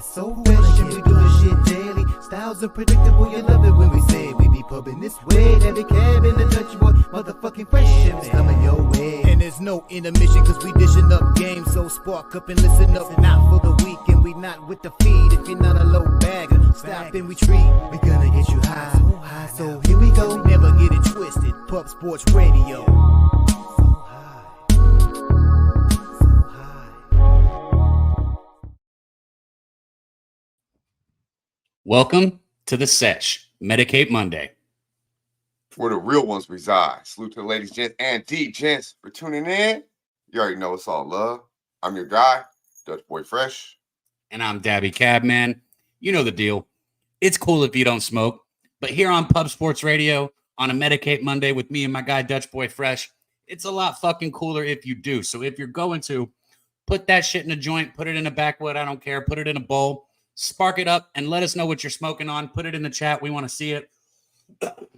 so fresh, and we do this shit daily. Styles unpredictable, you love it when we say it. We be pubbing this way, Daby Cab in the Dutch boy, motherfucking fresh shit is coming your way. And there's no intermission, cause we dishing up games. So spark up and listen up, not for the week, and we not with the feed. If you're not a low bagger, stop and retreat. We gonna get you high, so here we go. Never get it twisted, Pub Sports Radio. Welcome to the Sesh, Medicate Monday. Where the real ones reside. Salute to the ladies, gents, and D-gents for tuning in. You already know it's all love. I'm your guy, Dutch Boy Fresh. And I'm Daby Cab, man. You know the deal. It's cool if you don't smoke. But here on Pub Sports Radio, on a Medicate Monday with me and my guy, Dutch Boy Fresh, it's a lot fucking cooler if you do. So if you're going to, put that shit in a joint, put it in a backwood, I don't care, put it in a bowl, spark it up, and let us know what you're smoking on. Put it in the chat. We want to see it.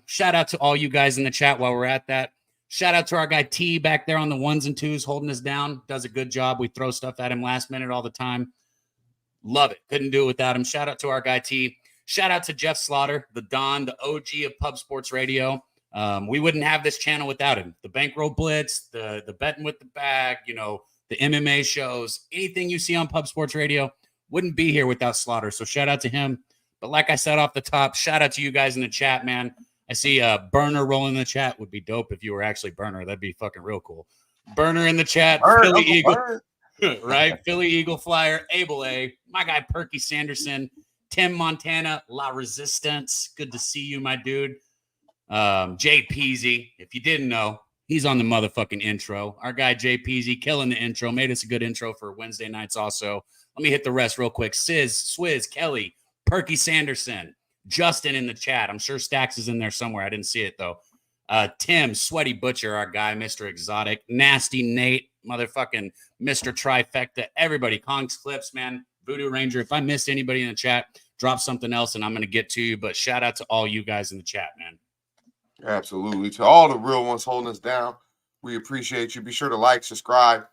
Shout out to all you guys in the chat while we're at that. Shout out to our guy T back there on the ones and twos holding us down. Does a good job. We throw stuff at him last minute all the time. Love it. Couldn't do it without him. Shout out to our guy T. Shout out to Jeff Slaughter, the Don, the OG of Pub Sports Radio. We wouldn't have this channel without him. The Bankroll Blitz, the Betting with the Bag, you know, the MMA shows, anything you see on Pub Sports Radio wouldn't be here without Slaughter. So shout out to him. But like I said off the top, shout out to you guys in the chat, man. I see Burner rolling in the chat. Would be dope if you were actually Burner. That'd be fucking real cool. Burner in the chat. Philly Eagle. Right? Philly Eagle Flyer. Able A. My guy Perky Sanderson. Tim Montana. La Resistance. Good to see you, my dude. Jay Peasy. If you didn't know, he's on the motherfucking intro. Our guy Jay Peasy killing the intro. Made us a good intro for Wednesday nights also. Let me hit the rest real quick. Swizz, Kelly, Perky Sanderson, Justin in the chat. I'm sure Stacks is in there somewhere. I didn't see it, though. Tim, Sweaty Butcher, our guy, Mr. Exotic, Nasty Nate, motherfucking Mr. Trifecta, everybody, Kongs Clips, man, Voodoo Ranger. If I missed anybody in the chat, drop something else, and I'm going to get to you. But shout out to all you guys in the chat, man. Absolutely. To all the real ones holding us down, we appreciate you. Be sure to like, subscribe,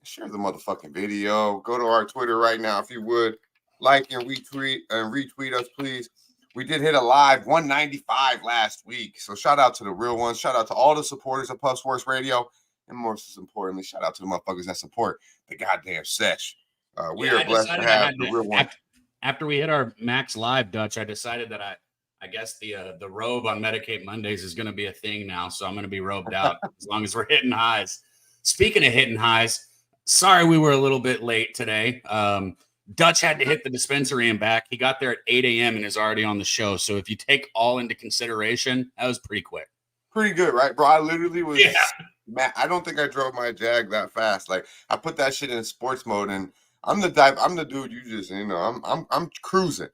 share the motherfucking video. Go to our Twitter right now if you would. Like and retweet us, please. We did hit a live 195 last week. So shout out to the real ones. Shout out to all the supporters of Pub Sports Radio. And most importantly, shout out to the motherfuckers that support the goddamn Sesh. We are blessed to have the real ones. After we hit our max live, Dutch, I decided that I guess the robe on Medicate Mondays is going to be a thing now. So I'm going to be robed out as long as we're hitting highs. Speaking of hitting highs, sorry we were a little bit late today. Dutch had to hit the dispensary and back. He got there at 8 a.m. and is already on the show. So if you take all into consideration, that was pretty quick. Pretty good, right, bro? I literally was. Yeah. Man, I don't think I drove my Jag that fast. Like I put that shit in sports mode, and I'm the dude. You just, you know, I'm cruising.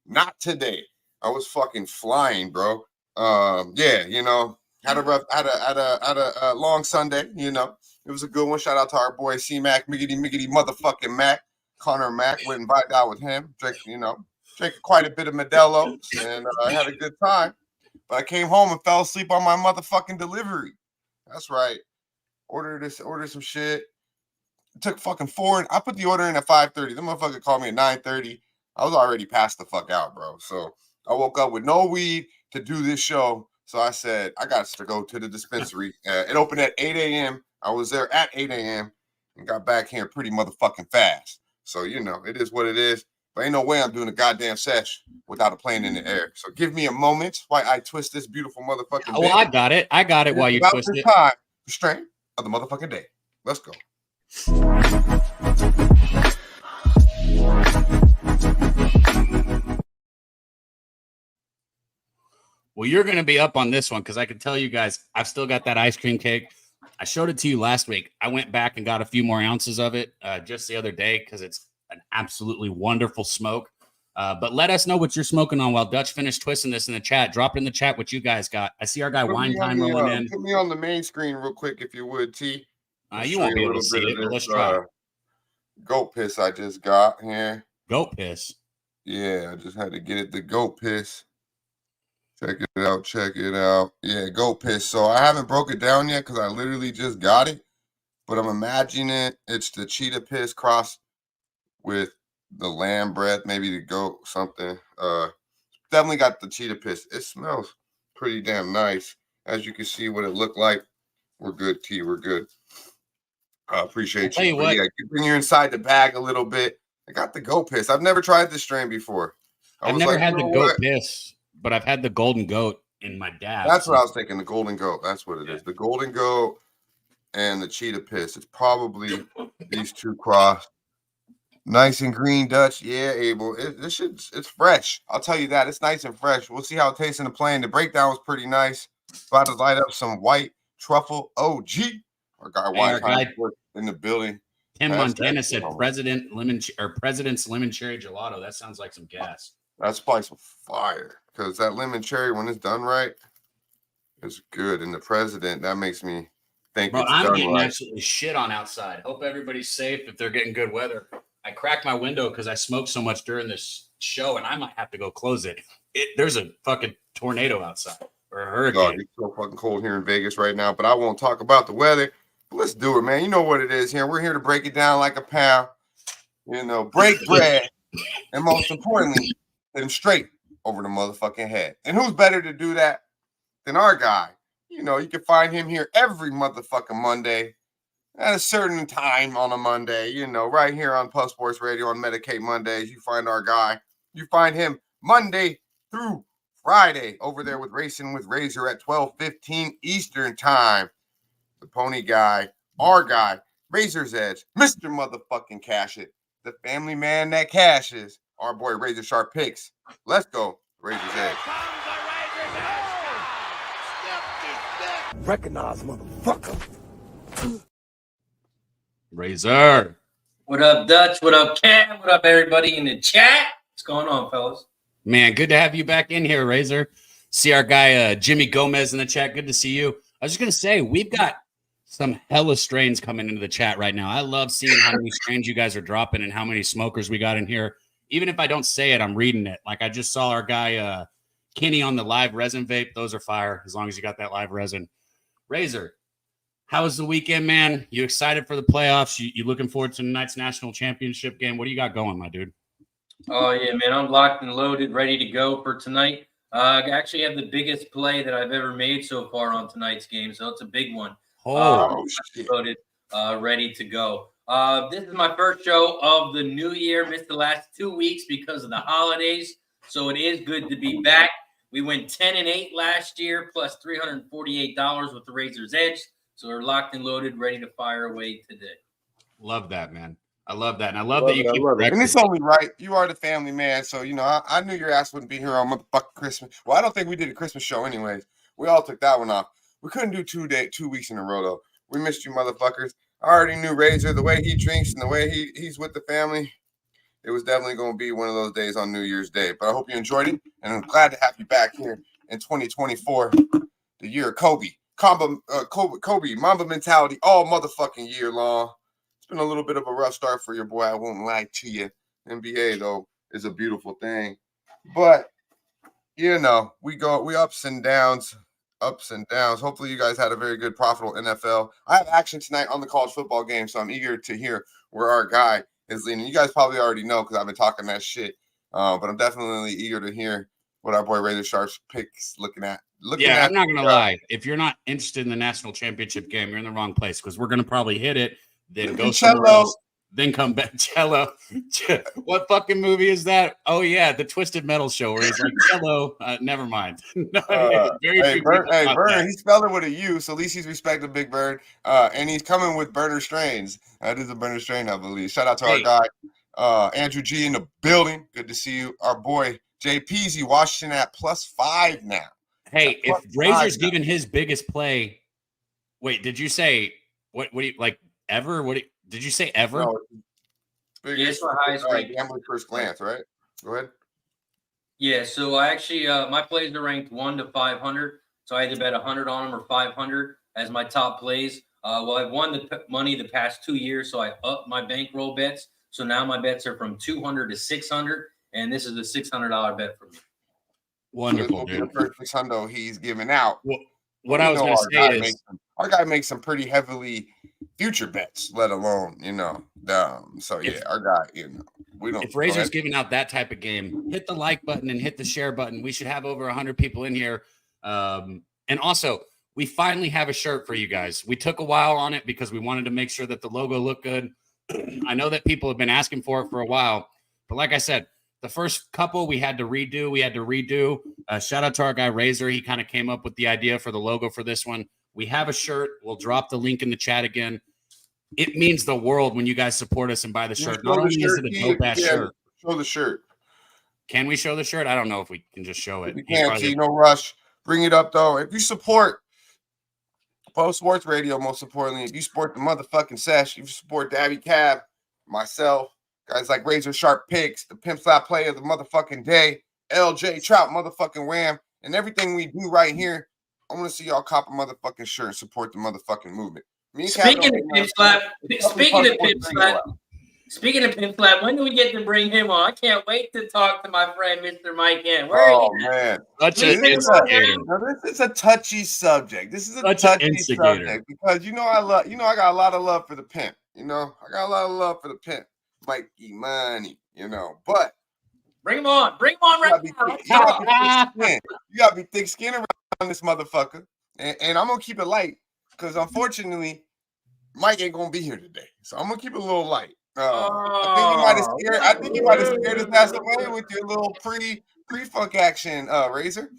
Not today. I was fucking flying, bro. Yeah, you know, had a long Sunday. You know, it was a good one. Shout out to our boy C Mac, Miggity motherfucking Mac. Connor Mack went and vibed out with him. Drank quite a bit of Modelo, and I had a good time. But I came home and fell asleep on my motherfucking delivery. That's right. Ordered some shit. It took fucking 4. I put the order in at 5:30. The motherfucker called me at 9:30. I was already passed the fuck out, bro. So I woke up with no weed to do this show. So I said, I got to go to the dispensary. It opened at 8 a.m. I was there at 8 a.m. and got back here pretty motherfucking fast. So, you know, it is what it is. But ain't no way I'm doing a goddamn Sesh without a plane in the air. So give me a moment while I twist this beautiful motherfucking Oh, I got it. I got it while you twist it. Time, the strength of the motherfucking day. Let's go. Well, you're going to be up on this one because I can tell you guys, I've still got that ice cream cake. I showed it to you last week. I went back and got a few more ounces of it just the other day because it's an absolutely wonderful smoke. But let us know what you're smoking on while Dutch finished twisting this in the chat. Drop it in the chat what you guys got. I see our guy Wine Time rolling in. Put me on the main screen real quick if you would, T. You won't be able to see it, but let's try. Goat piss I just got here. Goat piss? Yeah, I just had to get it. The goat piss. Check it out. Yeah, goat piss. So I haven't broke it down yet because I literally just got it. But I'm imagining it's the cheetah piss crossed with the lamb breath, maybe the goat something. Definitely got the cheetah piss. It smells pretty damn nice. As you can see what it looked like. We're good, T. We're good. I appreciate tell you. you But what, yeah, when you're inside the bag a little bit, I got the goat piss. I've never tried this strain before. I've never had the goat piss, but I've had the golden goat in my dab. That's what I was thinking. The golden goat. That's what it is. The golden goat and the cheetah piss. It's probably these two crossed. Nice and green Dutch. Yeah, Abel. This shit's it's fresh. I'll tell you that. It's nice and fresh. We'll see how it tastes in the plane. The breakdown was pretty nice. About to light up some white truffle OG. Our guy in the building. Tim Montana said President's lemon cherry gelato. That sounds like some gas. That's probably some fire. Because that lemon cherry, when it's done right, is good. And the president, that makes me think it's I'm done getting right. absolutely shit on outside. Hope everybody's safe if they're getting good weather. I cracked my window because I smoked so much during this show, and I might have to go close it. There's a fucking tornado outside or a hurricane. God, it's so fucking cold here in Vegas right now, but I won't talk about the weather. But let's do it, man. You know what it is here. We're here to break it down like a pound. You know, break bread, and most importantly, hit them straight over the motherfucking head. And who's better to do that than our guy? You know, you can find him here every motherfucking Monday at a certain time on a Monday, you know, right here on Pub Sports Radio on Medicate Mondays. You find our guy. You find him Monday through Friday over there with Racing with Razor at 12:15 Eastern Time. The pony guy, our guy, Razor's Edge, Mr. Motherfucking Cash It, the family man that cashes, our boy Razor Sharp Picks. Let's go, Razor's Edge. Recognize, motherfucker. Razor. What up, Dutch? What up, Cat? What up, everybody in the chat? What's going on, fellas? Man, good to have you back in here, Razor. See our guy Jimmy Gomez in the chat. Good to see you. I was just going to say, we've got some hella strains coming into the chat right now. I love seeing how many strains you guys are dropping and how many smokers we got in here. Even if I don't say it, I'm reading it. Like I just saw our guy Kenny on the live resin vape. Those are fire as long as you got that live resin. Razor, how was the weekend, man? You excited for the playoffs? You looking forward to tonight's national championship game? What do you got going, my dude? Oh, yeah, man. I'm locked and loaded, ready to go for tonight. I actually have the biggest play that I've ever made so far on tonight's game, so it's a big one. Shit. Loaded, ready to go. This is my first show of the new year. Missed the last 2 weeks because of the holidays, so it is good to be back. We went 10-8 last year, plus $348 with the Razor's Edge. So we're locked and loaded, ready to fire away today. Love that, man. I love that. And I love that you keep it. And it's only right. You are the family man. So, you know, I knew your ass wouldn't be here on motherfucking Christmas. Well, I don't think we did a Christmas show anyways. We all took that one off. We couldn't do 2 weeks in a row, though. We missed you motherfuckers. I already knew Razor, the way he drinks and the way he's with the family. It was definitely going to be one of those days on New Year's Day. But I hope you enjoyed it. And I'm glad to have you back here in 2024, the year of Kobe. Kobe, Mamba mentality all motherfucking year long. It's been a little bit of a rough start for your boy. I won't lie to you. NBA, though, is a beautiful thing. But, you know, we ups and downs. Hopefully you guys had a very good, profitable NFL. I have action tonight on the college football game, so I'm eager to hear where our guy is leaning. You guys probably already know because I've been talking that shit. But I'm definitely eager to hear what our boy Razor Sharp's picks looking at. I'm not going to lie. If you're not interested in the national championship game, you're in the wrong place because we're going to probably hit it, then go somewhere else, then come back. Cello. What fucking movie is that? Oh, yeah, the Twisted Metal show where he's like, Cello. Never mind. Burner, he spelled it with a U, so at least he's respecting Big Bird. And he's coming with Burner Strains. That is a Burner Strain, I believe. Shout out to our guy, Andrew G in the building. Good to see you. Our boy, JPZ, Washington at +5 now. Hey, if Razor's giving his biggest play, wait, did you say what do you like ever? Did you say ever? No, It's my highest rate. Gambling first glance, right? Go ahead. Yeah, so I actually my plays are ranked 1 to 500. So I either bet 100 on them or 500 as my top plays. Well, I've won the money the past 2 years, so I upped my bankroll bets. So now my bets are from 200 to 600, and this is a $600 bet for me. Wonderful, dude. The first $600 he's giving out. What I was going to say is our guy makes some pretty heavily future bets, let alone, so yeah, our guy, we don't. If Razor's giving out that type of game, hit the like button and hit the share button. We should have over 100 people in here. And also, we finally have a shirt for you guys. We took a while on it because we wanted to make sure that the logo looked good. I know that people have been asking for it for a while, but like I said, the first couple we had to redo. Shout out to our guy Razor. He kind of came up with the idea for the logo for this one. We have a shirt. We'll drop the link in the chat again. It means the world when you guys support us and buy the shirt. Not only is it a dope ass shirt. Show the shirt. Can we show the shirt? I don't know if we can just show it. We can't. No rush. Bring it up though. If you support Post Sports Radio, most importantly, if you support the motherfucking Sesh, if you support Daby Cab, myself, guys like Razor Sharp Picks, the Pimp Slap Player of the motherfucking day, LJ Trout, motherfucking Ram, and everything we do right here, I want to see y'all cop a motherfucking shirt and support the motherfucking movement. Speaking of Pimp Slap, when do we get to bring him on? I can't wait to talk to my friend, Mr. Mike N. Man. This is a touchy subject. This is a touchy subject because I got a lot of love for the pimp. I got a lot of love for the pimp, Mikey Money. But bring him on right now. You gotta be thick-skinned around this motherfucker, and I'm gonna keep it light because unfortunately, Mike ain't gonna be here today, so I'm gonna keep it a little light. I think you might have scared his ass away with your little pre-funk action, Razor.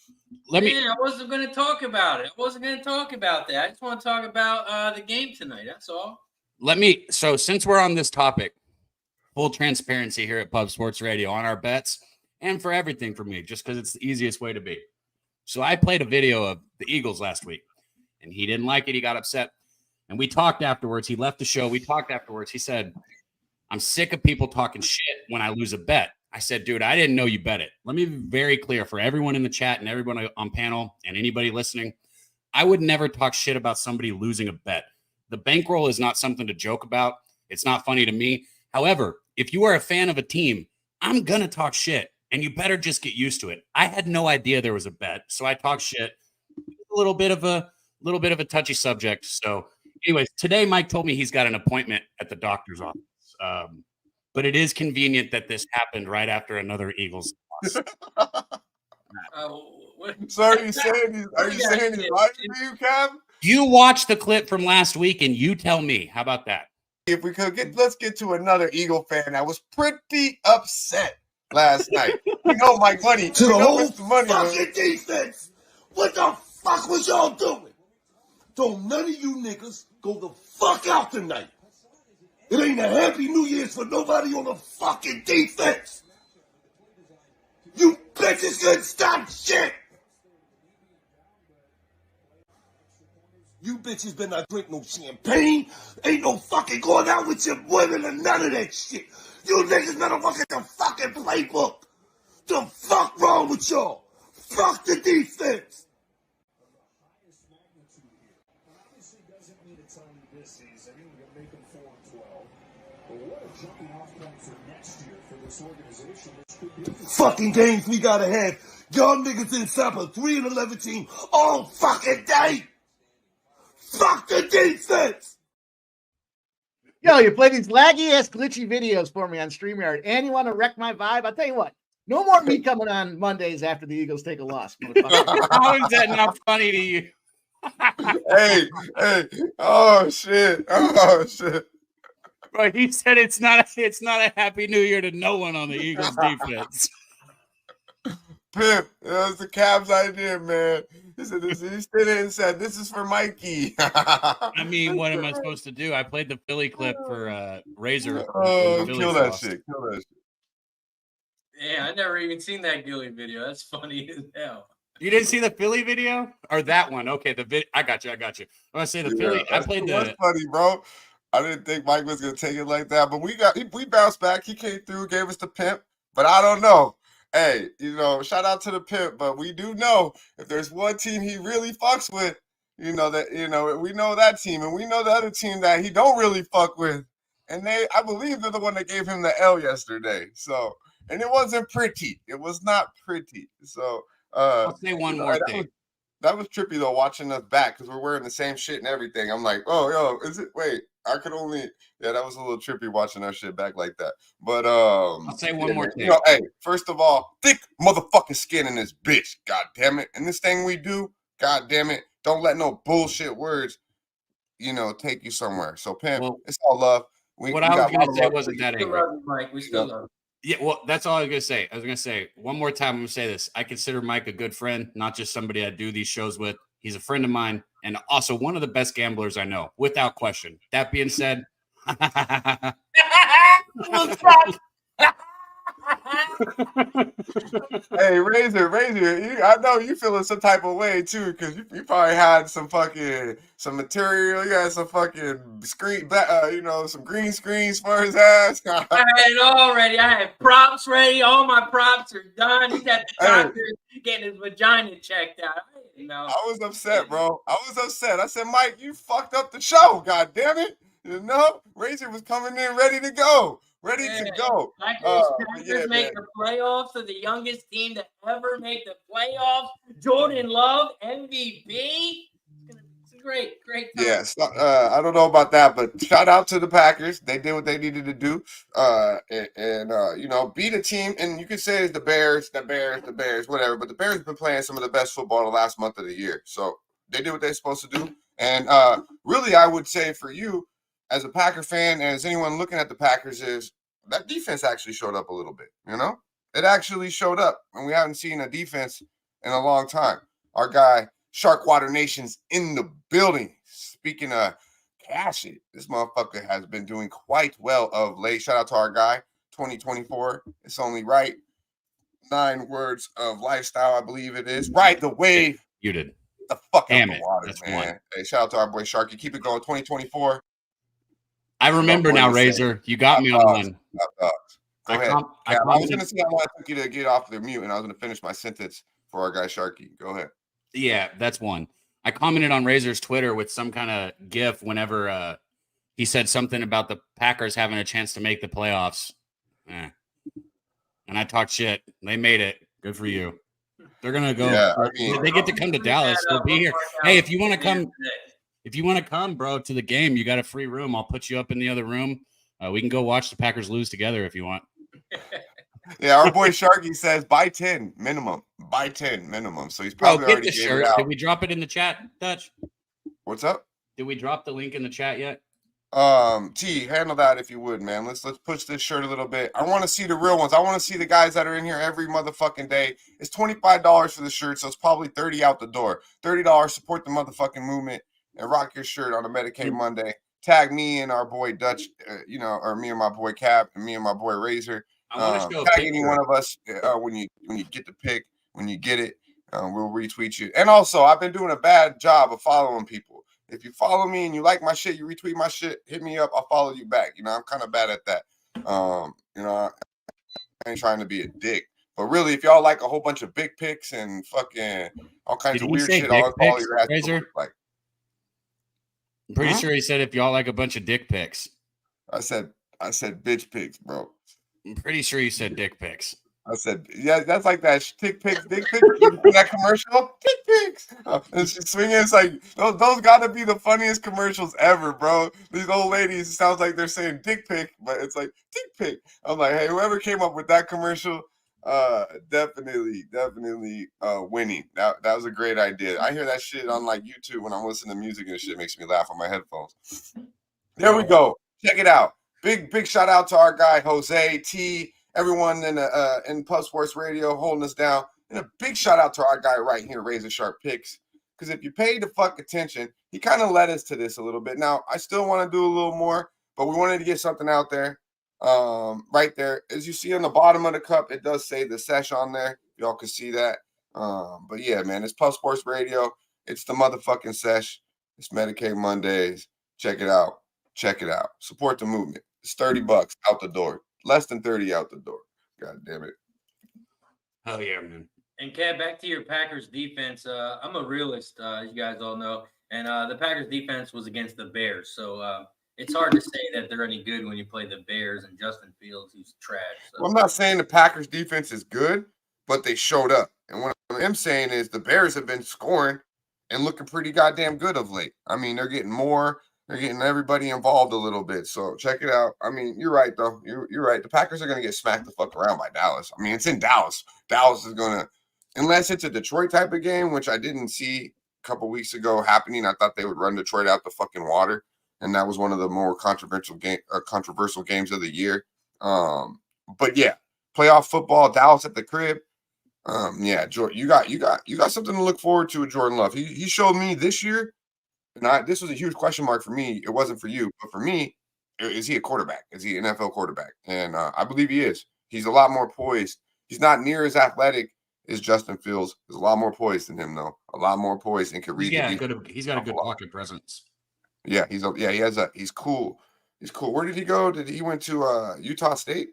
I wasn't going to talk about it. I wasn't going to talk about that. I just want to talk about the game tonight. That's all. So since we're on this topic, full transparency here at Pub Sports Radio on our bets and for everything for me, just because it's the easiest way to be. So I played a video of the Eagles last week, and he didn't like it. He got upset, and we talked afterwards. He left the show. We talked afterwards. He said, I'm sick of people talking shit when I lose a bet. I said, dude, I didn't know you bet it. Let me be very clear for everyone in the chat and everyone on panel and anybody listening. I would never talk shit about somebody losing a bet. The bankroll is not something to joke about. It's not funny to me. However, if you are a fan of a team, I'm going to talk shit, and you better just get used to it. I had no idea there was a bet, so I talked shit. A little bit of a touchy subject. So anyways, today Mike told me he's got an appointment at the doctor's office. But it is convenient that this happened right after another Eagles loss. So are you saying he's lying to you, Cab? You watch the clip from last week and you tell me. How about that? If we could let's get to another Eagle fan that was pretty upset last night. Mike Money to the whole fucking defense. What the fuck was y'all doing? Don't none of you niggas go the fuck out tonight. It ain't a happy New Year's for nobody on the fucking defense. You bitches couldn't stop shit. You bitches better not drink no champagne. Ain't no fucking going out with your women and none of that shit. You niggas better look at the fucking playbook. The fuck wrong with y'all? Fuck the defense. Fucking games we gotta have. Y'all niggas inside a 3-11 team all fucking day. Fuck the defense. Yo, you play these laggy ass glitchy videos for me on StreamYard, and you want to wreck my vibe? I'll tell you what. No more me coming on Mondays after the Eagles take a loss. How is that not funny to you? Hey. Oh shit. Bro, he said it's not a happy New Year to no one on the Eagles defense. Pimp, that was the Cavs idea, man. He said this. He stood in and said, "This is for Mikey." I mean, what am I supposed to do? I played the Philly clip for Razor. Kill that shit. Yeah, I never even seen that Gilly video. That's funny as hell. You didn't see the Philly video or that one? Okay, I got you. I'm gonna say the Philly. I played the. That's funny, bro. I didn't think Mike was gonna take it like that, but we bounced back. He came through, gave us the pimp, but I don't know. Hey, shout out to the pimp, but we do know if there's one team he really fucks with, we know that team, and we know the other team that he don't really fuck with, and I believe they're the one that gave him the L yesterday. So, and it wasn't pretty. It was not pretty. So, I'll say one more thing. That was trippy though, watching us back because we're wearing the same shit and everything. I'm like, oh, yo, is it? Wait, that was a little trippy watching our shit back like that. But I'll say one more thing. Hey, first of all, thick motherfucking skin in this bitch. God damn it. And this thing we do, god damn it, don't let no bullshit words, take you somewhere. So Pimp, it's all love. What I was gonna say wasn't that angry. Mike, we still love. Yeah, well, that's all I was gonna say. I was gonna say one more time. I'm gonna say this. I consider Mike a good friend, not just somebody I do these shows with. He's a friend of mine, and also one of the best gamblers I know, without question. That being said, hey, Razor, I know you feeling some type of way too, because you probably had some material. You had some fucking screen, some green screens for his ass. I had it all ready. I had props ready. All my props are done. He's at the doctor getting his vagina checked out. I was upset, bro. I said, Mike, you fucked up the show. God damn it. Razor was coming in ready to go. Packers make the playoffs of the youngest team to ever make the playoffs. Jordan Love, MVP. It's a great time. Yes, I don't know about that, but shout out to the Packers. They did what they needed to do, and beat a team. And you could say it's the Bears, whatever. But the Bears have been playing some of the best football the last month of the year, so they did what they're supposed to do. And really, I would say for you, as a Packer fan, and as anyone looking at the Packers, is that defense actually showed up a little bit. It actually showed up, and we haven't seen a defense in a long time. Our guy, Sharkwater Nation's in the building. Speaking of cash it, this motherfucker has been doing quite well of late. Shout out to our guy, 2024. It's only right. 9 words of lifestyle, I believe it is. Ride the wave. You did. The fuck Damn out it. the water, That's man. one. Hey, shout out to our boy Sharky. Keep it going. 2024. I remember now, Razor. You got me on one. Go ahead. I was going to say I took you to get off the mute, and I was going to finish my sentence for our guy Sharky. Go ahead. Yeah, that's one. I commented on Razor's Twitter with some kind of gif whenever he said something about the Packers having a chance to make the playoffs. And I talked shit. They made it. Good for you. They're going to go. Yeah, they get to come to Dallas. They'll be here. Hey, if you want to come, bro, to the game, you got a free room. I'll put you up in the other room. We can go watch the Packers lose together if you want. Yeah, our boy Sharky says buy 10 minimum. So he's probably already get the shirt. Did we drop it in the chat, Dutch? What's up? Did we drop the link in the chat yet? T, handle that if you would, man. Let's push this shirt a little bit. I want to see the real ones. I want to see the guys that are in here every motherfucking day. It's $25 for the shirt, so it's probably $30 out the door. $30. Support the motherfucking movement and rock your shirt on a Medicate Monday. Tag me and our boy Dutch, or me and my boy Cab, and me and my boy Razor. Tag any one of us when you get the pick, when you get it, we'll retweet you. And also, I've been doing a bad job of following people. If you follow me and you like my shit, you retweet my shit, hit me up, I'll follow you back. I'm kind of bad at that. I ain't trying to be a dick. But really, if y'all like a whole bunch of big pics and fucking all kinds of weird shit, I'll follow your ass. I'm pretty sure he said if y'all like a bunch of dick pics. I said bitch pics, bro. I'm pretty sure you said dick pics. I said, yeah, that's like that dick pics, that commercial, dick pics. And she's swinging. It's like those got to be the funniest commercials ever, bro. These old ladies, it sounds like they're saying dick pic, but it's like dick pic. I'm like, hey, whoever came up with that commercial, definitely winning. That was a great idea. I hear that shit on like YouTube when I'm listening to music and shit. Makes me laugh on my headphones. There we go. Check it out. Big shout out to our guy Jose T. Everyone in Pub Sports Radio holding us down. And a big shout out to our guy right here, Razor Sharp Picks. Because if you paid the fuck attention, he kind of led us to this a little bit. Now, I still want to do a little more, but we wanted to get something out there. Right there. As you see on the bottom of the cup, it does say the Sesh on there. Y'all can see that. But yeah, man, it's Pub Sports Radio. It's the motherfucking Sesh. It's Medicate Mondays. Check it out. Support the movement. It's $30 out the door. Less than 30 out the door. God damn it. Hell yeah, man. And Kev, back to your Packers defense. I'm a realist, as you guys all know. And the Packers defense was against the Bears. So it's hard to say that they're any good when you play the Bears and Justin Fields, who's trash. So. Well, I'm not saying the Packers defense is good, but they showed up. And what I'm saying is the Bears have been scoring and looking pretty goddamn good of late. I mean, they're getting more They're getting everybody involved a little bit. So check it out. I mean, you're right though. You're right. The Packers are gonna get smacked the fuck around by Dallas. I mean, it's in Dallas. Dallas is gonna, unless it's a Detroit type of game, which I didn't see a couple weeks ago happening. I thought they would run Detroit out the fucking water, and that was one of the more controversial games of the year. But yeah, playoff football, Dallas at the crib. Yeah, Jordan, you got something to look forward to with Jordan Love. He showed me this year. And this was a huge question mark for me. It wasn't for you, but for me, is he a quarterback? Is he an NFL quarterback? And I believe he is. He's a lot more poised. He's not near as athletic as Justin Fields. There's a lot more poised than him, though. A lot more poised and can read. He's got a good pocket presence. Yeah, he's cool. He's cool. Where did he go? He went to Utah State?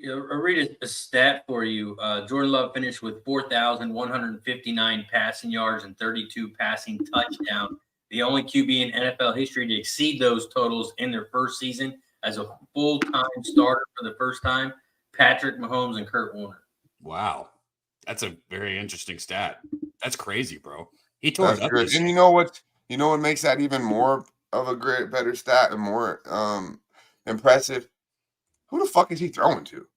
I'll read a stat for you. Jordan Love finished with 4,159 passing yards and 32 passing touchdowns. The only QB in NFL history to exceed those totals in their first season as a full-time starter for the first time, Patrick Mahomes and Kurt Warner. Wow. That's a very interesting stat. That's crazy, bro. He tore it up. And you know what makes that even more of a better stat and more impressive? Who the fuck is he throwing to?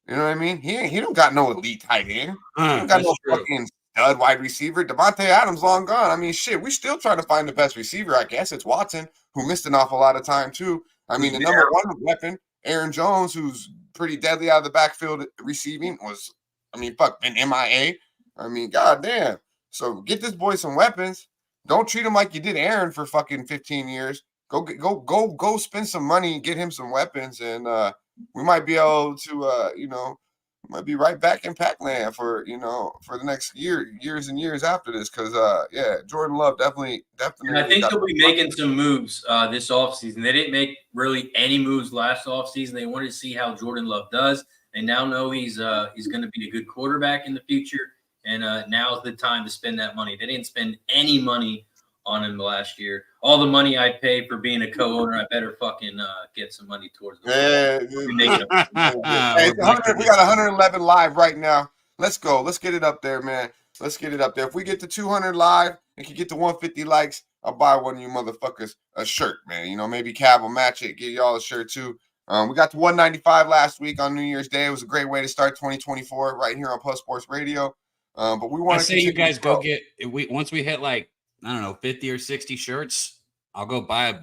You know what I mean? He don't got no elite tight end. He don't got no fucking stud wide receiver. Devontae Adams long gone. I mean, shit, we still trying to find the best receiver. I guess it's Watson, who missed an awful lot of time too. I mean, the number one weapon, Aaron Jones, who's pretty deadly out of the backfield receiving, was, I mean, been MIA. I mean, goddamn. So get this boy some weapons. Don't treat him like you did Aaron for fucking 15 years. Go spend some money, get him some weapons, and we might be able to, might be right back in Pac-Man for the next years and years after this. Because Jordan Love definitely. And I think they'll be making some moves this offseason. They didn't make really any moves last offseason. They wanted to see how Jordan Love does. They now know he's going to be a good quarterback in the future, and now's the time to spend that money. They didn't spend any money on him last year. All the money I pay for being a co-owner, I better fucking get some money towards the we got 111 live right now. Let's go. Let's get it up there, man. Let's get it up there. If we get to 200 live and can get to 150 likes, I'll buy one of you motherfuckers a shirt, man. Maybe Cab will match it, get y'all a shirt too. We got to 195 last week on New Year's Day. It was a great way to start 2024 right here on Plus Sports Radio. But we want to say you guys go get once we hit like, I don't know, 50 or 60 shirts, I'll go buy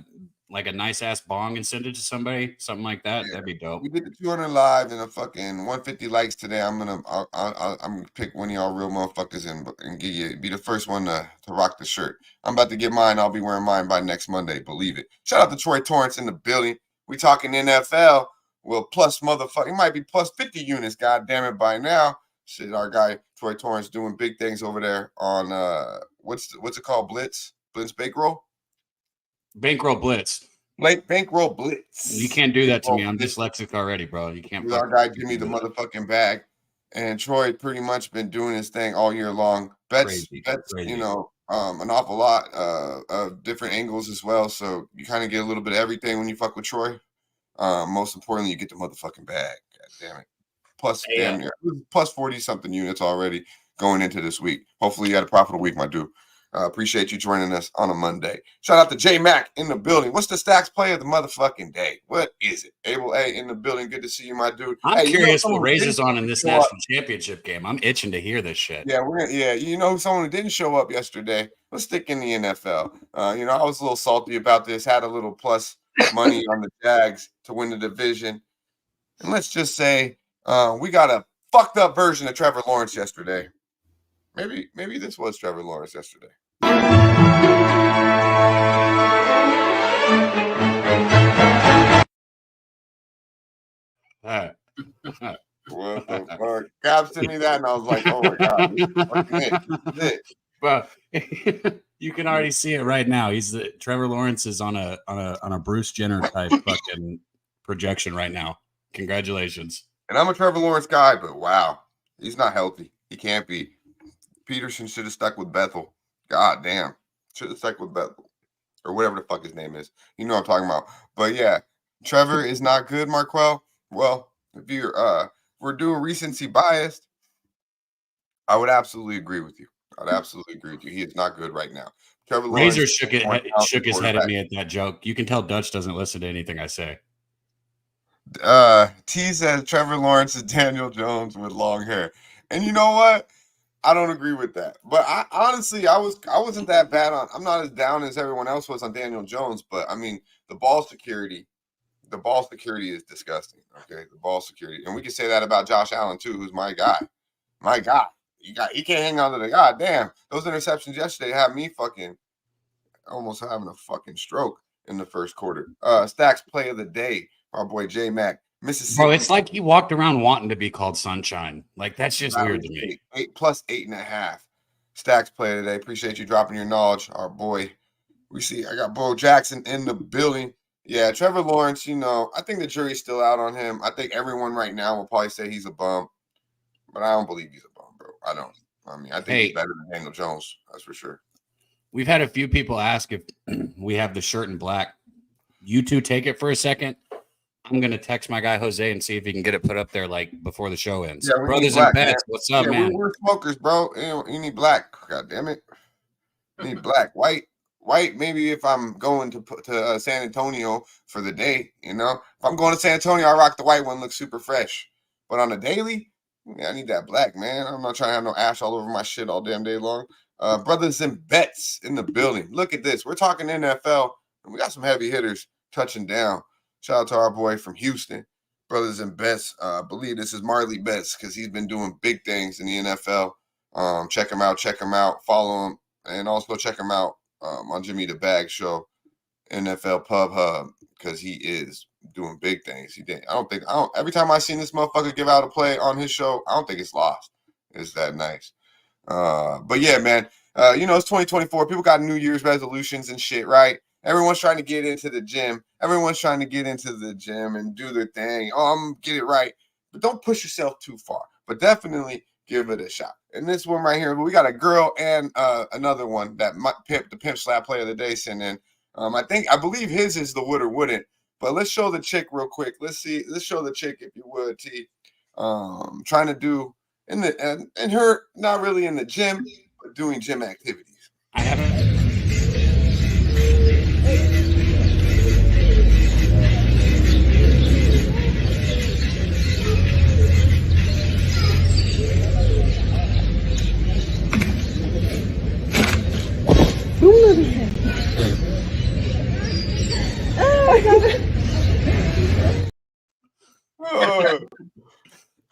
a nice ass bong and send it to somebody, something like that. Yeah. That'd be dope. We did the 200 live and a fucking 150 likes today. I'm gonna pick one of y'all real motherfuckers and be the first one to rock the shirt. I'm about to get mine. I'll be wearing mine by next Monday. Believe it. Shout out to Troy Torrance in the building. We talking NFL. Well, plus motherfucker, it might be plus 50 units. God damn it, by now. Shit, our guy Troy Torrance doing big things over there on what's it called? Blitz Bankroll? Bankroll Blitz. Bankroll Blitz. You can't do that to me. I'm dyslexic already, bro. You can't. Our guy give me the motherfucking bag, and Troy pretty much been doing his thing all year long. Bets, crazy. An awful lot of different angles as well. So you kind of get a little bit of everything when you fuck with Troy. Most importantly, you get the motherfucking bag. God damn it. Plus 40 something units already going into this week. Hopefully you had a profitable week, my dude. Appreciate you joining us on a Monday. Shout out to J Mac in the building. What's the stacks play of the motherfucking day? What is it? Abel A in the building. Good to see you, my dude. I'm curious what Raises on in this national championship game. I'm itching to hear this shit. Yeah, someone who didn't show up yesterday. Let's stick in the NFL. I was a little salty about this. Had a little plus money on the Jags to win the division. And let's just say we got a fucked up version of Trevor Lawrence yesterday. Maybe this was Trevor Lawrence yesterday. What the fuck? Cab sent me that, and I was like, "Oh my god, this is it." Well, you can already see it right now. Trevor Lawrence is on a Bruce Jenner type fucking projection right now. Congratulations. And I'm a Trevor Lawrence guy, but wow, he's not healthy. He can't be. Peterson should have stuck with Bethel. God damn. Should have stuck with Bethel. Or whatever the fuck his name is. You know what I'm talking about. But yeah, Trevor is not good, Marquell. Well, if we're doing recency biased, I would absolutely agree with you. I'd absolutely agree with you. He is not good right now. Trevor Razor Lawrence shook his head at me at that joke. You can tell Dutch doesn't listen to anything I say. T says Trevor Lawrence is Daniel Jones with long hair. And you know what? I don't agree with that. But I honestly, I wasn't that bad on. I'm not as down as everyone else was on Daniel Jones. But I mean, the ball security is disgusting. Okay, the ball security, and we can say that about Josh Allen too, who's my guy. My God, he can't hang on to the goddamn. Those interceptions yesterday had me fucking almost having a fucking stroke in the first quarter. Stacks play of the day, our boy J Mac. Mississippi. Bro, it's like he walked around wanting to be called Sunshine. Like, that's just weird to me. 8 plus 8.5. Stacks play today. Appreciate you dropping your knowledge, our boy. We see I got Bo Jackson in the building. Yeah, Trevor Lawrence, I think the jury's still out on him. I think everyone right now will probably say he's a bum, but I don't believe he's a bum, bro. I don't. I mean, I think he's better than Daniel Jones. That's for sure. We've had a few people ask if we have the shirt in black. You two take it for a second. I'm going to text my guy Jose and see if he can get it put up there like before the show ends. Yeah, Brothers and Bets, what's up, man? We're smokers, bro. You need black. God damn it. You need black. White, maybe if I'm going to San Antonio for the day, If I'm going to San Antonio, I rock the white one, looks super fresh. But on a daily, I need that black, man. I'm not trying to have no ash all over my shit all damn day long. Brothers and Bets in the building. Look at this. We're talking NFL, and we got some heavy hitters touching down. Shout out to our boy from Houston, Brothers and Bets. I believe this is Marley Betts because he's been doing big things in the NFL. Check him out, follow him, and also check him out on Jimmy the Bag Show, NFL Pub Hub, because he is doing big things. Every time I seen this motherfucker give out a play on his show, I don't think it's lost. It's that nice. But yeah, man, it's 2024. People got New Year's resolutions and shit, right? Everyone's trying to get into the gym. Everyone's trying to get into the gym and do their thing. Oh, I'm going to get it right. But don't push yourself too far. But definitely give it a shot. And this one right here, we got a girl and another one that the Pimp Slap Player of the Day sent in. I believe his is the would or wouldn't. But let's show the chick real quick. Let's show the chick, if you would, T. Trying to do, and her not really in the gym, but doing gym activities. I haven't.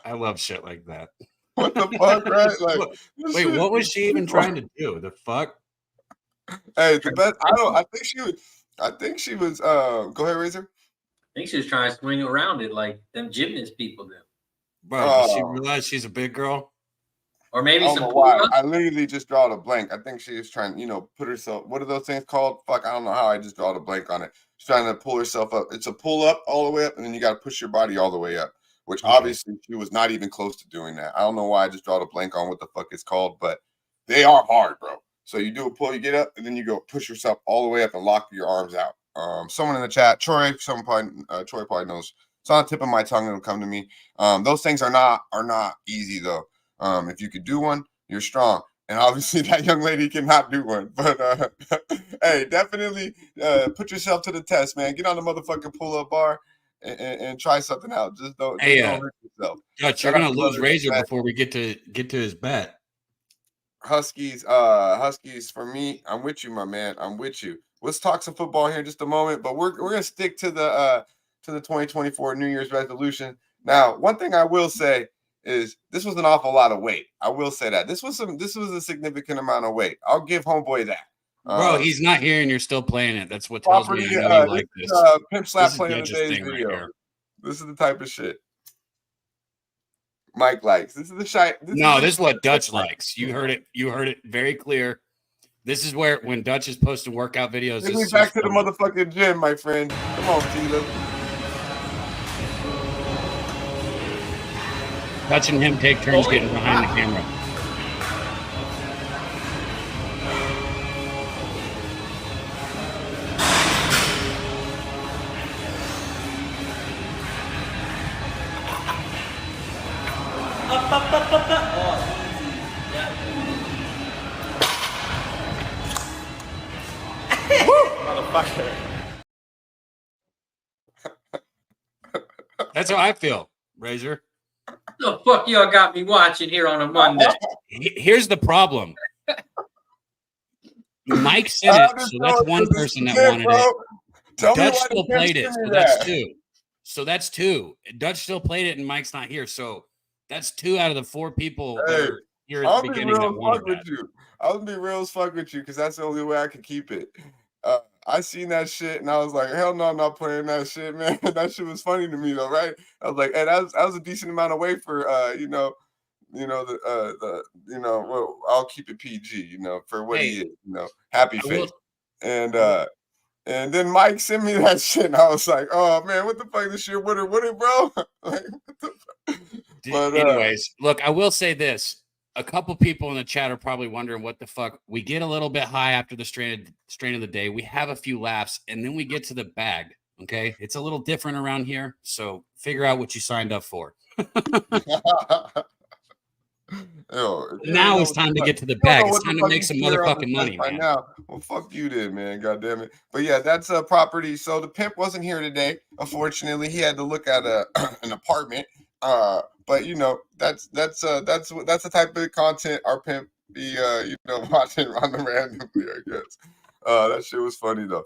I love shit like that. What the fuck, right? Like, wait, what was she even trying to do? The fuck? Hey, the best. I think she was. Go ahead, Razor. I think she was trying to swing around it like them gymnast people do. Bro, does she realize she's a big girl? Or maybe some. I literally just draw a blank. I think she is trying, put herself. What are those things called? Fuck, I don't know how. I just draw a blank on it. She's trying to pull herself up. It's a pull up all the way up, and then you got to push your body all the way up. Which obviously she was not even close to doing that. I don't know why I just draw a blank on what the fuck it's called, but they are hard, bro. So you do a pull, you get up, and then you go push yourself all the way up and lock your arms out. Someone in the chat, Troy probably knows. It's on the tip of my tongue. It'll come to me. Those things are not easy though. If you could do one, you're strong. And obviously that young lady cannot do one. But hey, definitely put yourself to the test, man. Get on the motherfucking pull-up bar and try something out. Just don't hurt yourself. Dutch, you're gonna lose Razor before we get to his bet. Huskies for me. I'm with you, my man. I'm with you. Let's talk some football here in just a moment, but we're gonna stick to the 2024 New Year's resolution. Now, one thing I will say is this was an awful lot of weight. I will say that this was a significant amount of weight. I'll give homeboy that. Bro, he's not here and you're still playing it. That's what tells me I know you like this. Pimp Slap Player of the Day's video. Right, this is the type of shit Mike likes. This is the shit. This is what Dutch likes. You heard it very clear. This is where when Dutch is posting workout videos. Take me back to the motherfucking gym, my friend. Come on, Tila. Dutch and him take turns getting behind the camera. motherfucker. That's how I feel, Razor. The fuck y'all got me watching here on a Monday? Here's the problem. Mike said it, so that's one person that wanted it. Dutch still played it, so that's two. So that's two. Dutch still played it, and Mike's not here. So that's two out of the four people that are here at the beginning that wanted that. I'll be real as fuck with you because that's the only way I can keep it. I seen that shit and I was like, hell no, I'm not playing that shit, man. That shit was funny to me though, right? I was like, hey, that was a decent amount of weight for well, I'll keep it PG, for what he is, happy face. And then Mike sent me that shit, and I was like, "Oh man, what the fuck? This shit with it, bro." Like, but anyways, look, I will say this: a couple people in the chat are probably wondering what the fuck. We get a little bit high after the strain of the day. We have a few laughs, and then we get to the bag. Okay, it's a little different around here, so figure out what you signed up for. Now it's time to get to the bag. It's time to make some motherfucking money, man. Now, well, fuck you then, man. God damn it. But yeah, that's a property. So the pimp wasn't here today. Unfortunately, he had to look at an apartment. But that's the type of content our pimp be watching randomly, I guess. That shit was funny though.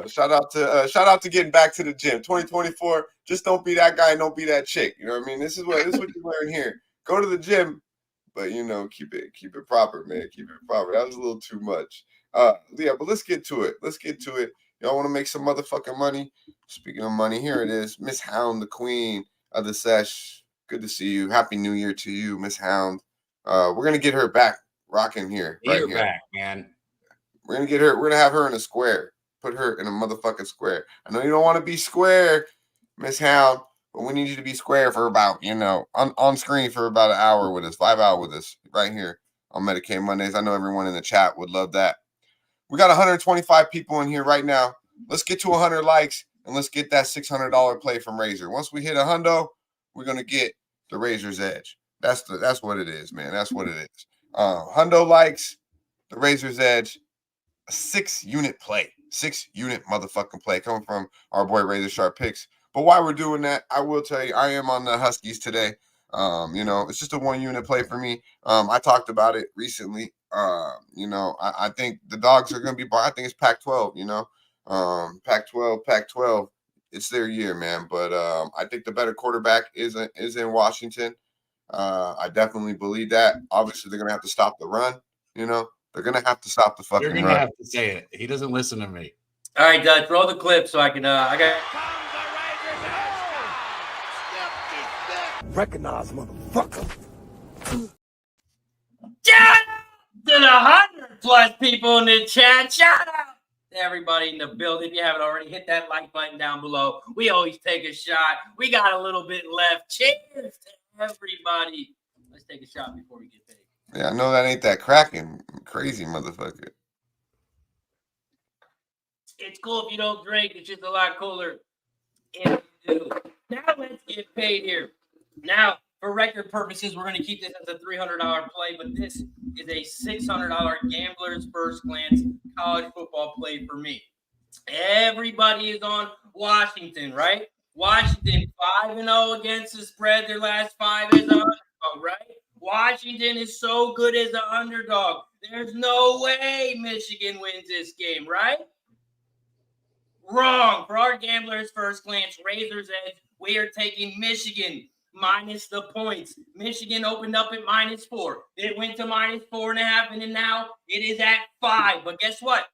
Shout out to getting back to the gym. 2024. Just don't be that guy and don't be that chick. You know what I mean? This is what you learn here. Go to the gym. But keep it proper, man. Keep it proper. That was a little too much. Yeah, but let's get to it. Y'all want to make some motherfucking money? Speaking of money, here it is. Miss Hound, the queen of the Sesh. Good to see you. Happy New Year to you, Miss Hound. We're gonna get her back rocking here. Get her back, man. We're gonna get her. We're gonna have her in a square. Put her in a motherfucking square. I know you don't want to be square, Miss Hound. But we need you to be square for about, on screen for about an hour with us, 5 hours with us right here on Medicate Mondays. I know everyone in the chat would love that. We got 125 people in here right now. Let's get to 100 likes and let's get that $600 play from Razor. Once we hit $100, we're going to get the Razor's Edge. That's what it is, man. That's what it is. 100 likes, the Razor's Edge, a 6-unit play. 6-unit motherfucking play coming from our boy Razor Sharp Picks. But while we're doing that, I will tell you, I am on the Huskies today. It's just a 1-unit play for me. I talked about it recently. I think the dogs are going to be, I think it's Pac-12, Pac-12, it's their year, man. But I think the better quarterback is in Washington. I definitely believe that. Obviously, they're going to have to stop the run, They're going to have to stop the fucking run. You're going to have to say it. He doesn't listen to me. All right, Dutch, roll the clip so I can, Recognize, motherfucker. Shout out to the 100+ people in the chat. Shout out to everybody in the building. If you haven't already, hit that like button down below. We always take a shot. We got a little bit left. Cheers to everybody. Let's take a shot before we get paid. Yeah, I know that ain't that cracking. Crazy motherfucker. It's cool if you don't drink. It's just a lot cooler if you do. Now let's get paid here. Now, for record purposes, we're going to keep this as a $300 play, but this is a $600 gambler's first glance college football play for me. Everybody is on Washington, right? Washington 5-0 against the spread. Their last 5 is an underdog, right? Washington is so good as an underdog. There's no way Michigan wins this game, right? Wrong. For our gambler's first glance, Razor's Edge, we are taking Michigan minus the points. Michigan opened up at -4. It went to -4.5, and then now it is at 5. But guess what?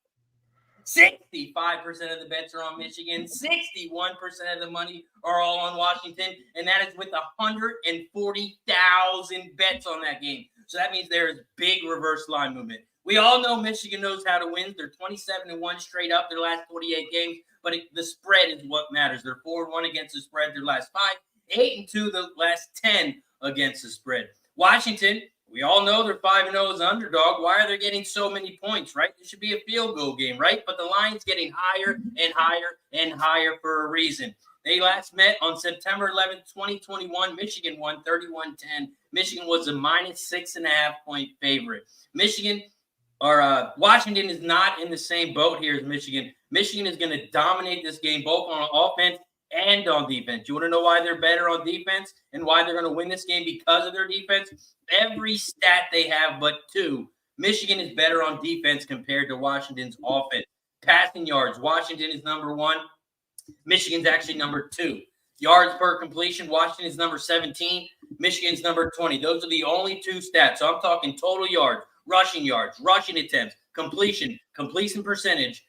65% of the bets are on Michigan. 61% of the money are all on Washington, and that is with 140,000 bets on that game. So that means there is big reverse line movement. We all know Michigan knows how to win. They're 27-1 straight up their last 48 games, but the spread is what matters. They're 4-1 against the spread their last 5. 8-2 the last 10 against the spread. Washington, we all know they're 5-0 as an underdog. Why are they getting so many points, right? This should be a field goal game, right? But the line's getting higher and higher and higher for a reason. They last met on September 11th, 2021. Michigan won 31-10. Michigan was a -6.5 point favorite. Michigan Washington is not in the same boat here as Michigan. Michigan is going to dominate this game both on offense and on defense. You want to know why they're better on defense and why they're going to win this game because of their defense? Every stat they have but two, Michigan is better on defense compared to Washington's offense. Passing yards, Washington is number 1. Michigan's actually number 2. Yards per completion, Washington is number 17. Michigan's number 20. Those are the only two stats. So I'm talking total yards, rushing attempts, completion percentage.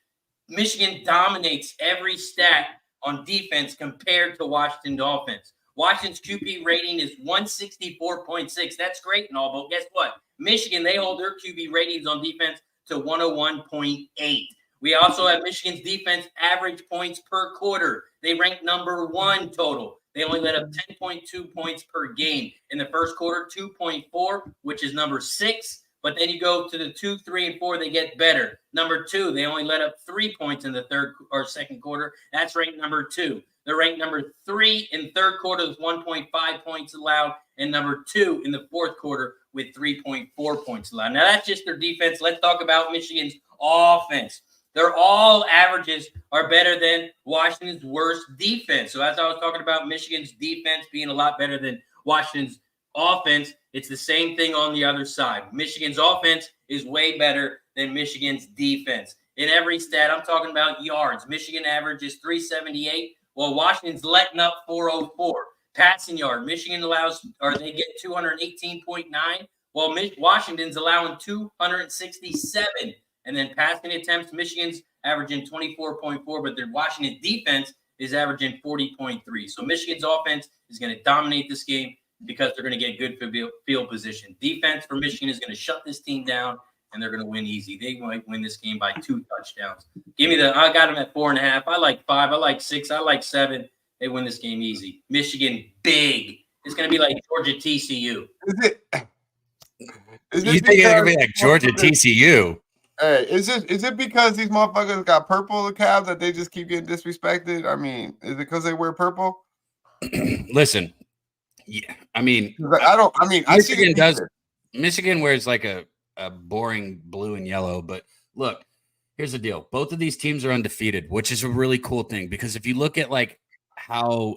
Michigan dominates every stat on defense compared to Washington's offense. Washington's QB rating is 164.6. That's great and all, but guess what? Michigan, they hold their QB ratings on defense to 101.8. We also have Michigan's defense average points per quarter. They rank number 1 total. They only let up 10.2 points per game. In the first quarter, 2.4, which is number 6. But then you go to the 2, 3, and 4, they get better. Number 2, they only let up 3 points in the third or second quarter. That's ranked number 2. They're ranked number 3 in third quarter with 1.5 points allowed, and number 2 in the fourth quarter with 3.4 points allowed. Now, that's just their defense. Let's talk about Michigan's offense. Their all averages are better than Washington's worst defense. So as I was talking about Michigan's defense being a lot better than Washington's offense, it's the same thing on the other side. Michigan's offense is way better than Michigan's defense. In every stat, I'm talking about yards. Michigan average is 378, while Washington's letting up 404. Passing yard, Michigan allows, or they get 218.9, while Washington's allowing 267. And then passing attempts, Michigan's averaging 24.4, but their Washington defense is averaging 40.3. So Michigan's offense is going to dominate this game because they're going to get good field position. Defense for Michigan is going to shut this team down, and they're going to win easy. They might win this game by 2 touchdowns. I got them at 4.5. I like 5. I like 6. I like 7. They win this game easy. Michigan, big. It's going to be like Georgia TCU. You think it's going to be like Georgia TCU? Hey, is it because these motherfuckers got purple in the cab that they just keep getting disrespected? I mean, is it because they wear purple? Listen, yeah, I mean, Michigan does. Michigan wears like a boring blue and yellow, but look, here's the deal. Both of these teams are undefeated, which is a really cool thing because if you look at like how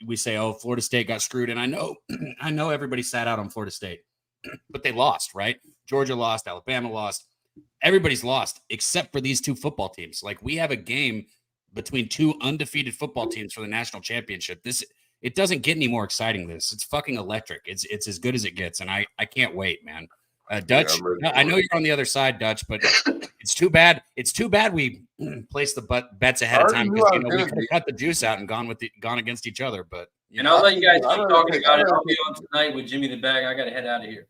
we say, oh, Florida State got screwed, and I know everybody sat out on Florida State, but they lost, right? Georgia lost, Alabama lost. Everybody's lost except for these two football teams. Like we have a game between two undefeated football teams for the national championship. It doesn't get any more exciting than this. It's fucking electric. It's as good as it gets. And I can't wait, man. Dutch, I know you're on the other side, Dutch, but it's too bad. It's too bad we placed the bets ahead of time because we could have cut the juice out and gone against each other. But I'll let you guys keep talking about it. I'll be on tonight with Jimmy the Bag. I got to head out of here.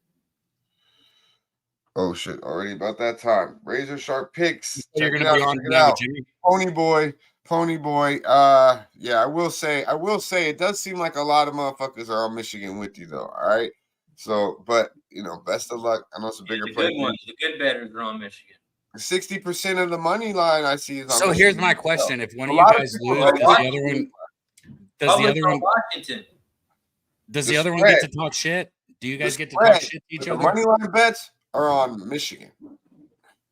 Oh shit! Already about that time. Razor sharp picks. You're gonna be on now, Jimmy. Pony boy. Yeah, I will say it does seem like a lot of motherfuckers are on Michigan with you though. All right. So, but best of luck. I know it's a bigger play. The good ones, the good bettors are on Michigan. 60% of the money line I see is on. So Michigan. Here's my question: if one of you guys lose, does the other one? Does the other one get to talk shit? Do you guys get to talk shit to each other? Money line bets are on Michigan.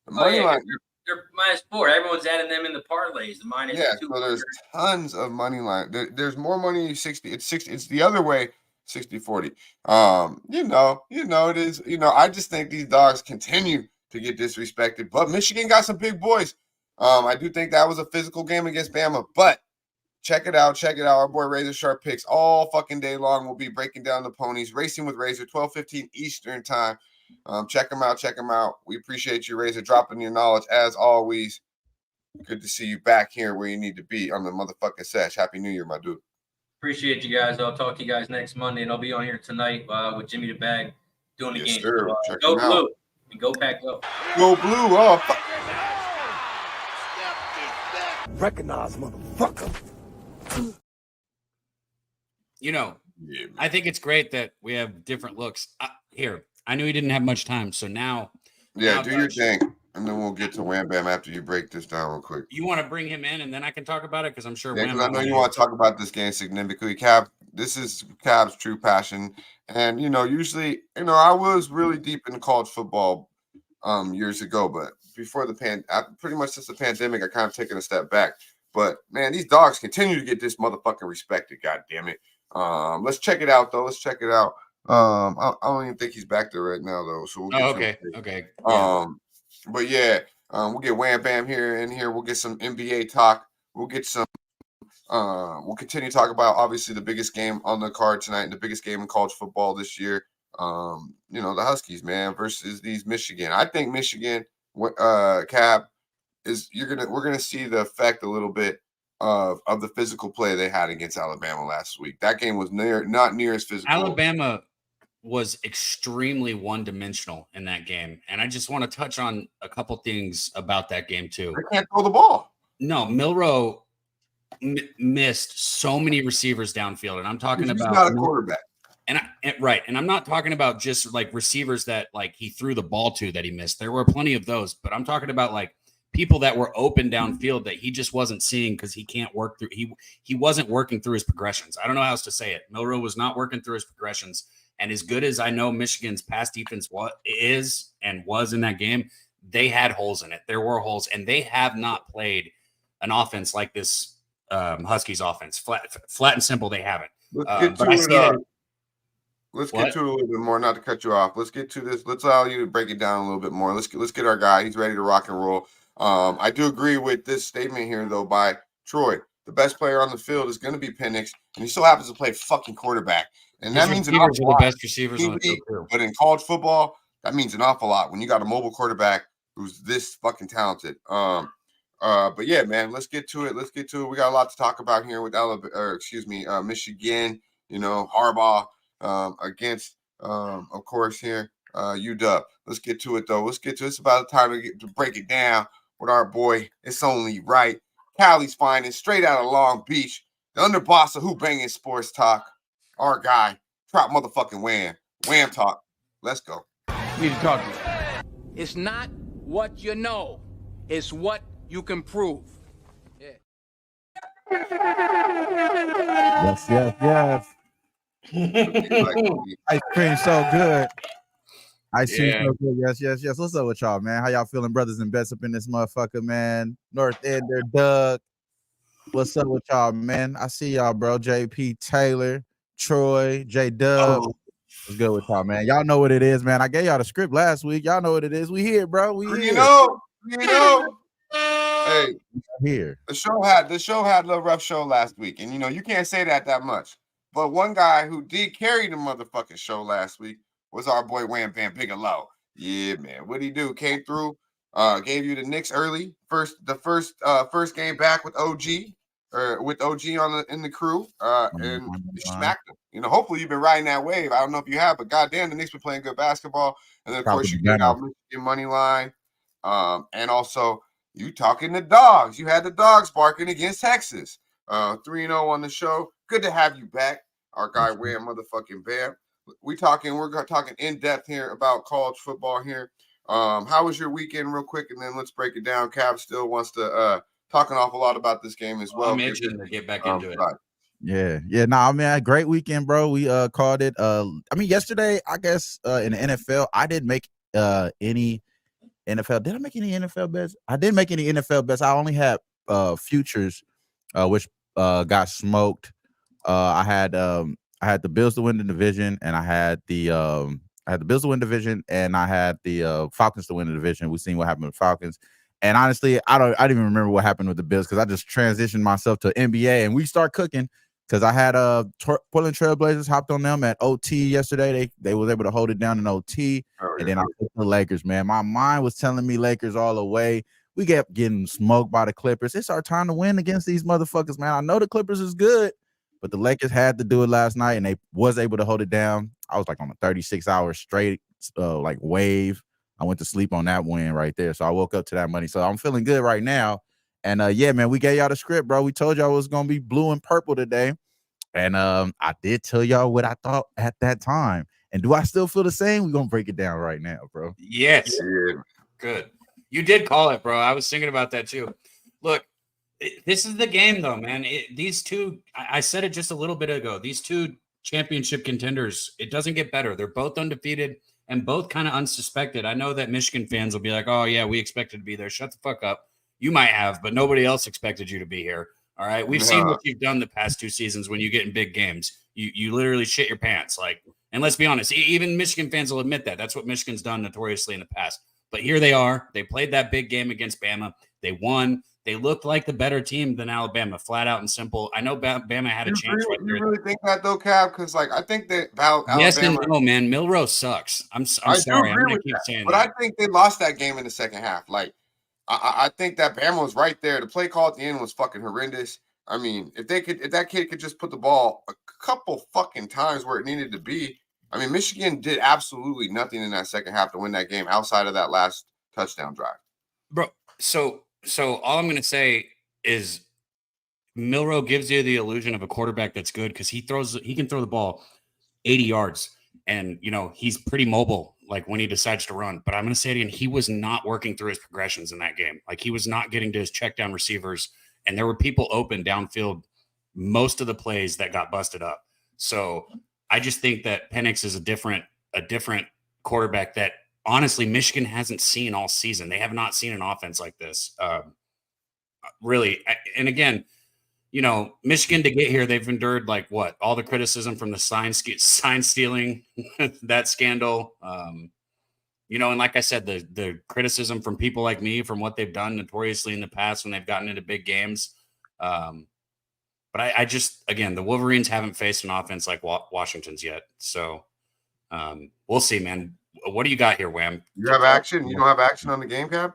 The money line. They're -4. Everyone's adding them in the parlays. The minus. Yeah, so there's tons of money line. There's more money. 60. It's 60. It's the other way. 60-40. It is. I just think these dogs continue to get disrespected. But Michigan got some big boys. I do think that was a physical game against Bama. But check it out. Our boy Razor Sharp picks all fucking day long. We'll be breaking down the ponies, racing with Razor, 12:15 Eastern time. Check them out. We appreciate you, Razor, dropping your knowledge as always. Good to see you back here where you need to be on the motherfucking Sesh. Happy New Year, my dude. Appreciate you guys. I'll talk to you guys next Monday, and I'll be on here tonight with Jimmy the Bag doing the game. Sir. Go blue and go Pack go. Go blue. Oh, fuck. Recognize, motherfucker. I think it's great that we have different looks. Here, I knew you didn't have much time, so now. Yeah, do your thing, and then we'll get to Wham Bam after you break this down real quick. You want to bring him in, and then I can talk about it because I'm sure. Yeah, because I know you want to talk about this game significantly. Cab, this is Cab's true passion, and usually, I was really deep in college football years ago, but before pretty much since the pandemic, I kind of taken a step back. But man, these dogs continue to get this motherfucking respected. God damn it. Let's check it out though. Let's check it out. I don't even think he's back there right now though. So we'll get okay. Yeah. But yeah, we'll get Wham Bam here. We'll get some NBA talk. We'll get some. We'll continue to talk about obviously the biggest game on the card tonight, and the biggest game in college football this year. The Huskies, man, versus these Michigan. I think Michigan, Cab, we're gonna see the effect a little bit of the physical play they had against Alabama last week. That game was not near as physical. Alabama was extremely one-dimensional in that game, and I just want to touch on a couple things about that game too. They can't throw the ball. No, Milroe missed so many receivers downfield, and I'm talking about not a quarterback. And I'm not talking about just like receivers that like he threw the ball to that he missed. There were plenty of those, but I'm talking about like people that were open downfield that he just wasn't seeing because he can't work through. He wasn't working through his progressions. I don't know how else to say it. Milroe was not working through his progressions, and as good as I know Michigan's pass defense was in that game, they had holes in it. There were holes, and they have not played an offense like this. Huskies offense, flat and simple. They haven't. Let's get to it a little bit more. Not to cut you off. Let's get to this. Let's allow you to break it down a little bit more. Let's get our guy. He's ready to rock and roll. I do agree with this statement here though by Troy. The best player on the field is going to be Penix, and he still happens to play fucking quarterback. And that means an awful lot. The best receivers on the field too. But in college football, that means an awful lot when you got a mobile quarterback who's this fucking talented. But yeah, man, let's get to it. We got a lot to talk about here with Michigan, Harbaugh against, of course, here, UW. Let's get to it, though. It's about the time to break it down with our boy. It's only right. Cali's finest, straight out of Long Beach. The underboss of Who Bangin' Sports Talk. Our guy, Trap motherfucking Wham. Wham Talk. Let's go. You need to talk to me. It's not what you know. It's what you can prove. Yeah. Yes. Ice cream so good. Ice cream so good. Yes. What's up with y'all, man? How y'all feeling, brothers and bets up in this motherfucker, man? North Ender, Doug. What's up with y'all, man? I see y'all, bro. JP Taylor, Troy, J Dub. What's good with y'all, man? Y'all know what it is, man. I gave y'all the script last week. Y'all know what it is. We here, bro. We here. You know. Hey, here. The show had a little rough show last week, and you can't say that much. But one guy who did carry the motherfucking show last week was our boy Wham Bam Bigelow. Yeah, man. What'd he do? Came through, gave you the Knicks early. First game back with OG in the crew, and smacked him. Hopefully you've been riding that wave. I don't know if you have, but goddamn, the Knicks been playing good basketball. And then of course you get out Michigan money line, and also. You talking the dogs. You had the dogs barking against Texas. 3-0 on the show. Good to have you back. Our guy, Wham motherfucking Bam. We're talking in depth here about college football here. How was your weekend real quick? And then let's break it down. Cab still wants to talk an awful lot about this game as well. I'm itching to get back into it. Yeah. Nah, man, great weekend, bro. We called it. Yesterday, I guess in the NFL, I didn't make any NFL. Did I make any NFL bets? I didn't make any NFL bets. I only had futures, which got smoked. I had the Bills to win the division, and I had the Bills to win the division, and I had the Falcons to win the division. We've seen what happened with Falcons, and honestly, I didn't even remember what happened with the Bills because I just transitioned myself to NBA, and we start cooking. Because I had Portland Trailblazers hopped on them at OT yesterday. They was able to hold it down in OT. And then I took the Lakers, man. My mind was telling me Lakers all the way. We kept getting smoked by the Clippers. It's our time to win against these motherfuckers, man. I know the Clippers is good, but the Lakers had to do it last night, and they was able to hold it down. I was like on a 36-hour straight wave. I went to sleep on that win right there. So I woke up to that money. So I'm feeling good right now. And yeah, man, we gave y'all the script, bro. We told y'all it was gonna be blue and purple today. And I did tell y'all what I thought at that time. And do I still feel the same? We're gonna break it down right now, bro. Yes. Yeah. Good. You did call it, bro. I was thinking about that too. Look, this is the game, though, man. These two, I said it just a little bit ago. These two championship contenders, it doesn't get better. They're both undefeated. and both kind of unsuspected. I know that Michigan fans will be like, oh, yeah, we expected to be there. Shut the fuck up. You might have, but nobody else expected you to be here. All right. We've seen what you've done the past 2 seasons when you get in big games. You literally shit your pants. Like, and let's be honest, even Michigan fans will admit that. That's what Michigan's done notoriously in the past. But here they are. They played that big game against Bama. They won. They looked like the better team than Alabama, flat out and simple. I know Bama had a chance right there. You really think that, though, Cab? Because, like, I think that Alabama. Yes and no, man. Milroe sucks. I'm sorry. I'm going to keep saying that. But I think they lost that game in the second half. Like, I think that Bama was right there. The play call at the end was fucking horrendous. I mean, if that kid could just put the ball a couple fucking times where it needed to be. I mean, Michigan did absolutely nothing in that second half to win that game outside of that last touchdown drive. Bro, so all I'm going to say is Milroe gives you the illusion of a quarterback that's good because he can throw the ball 80 yards and, you know, he's pretty mobile, like when he decides to run. But I'm going to say it again, he was not working through his progressions in that game. Like he was not getting to his check down receivers, and there were people open downfield most of the plays that got busted up. So I just think that Penix is a different quarterback that honestly Michigan hasn't seen all season. They have not seen an offense like this. Really. And again, you know, Michigan to get here, they've endured like what? All the criticism from the sign stealing, that scandal. You know, and like I said, the criticism from people like me from what they've done notoriously in the past when they've gotten into big games. But I just, again, the Wolverines haven't faced an offense like Washington's yet. So we'll see, man. What do you got here, Wham? You have action? You don't have action on the game, Cab?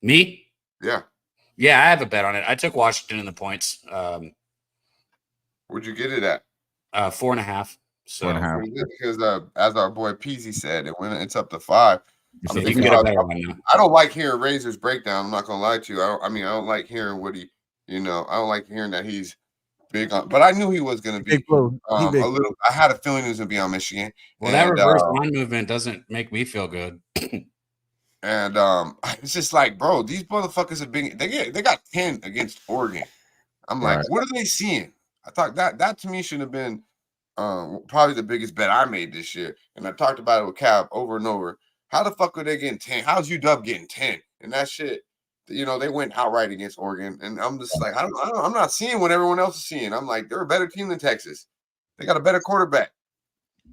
Me? Yeah. Yeah, I have a bet on it. I took Washington in the points. Where'd you get it at? 4.5. So 4.5. Because as our boy Peasy said, it's up to 5. I don't like hearing Razor's breakdown. I'm not gonna lie to you. I don't like hearing what he, you know, I don't like hearing that he's big on. But I knew he was gonna be a little. I had a feeling he was gonna be on Michigan. Well, that reverse line movement doesn't make me feel good. And it's just like, bro, these motherfuckers have been. They got 10 against Oregon. I'm like, what are they seeing? I thought that to me should have been probably the biggest bet I made this year. And I talked about it with Cab over and over. How the fuck are they getting 10? How's UW getting 10? And that shit, you know, they went outright against Oregon. And I'm just like, I'm not seeing what everyone else is seeing. I'm like, they're a better team than Texas. They got a better quarterback.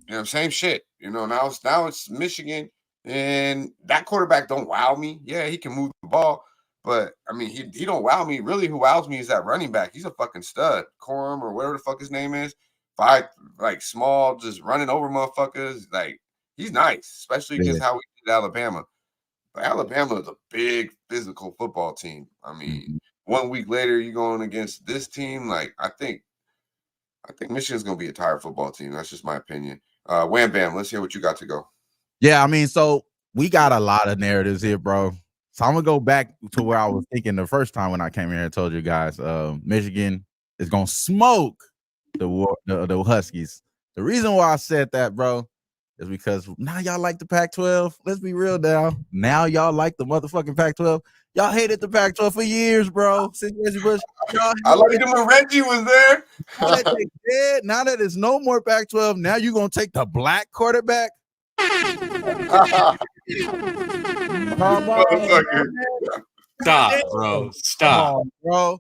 You know, same shit. You know, now it's Michigan, and that quarterback don't wow me. Yeah, he can move the ball, but I mean, he don't wow me. Really, who wows me is that running back. He's a fucking stud. Corum or whatever the fuck his name is. 5, like small, just running over motherfuckers. Like, he's nice, especially against how we did Alabama. But Alabama is a big physical football team. I mean, 1 week later, you're going against this team. Like, I think Michigan's going to be a tired football team. That's just my opinion. Wham Bam, let's hear what you got to go. Yeah, I mean, so we got a lot of narratives here, bro. So I'm going to go back to where I was thinking the first time when I came here and told you guys Michigan is going to smoke the Huskies. The reason why I said that, bro, is because now y'all like the Pac-12. Let's be real now. Now y'all like the motherfucking Pac-12. Y'all hated the Pac-12 for years, bro. Since Reggie Bush. I liked him when Reggie was there. Now that there's no more Pac-12, now you're going to take the black quarterback? Come on, stop, bro. Stop. On, bro.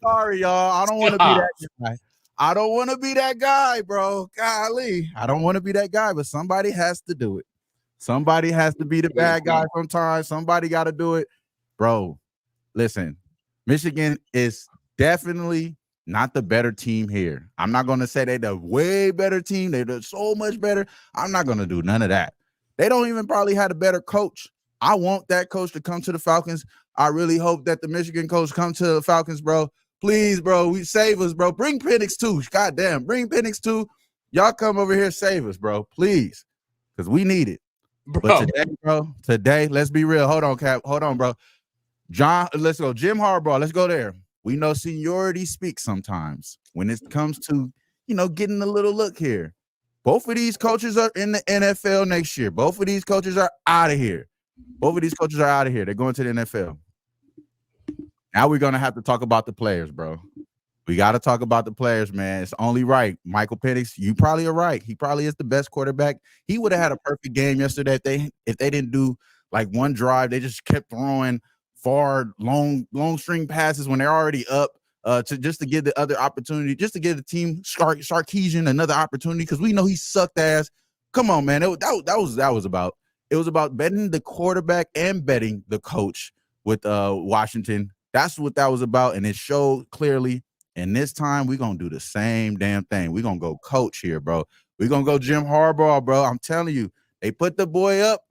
Sorry, y'all. I don't want to be that guy. I don't want to be that guy, bro. Golly. I don't want to be that guy, but somebody has to do it. Somebody has to be the bad guy sometimes. Somebody got to do it. Bro, listen, Michigan is definitely not the better team here. I'm not going to say they're the way better team. They're so much better. I'm not going to do none of that. They don't even probably have a better coach. I want that coach to come to the Falcons. I really hope that the Michigan coach come to the Falcons, bro. Please, bro, we save us, bro. Bring Penix too. Goddamn, bring Penix too. Y'all come over here, save us, bro. Please, because we need it. Bro. But today, let's be real. Hold on, Cap. Hold on, bro. John, let's go. Jim Harbaugh, let's go there. We know seniority speaks sometimes when it comes to, you know, getting a little look here. Both of these coaches are in the NFL next year. Both of these coaches are out of here. Both of these coaches are out of here. They're going to the NFL. Now we're going to have to talk about the players, bro. We got to talk about the players, man. It's only right. Michael Penix, you probably are right. He probably is the best quarterback. He would have had a perfect game yesterday if they didn't do like one drive. They just kept throwing far, long string passes when they're already up to give the other opportunity, just to give the team Sarkisian another opportunity because we know he sucked ass. Come on, man. That was about betting the quarterback and betting the coach with Washington. That's what that was about, and it showed clearly. And this time, we're going to do the same damn thing. We're going to go coach here, bro. We're going to go Jim Harbaugh, bro. I'm telling you, they put the boy up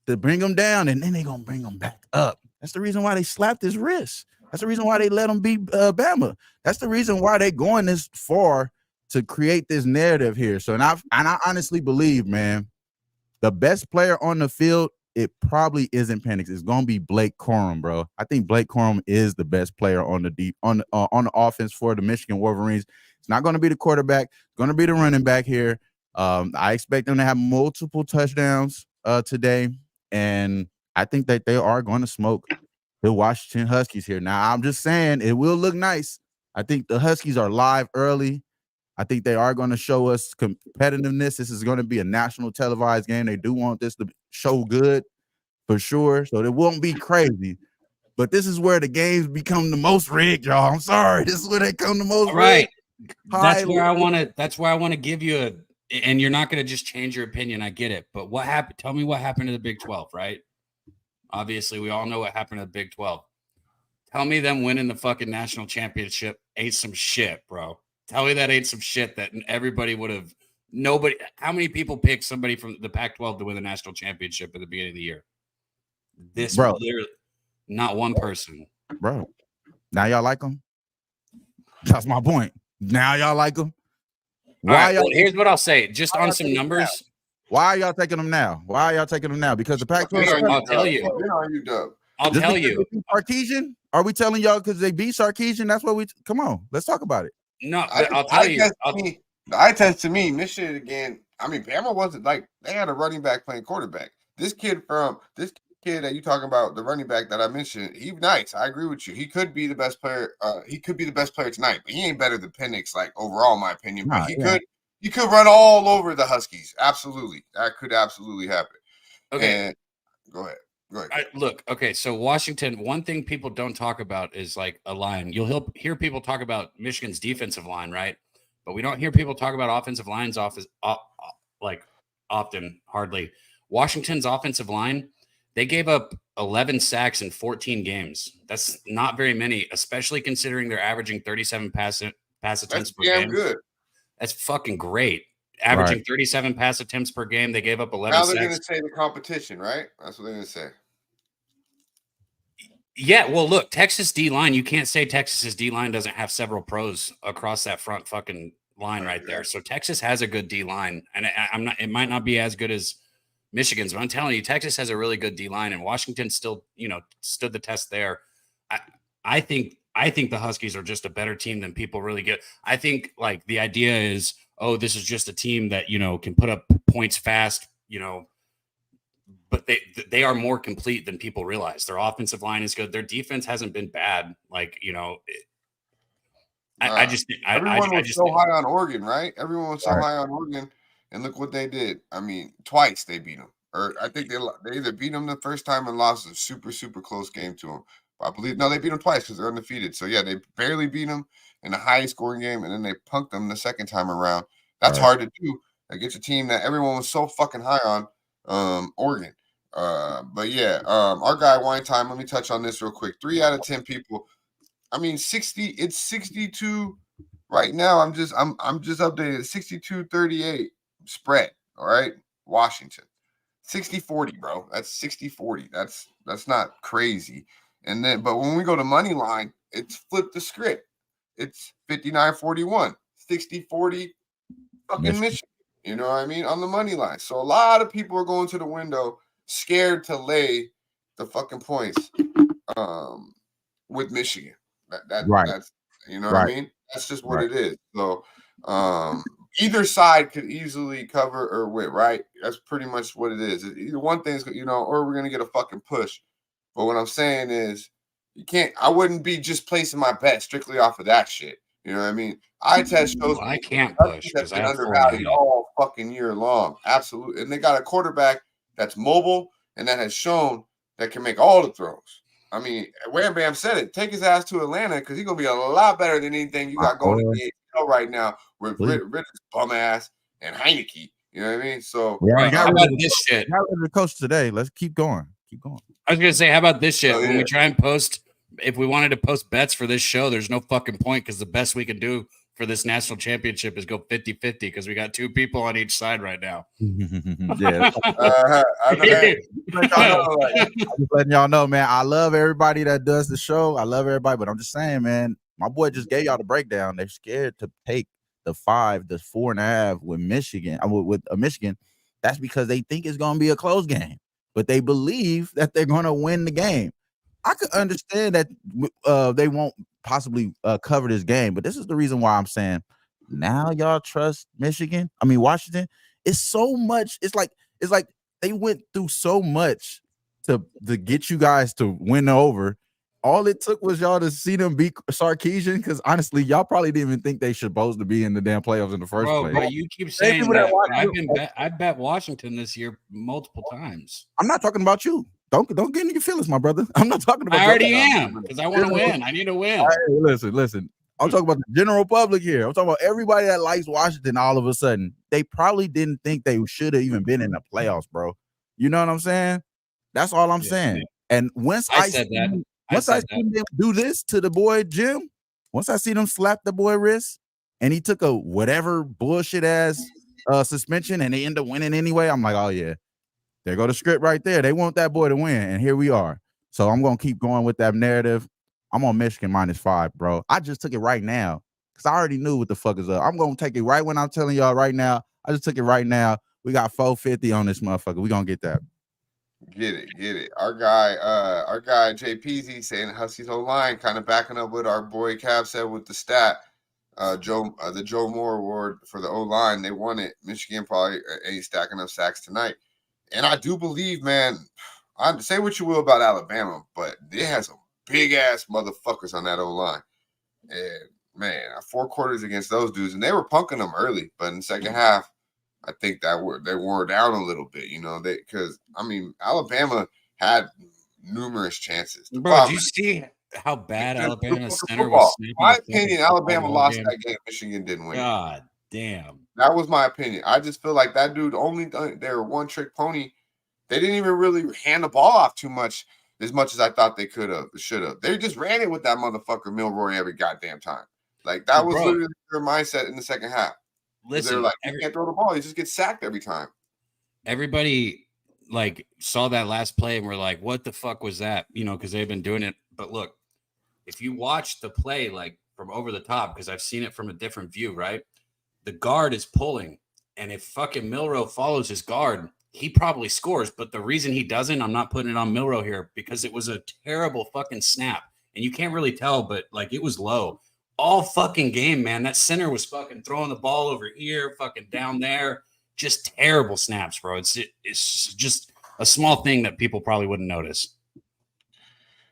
to bring him down, and then they're going to bring him back up. That's the reason why they slapped his wrist. That's the reason why they let him beat Bama. That's the reason why they going this far to create this narrative here. So, and I honestly believe, man, the best player on the field, it probably isn't Penix. It's gonna be Blake Corum, bro. I think Blake Corum is the best player on the offense for the Michigan Wolverines. It's not gonna be the quarterback. It's gonna be the running back here. I expect them to have multiple touchdowns today, and I think that they are going to smoke the Washington Huskies here. Now, I'm just saying it will look nice. I think the Huskies are live early. I think they are going to show us competitiveness. This is going to be a national televised game. They do want this to show good for sure. So it won't be crazy. But this is where the games become the most rigged, y'all. I'm sorry. This is where they come the most right. rigged. That's where I want to give you and you're not going to just change your opinion. I get it. But what happened? Tell me what happened to the Big 12, right? Obviously, we all know what happened to the Big 12. Tell me them winning the fucking national championship ate some shit, bro. Tell me that ain't some shit that everybody would have. Nobody. How many people picked somebody from the Pac-12 to win the national championship at the beginning of the year? This, bro, literally, not one person, bro. Now y'all like them? That's my point. Now y'all like them? Why? Well, here's what I'll say. Just on some numbers. Why are y'all taking them now? Because the Pac-12. I'll tell you. I'll tell you. Sarkisian? Are we telling y'all because they beat Sarkisian? That's what we. Come on, let's talk about it. No, I'll tell you. The eye test to me, Michigan again. I mean, Bama wasn't like they had a running back playing quarterback. This kid that you talking about, the running back that I mentioned, he's nice. I agree with you. He could be the best player. He could be the best player tonight, but he ain't better than Penix, like overall, in my opinion. But he could run all over the Huskies. Absolutely, that could absolutely happen. Okay, and go ahead. Look, okay, so Washington, one thing people don't talk about is like a line. You'll hear people talk about Michigan's defensive line, right? But we don't hear people talk about offensive lines like often, hardly. Washington's offensive line, they gave up 11 sacks in 14 games. That's not very many, especially considering they're averaging 37 pass attempts per game. Good. That's fucking great. Averaging 37 pass attempts per game. They gave up 11 now sacks. They're going to say the competition, right? That's what they're going to say. Yeah, well, look, Texas D-line, you can't say Texas's D-line doesn't have several pros across that front fucking line right there. So Texas has a good D-line, and it might not be as good as Michigan's, but I'm telling you, Texas has a really good D-line, and Washington still, stood the test there. I think the Huskies are just a better team than people really get. I think like the idea is, oh, this is just a team that, can put up points fast, but they are more complete than people realize. Their offensive line is good. Their defense hasn't been bad. Like, everyone was so high on Oregon, right? Everyone was so high on Oregon, and look what they did. I mean, twice they beat them, or I think they either beat them the first time and lost a super, super close game to them. But I believe they beat them twice because they're undefeated. So yeah, they barely beat them in a high scoring game, and then they punked them the second time around. That's hard to do against a team that everyone was so fucking high on, Oregon. But yeah, our guy Wine Time. Let me touch on this real quick. 3 out of 10 people. I mean, 60. It's 62 right now. I'm just updated. 62-38 spread. All right, Washington. 60-40, bro. That's 60-40. That's not crazy. And then, but when we go to money line, it's flipped the script. It's 59-41, 60-40, fucking Michigan. You know what I mean? On the money line. So a lot of people are going to the window scared to lay the fucking points with Michigan. That's you know what I mean? That's just what it is. So either side could easily cover or win, right? That's pretty much what it is. Either one thing's, or we're gonna get a fucking push. But what I'm saying is, I wouldn't be just placing my bet strictly off of that shit. You know what I mean? Eye test shows Well, I can't the push Huskies because have I been have 4 undervalued head. all fucking year long. Absolutely. And they got a quarterback that's mobile and that has shown that can make all the throws. I mean, Wham Bam said it. Take his ass to Atlanta because he's gonna be a lot better than anything you got going in the AFL right now with Riddick's bum ass and Heineke. You know what I mean? So We already got How rid about of this shit? got rid of the coach today. Let's keep going. Keep going. I was gonna say, how about this shit? Oh, When yeah. we try and post, if we wanted to post bets for this show, there's no fucking point because the best we can do for this national championship is go 50-50 because we got 2 people on each side right now. Yeah. I know, hey, I know, like, I'm just letting y'all know, man. I love everybody that does the show. I love everybody, but I'm just saying, man, my boy just gave y'all the breakdown. They're scared to take the 4.5 with Michigan. With Michigan. That's because they think it's gonna be a close game, but they believe that they're gonna win the game. I could understand that they won't possibly cover this game, but this is the reason why I'm saying now y'all trust Michigan. I mean Washington. It's so much. It's like they went through so much to get you guys to win over. All it took was y'all to see them beat Sarkisian, because honestly, y'all probably didn't even think they should supposed to be in the damn playoffs in the first Bro, place. but you keep saying that. I bet Washington this year multiple times. I'm not talking about you. Don't get in your feelings, my brother. I'm not talking about. I already am because I want to win. I need to win. Hey, listen. I'm talking about the general public here. I'm talking about everybody that likes Washington. All of a sudden, they probably didn't think they should have even been in the playoffs, bro. You know what I'm saying? That's all I'm saying. And once I see them do this to the boy Jim, once I see them slap the boy wrist, and he took a whatever bullshit ass suspension, and they end up winning anyway, I'm like, oh yeah, there go the script right there. They want that boy to win, and here we are. So I'm gonna keep going with that narrative. I'm on Michigan -5, bro. I just took it right now because I already knew what the fuck is up. I'm gonna take it right when I'm telling y'all right now. I just took it right now. We got 450 on this motherfucker. We gonna get that. Get it. Our guy JPZ saying Huskies O-line, kind of backing up what our boy Cab said with the stat. The Joe Moore Award for the O-line. They won it. Michigan probably ain't stacking up sacks tonight. And I do believe, man, I say what you will about Alabama, but they had some big ass motherfuckers on that O-line. And man, 4 quarters against those dudes, and they were punking them early, but in the second half, I think that they wore down a little bit, you know, because I mean, Alabama had numerous chances. Bro, did you see how bad Alabama's center was? In my opinion, Alabama lost that game. Michigan didn't win. God damn. That was my opinion. I just feel like that dude they were one trick pony. They didn't even really hand the ball off too much as I thought they should have. They just ran it with that motherfucker Milroy every goddamn time. Like that was literally their mindset in the second half. Listen, they're like, you can't throw the ball. You just get sacked every time. Everybody like saw that last play and we're like, what the fuck was that? You know, because they've been doing it. But look, if you watch the play like from over the top, because I've seen it from a different view, right? The guard is pulling, and if fucking Milrow follows his guard, he probably scores. But the reason he doesn't, I'm not putting it on Milrow here, because it was a terrible fucking snap. And you can't really tell, but like it was low. All fucking game, man. That center was fucking throwing the ball over here, fucking down there. Just terrible snaps, bro. It's just a small thing that people probably wouldn't notice.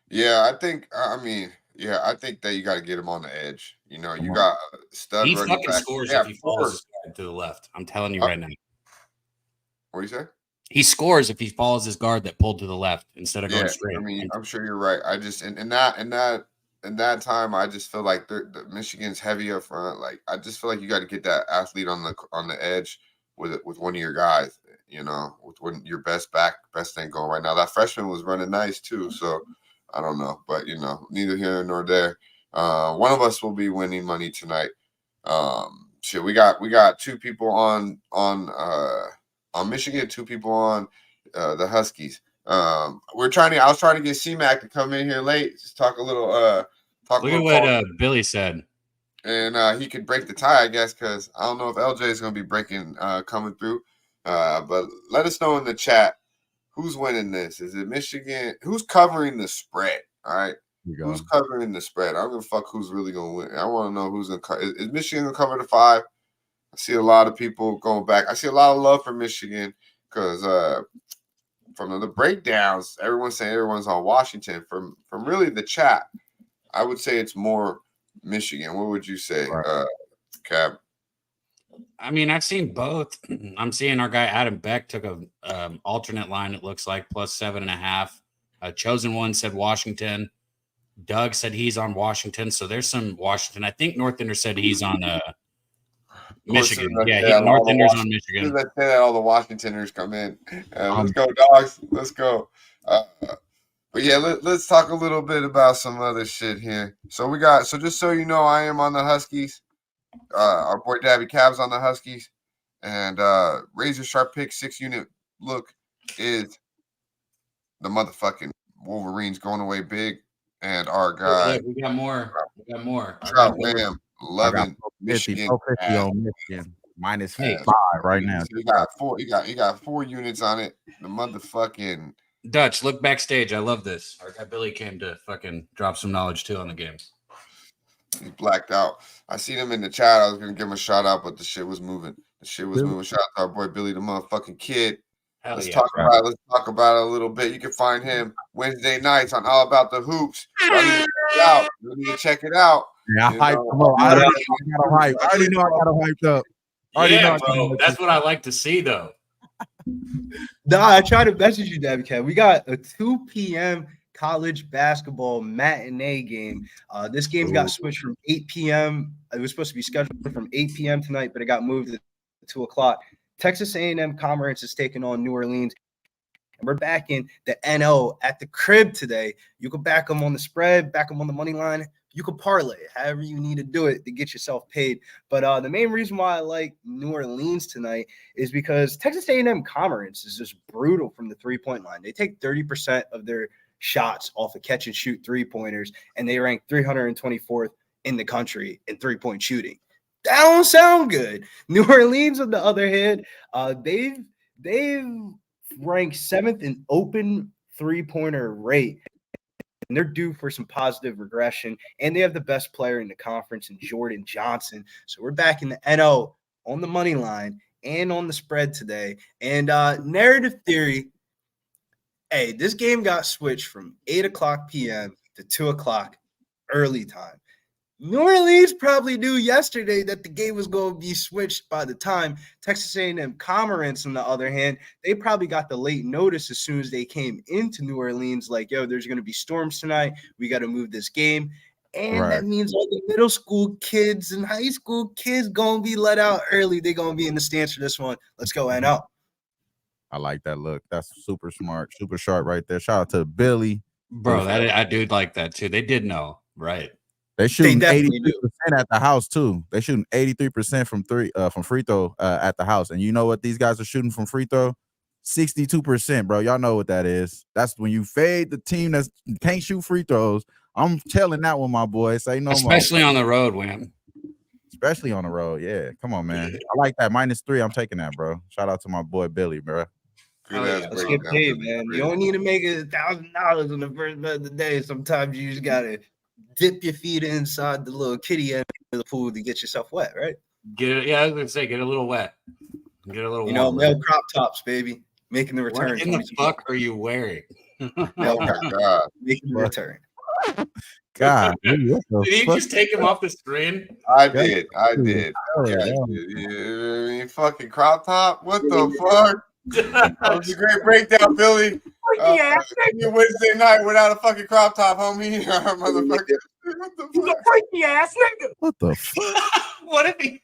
Yeah, I think that you got to get him on the edge. You know, you got stud. He fucking scores if he falls his guard to the left. I'm telling you right now. What do you say? He scores if he follows his guard that pulled to the left instead of going straight. I mean, I'm sure you're right. I just in that time, I just feel like the Michigan's heavy up front. Like I just feel like you got to get that athlete on the edge with one of your guys. You know, with your best thing going right now. That freshman was running nice too. So I don't know, but you know, neither here nor there. One of us will be winning money tonight. We got 2 people on Michigan, 2 people on the Huskies. I was trying to get C-Mac to come in here late, just talk a little. Look at what Billy said, and he could break the tie, I guess, because I don't know if LJ is going to be coming through. But let us know in the chat who's winning this. Is it Michigan? Who's covering the spread? All right, who's covering the spread? I don't give a fuck who's really going to win. I want to know who's going to. Is Michigan going to cover the 5? I see a lot of people going back. I see a lot of love for Michigan because from the breakdowns, everyone's saying everyone's on Washington. From really the chat, I would say it's more Michigan. What would you say, Right. Cab? I mean, I've seen both. I'm seeing our guy Adam Beck took a alternate line. It looks like plus 7.5. Chosen One said Washington. Doug said he's on Washington. So there's some Washington. I think Northander said he's on Michigan. Yeah, Northander's on Michigan. Let's say that all the Washingtoners come in. Let's go, dogs. Let's go. But yeah, let's talk a little bit about some other shit here. So just so you know, I am on the Huskies. Our boy Daby Cab's on the Huskies. And Razor Sharp Pick 6-unit look is the motherfucking Wolverines going away big. And our guy. We got more. Trout Lamb, 11 Michigan. 450 on Michigan. Minus 5 right now. So you got 4 units on it. The motherfucking Dutch, look backstage. I love this. Our guy Billy came to fucking drop some knowledge too on the game. He blacked out. I seen him in the chat. I was gonna give him a shout out, but the shit was moving. Shout out to our boy Billy, the motherfucking kid. Let's talk about it a little bit. You can find him Wednesday nights on All About the Hoops. You need to check it out. Yeah, I already know I got him hyped up. Yeah, bro. That's what I like to see, though. Nah, I tried to message you, Daby Cab. We got a 2 p.m. college basketball matinee game. This game got switched from 8 p.m. It was supposed to be scheduled from 8 p.m. tonight, but it got moved to 2 o'clock. Texas A&M Commerce is taking on New Orleans. And we're backing the NO at the crib today. You can back them on the spread, back them on the money line. You can parlay it, however you need to do it to get yourself paid. But the main reason why I like New Orleans tonight is because Texas A&M Commerce is just brutal from the three-point line. They take 30% of their shots off of catch-and-shoot three-pointers, and they rank 324th in the country in three-point shooting. That don't sound good. New Orleans, on the other hand, they've ranked 7th in open three-pointer rate, and they're due for some positive regression. And they have the best player in the conference in Jordan Johnson. So we're back in the NO on the money line and on the spread today. And narrative theory, hey, this game got switched from 8 o'clock p.m. to 2 o'clock early time. New Orleans probably knew yesterday that the game was going to be switched by the time. Texas A&M Commerce, on the other hand, they probably got the late notice as soon as they came into New Orleans, like, yo, there's going to be storms tonight. We got to move this game. And that means all the middle school kids and high school kids going to be let out early. They're going to be in the stands for this one. Let's go NO. I like that look. That's super smart, super sharp right there. Shout out to Billy. Bro, I do like that too. They did know, right? They shooting 83% at the house too. They shooting 83% from free throw at the house. And you know what these guys are shooting from free throw? 62%, bro. Y'all know what that is. That's when you fade the team that can't shoot free throws. I'm telling that one, my boy. Say no more. Especially on the road, Wham. Especially on the road. Yeah. Come on, man. I like that. -3. I'm taking that, bro. Shout out to my boy Billy, bro. Let's get paid, man. You don't need to make $1,000 in the first bet of the day. Sometimes you just gotta dip your feet inside the little kiddie end of the pool to get yourself wet, right? I was gonna say get a little wet. Get a little warm. Male crop tops, baby. Making the return. What in the fuck are you wearing? Male crop top. Making the return. God, did you just take him off the screen? I did. Yeah, fucking crop top. What the fuck? That was a great breakdown, Billy. Wednesday night without a fucking crop top, homie. Motherfucker. You a freaky ass nigga. What the fuck? What if he?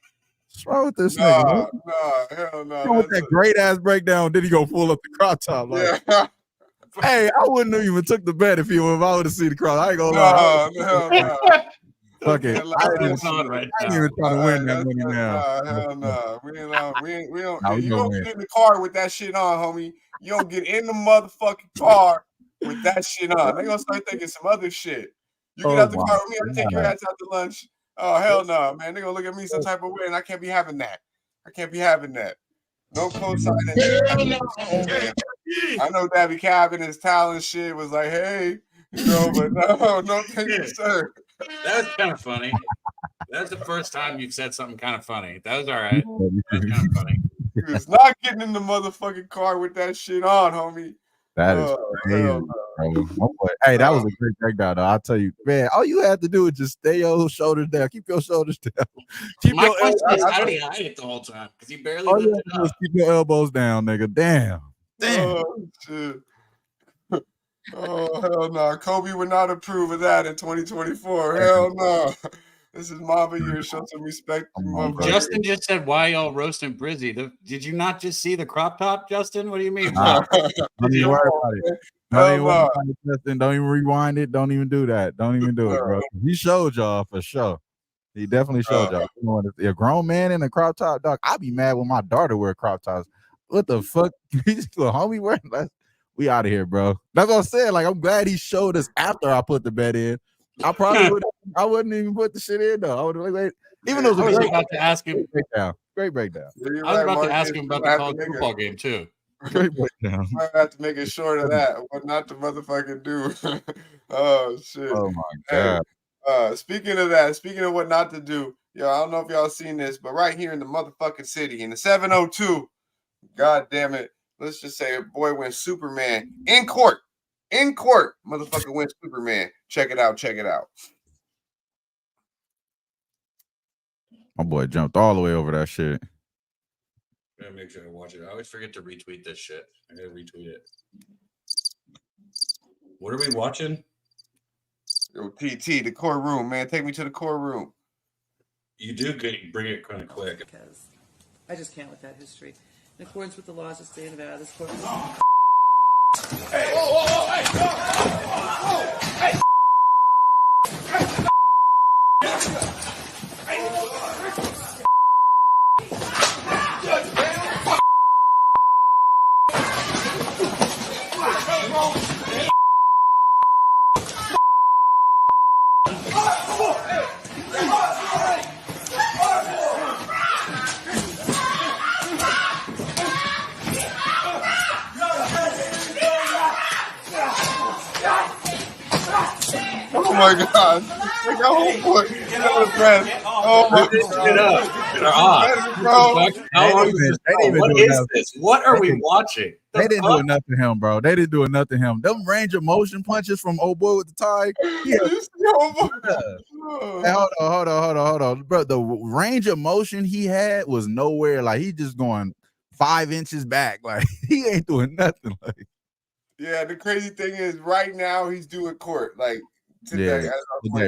What's wrong with this nigga? No, hell no. With that great ass breakdown, did he go full up the crop top? Like, yeah. Hey, I wouldn't have even took the bet if I would have seen the crop. I ain't gonna lie. No. Fuck it. I ain't even trying to win that money now. Hell no. We don't. You don't get in the car with that shit on, homie. You don't get in the motherfucking car with that shit on. They gonna start thinking some other shit. You get out the car with me, I take your ass out to lunch. Oh, hell no, man. They gonna look at me some type of way, and I can't be having that. No co-signing. I know Daby Cab and his talent shit was like, hey, but no, thank you, sir. That was kind of funny. That's the first time you've said something kind of funny. That was all right. That's kind of funny. He was not getting in the motherfucking car with that shit on, homie. That is crazy, hell bro. My boy, hey, that was a great breakdown, though. I'll tell you, man. All you had to do is just stay your shoulders down. Keep your shoulders down. Keep My your question is, elbows. how did he hide it the whole time? Because he barely All you lifted have to do up. is keep your elbows down, nigga. Damn. Oh, shit. Oh, hell no. Kobe would not approve of that in 2024. Hell no. This is Mamba year. Show some respect, you Come on, bro. motherfucker. Justin just said, "Why y'all roasting Brizzy?" Did you not just see the crop top, Justin? What do you mean? Nah, don't even worry about it. Don't Hell even worry no. about it, Justin. Don't even rewind it. Don't even do that. Don't even do it, bro. He showed y'all for sure. He definitely showed y'all. You know, if a grown man in a crop top, dog, I'd be mad when my daughter wear crop tops. What the fuck? He's a homie wearing. We out of here, bro. That's what I'm saying. Like, I'm glad he showed us after I put the bet in. I probably would. I wouldn't even put the shit in though. I would have like, even though it I was was a about to ask him. great breakdown. Yeah, you're I was right, about Mark. to ask him about the Have to college make football game too. Great breakdown. Might have to make it short of that. What not to motherfucking do. Oh shit. Oh my Hey, god. speaking of that, speaking of what not to do, yo, I don't know if y'all seen this, but right here in the motherfucking city, in the 702, god damn it, let's just say a boy went Superman in court. In court, motherfucker went Superman. Check it out, check it out. My boy jumped all the way over that shit. I gotta make sure I watch it. I always forget to retweet this shit. I gotta retweet it. What are we watching? Yo, TT, the courtroom, man. Take me to the courtroom. You do bring it kind of quick. Because I just can't with that history. In accordance with the laws of the state of Nevada, this court. Oh my god. Like a whole boy. Oh my god. Bro. How long is this? What is this? What are we watching? They didn't do enough to him, bro. They didn't do enough to him. Them range of motion punches from old boy with the tie. Yeah. Hey, hold on, bro. The range of motion he had was nowhere. Like he just going 5 inches back. Like he ain't doing nothing. Like Yeah, the crazy thing is, right now he's doing court. Like today,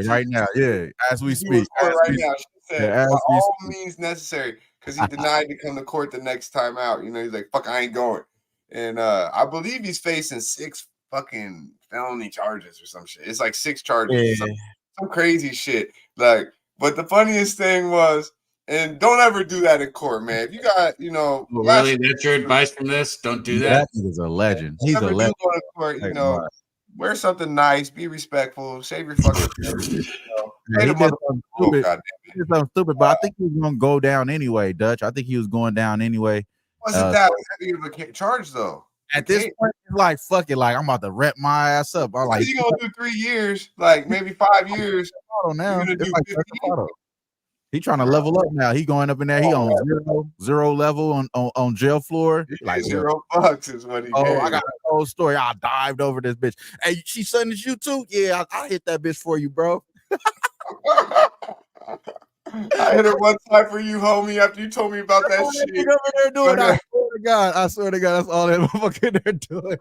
right now, yeah. As we he's doing speak, court right now. She said, as by we all speak. means necessary, because he denied to come to court the next time out. You know, he's like, "Fuck, I ain't going." And I believe he's facing 6 fucking felony charges or some shit. It's like 6 charges, some crazy shit. Like, but the funniest thing was. And don't ever do that in court, man. If you got, you know, really, that's your advice from this? Don't do that. That is a legend. He's a legend. Go to court, you know, wear something nice, be respectful, save your fucking. He did something stupid. He did something stupid, but I think he was gonna go down anyway, Dutch. I think he was going down anyway. Wasn't that heavy of a charge though? At this point, it's like fuck it, like I'm about to rep my ass up. I'm like, you gonna do 3 years, like maybe 5 years. Now You're gonna do 15? He trying to level up now. He going up in there. He on zero level on jail floor. Like $0 is what he gave. I got a whole story. I dived over this bitch. Hey, she sent it you too? Yeah, I hit that bitch for you, bro. I hit her one time for you, homie, after you told me about that shit. Over there doing I swear to God, that's all that motherfucker there doing.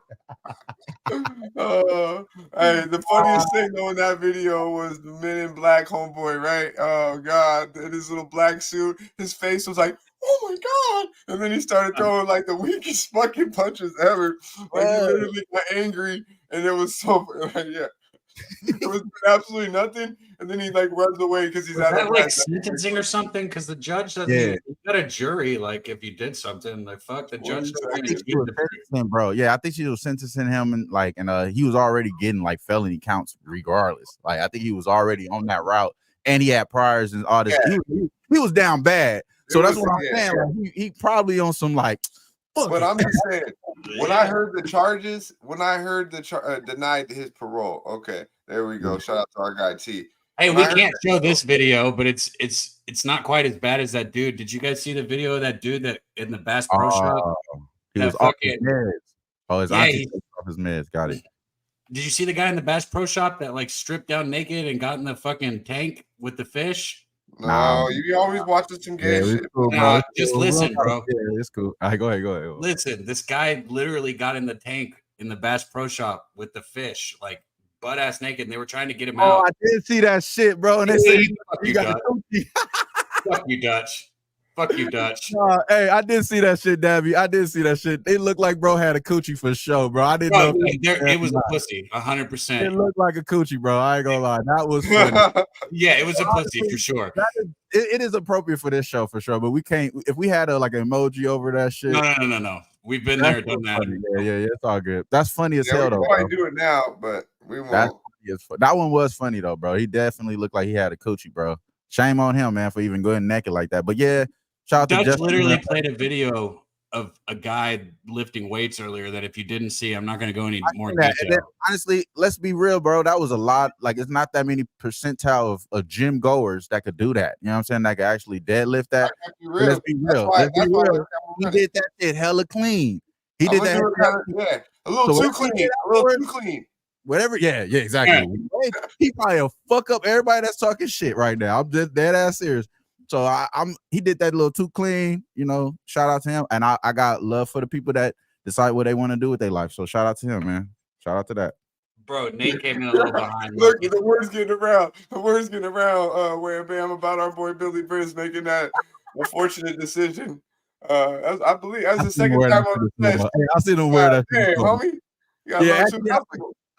Hey, the funniest thing though in that video was the Men in Black homeboy, right? Oh God, in his little black suit, his face was like, "Oh my God!" And then he started throwing like the weakest fucking punches ever. Like he literally got angry, and it was so like, yeah. It was absolutely nothing, and then he like runs away because he's out of like sentencing or something. Because the judge doesn't. Yeah. You got a jury. Like if you did something, like fuck the judge. Bro, yeah, I think she was sentencing him, and he was already getting like felony counts regardless. Like I think he was already on that route, and he had priors and all this. Yeah. He was down bad. So that's what I'm saying. Like, he probably on some like. But I'm just saying, when I heard the charges, denied his parole. Okay, there we go. Shout out to our guy T. Hey, we can't show this video, but it's not quite as bad as that dude. Did you guys see the video of that dude that in the Bass Pro Shop? He was fucking. Oh, his Yeah, auntie took off his meds. Got it. Did you see the guy in the Bass Pro Shop that like stripped down naked and got in the fucking tank with the fish? No, you always watching some gay it's shit. cool, bro. Nah, It's just cool. listen, bro. Yeah, it's cool. All right, go ahead. Listen, this guy literally got in the tank in the Bass Pro Shop with the fish, like butt ass naked, and they were trying to get him out. I did see that shit, bro. And they said you got Dutch. the coochie. Fuck you, Dutch. Fuck you, Dutch. Hey, I did see that shit, Dabby. I did see that shit. It looked like bro had a coochie for sure, bro. I didn't know. It was a pussy, 100%. It looked like a coochie, bro. I ain't gonna lie. That was funny. Yeah, it was a pussy for sure. It is appropriate for this show for sure, but we can't. If we had like an emoji over that shit. No. We've been there, done that. Yeah, it's all good. That's funny as hell, though. We might do it now, but we won't. That one was funny though, bro. He definitely looked like he had a coochie, bro. Shame on him, man, for even going naked like that. But yeah, shout out to Dutch Justin. literally played a video of a guy lifting weights earlier that if you didn't see, I'm not going to go any more detail. And then, honestly, let's be real, bro. That was a lot. Like, it's not that many percentile of gym goers that could do that. You know what I'm saying? That could actually deadlift that. Let's be real. He did that shit hella clean. He did that. A little too clean. Whatever. Yeah, exactly. Yeah. He probably will fuck up everybody that's talking shit right now. I'm just dead ass serious. So he did that a little too clean, you know. Shout out to him. And I got love for the people that decide what they want to do with their life. So shout out to him, man. Shout out to that. Bro, Nate came in a little behind. Look, the word's getting around. Where Bam about our boy Billy Briz making that unfortunate decision. I believe that's the second time on the Sesh. I see them wear that. Hey, homie.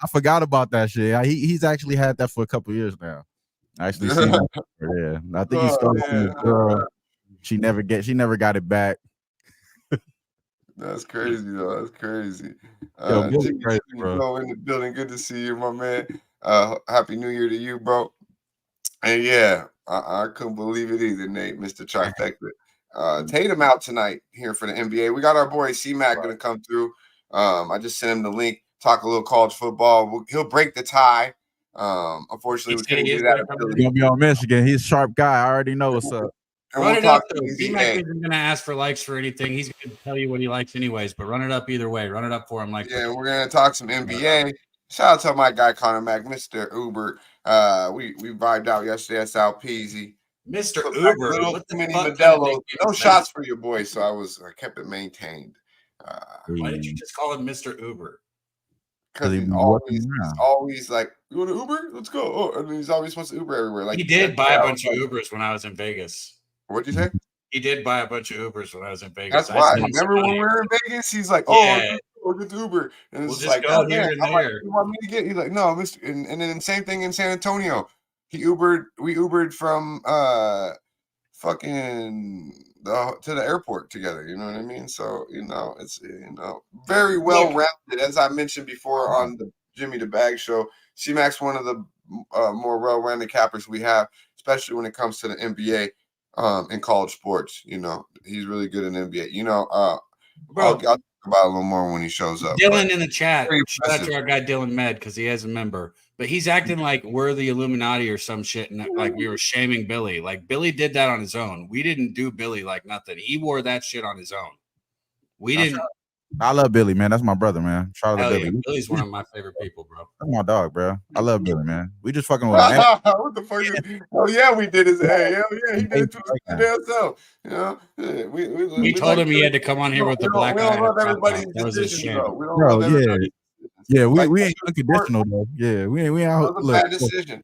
I forgot about that shit. He's actually had that for a couple years now. I actually seen that. Yeah, I think he started from his girl. She never got it back. That's crazy, though. That's crazy. Billy crazy, bro. In the building. Good to see you, my man. Happy New Year to you, bro. And yeah, I couldn't believe it either, Nate, Mr. Trifecta. Tatum out tonight here for the NBA. We got our boy C-Mac going to come through. I just sent him the link. Talk a little college football. He'll break the tie. Unfortunately, we couldn't do that. He's gonna be on Michigan. He's a sharp guy. I already know what's up. Run it up, though. C-Mac isn't gonna ask for likes for anything. He's gonna tell you what he likes anyways. But run it up either way. Run it up for him. We're gonna talk some NBA. Shout out to my guy Connor Mack, Mr. Uber. We vibed out yesterday at South Peasy. Mr. Uber, what the mini Modelo. No shots for your boy, so I kept it maintained. Why did you just call him Mr. Uber? Because he's always like, you want to Uber? Let's go. Oh, and he's always supposed to Uber everywhere. Like he did buy a bunch of Ubers when I was in Vegas. What'd you say? He did buy a bunch of Ubers when I was in Vegas. That's why. Remember when we were in Vegas? He's like, we'll get the Uber. And it's like, go here and there. Like, you want me to get? He's like, no, Mr. And then same thing in San Antonio. We Ubered from to the airport together, you know what I mean? So, it's very well rounded. As I mentioned before on the Jimmy the Bag show, C-Mac's one of the more well-rounded cappers we have, especially when it comes to the NBA and college sports. He's really good in NBA. I'll talk about it a little more when he shows up. Dylan in the chat. Shout out to our guy Dylan Med because he has a member. But he's acting like we're the Illuminati or some shit, and like we were shaming Billy. Like Billy did that on his own. We didn't do Billy like nothing. He wore that shit on his own. We didn't. I love Billy, man. That's my brother, man. Shout out to Billy. Yeah. Billy's one of my favorite people, bro. That's my dog, bro. I love Billy, man. We just fucking with him. What the fuck? Oh yeah, we did his. Hey, hell yeah, he did it to his damn self. We told him he had to come on here with the black eye. We don't love everybody's decision, though. We don't love everybody's. Yeah, we ain't unconditional though. Yeah, we ain't out. Bad decision.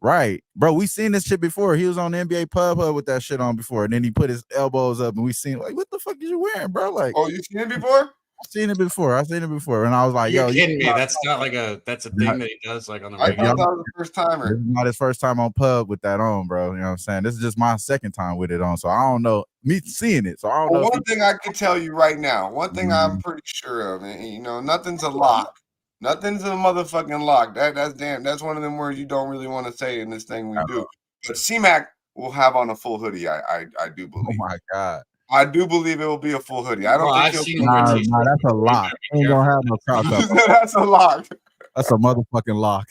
Right, bro. We seen this shit before. He was on the NBA pub with that shit on before, and then he put his elbows up, and we seen like, what the fuck is you wearing, bro? Like, oh, you seen it before? I seen it before, and I was like, You're kidding me? That's not like that's a thing that he does like on the regular. I thought that was the first timer. This is not his first time on pub with that on, bro. You know what I'm saying? This is just my second time with it on, so I don't know me seeing it. So I don't know. One thing I can tell you right now, one thing I'm pretty sure of, and nothing's a lock. Nothing's a motherfucking lock. That's one of them words you don't really want to say in this thing we do. But C-Mac will have on a full hoodie. I do believe. Oh my god. I do believe it will be a full hoodie. I don't think that's a lock. Ain't gonna have no crop top. That's a lock. That's a motherfucking lock.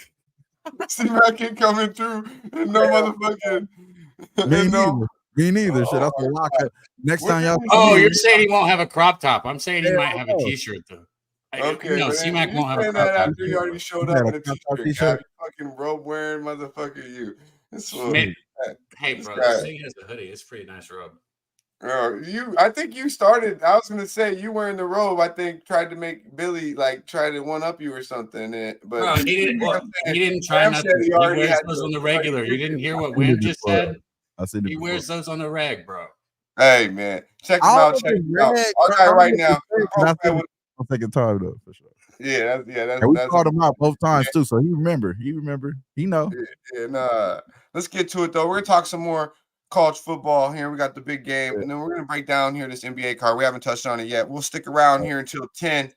C-Mac ain't coming through and no motherfucking. Me neither. Shit, that's a lock. Next time y'all. Oh, you're saying he won't have a crop top. I'm saying he might have a t-shirt though. Okay, no, but C-Mac you won't have a saying crop that top after you already showed You had up a in a crop top t-shirt, t-shirt? Cap, you fucking robe wearing motherfucker, you. This Man, hey, this bro, guy. this thing has a hoodie. It's a pretty nice robe. I think you started. I was gonna say you wearing the robe. I think tried to make Billy like try to one up you or something. But Bro, he didn't. He didn't try Sam nothing. said he He already wears had those the on the regular. You didn't hear what I seen Win it just before. said. I seen it He before. wears those on the reg, bro. Hey man, check him I out. don't Check know him if out. Red, I'll bro, tell you I right don't know now. if Red, but I think I'm taking time though for sure. Yeah, And we that's called him out both times too, so he remember. He know. And let's get to it though. We're gonna talk some more college football here. We got the big game, and then we're gonna break down here this NBA card. We haven't touched on it yet. We'll stick around here until 10.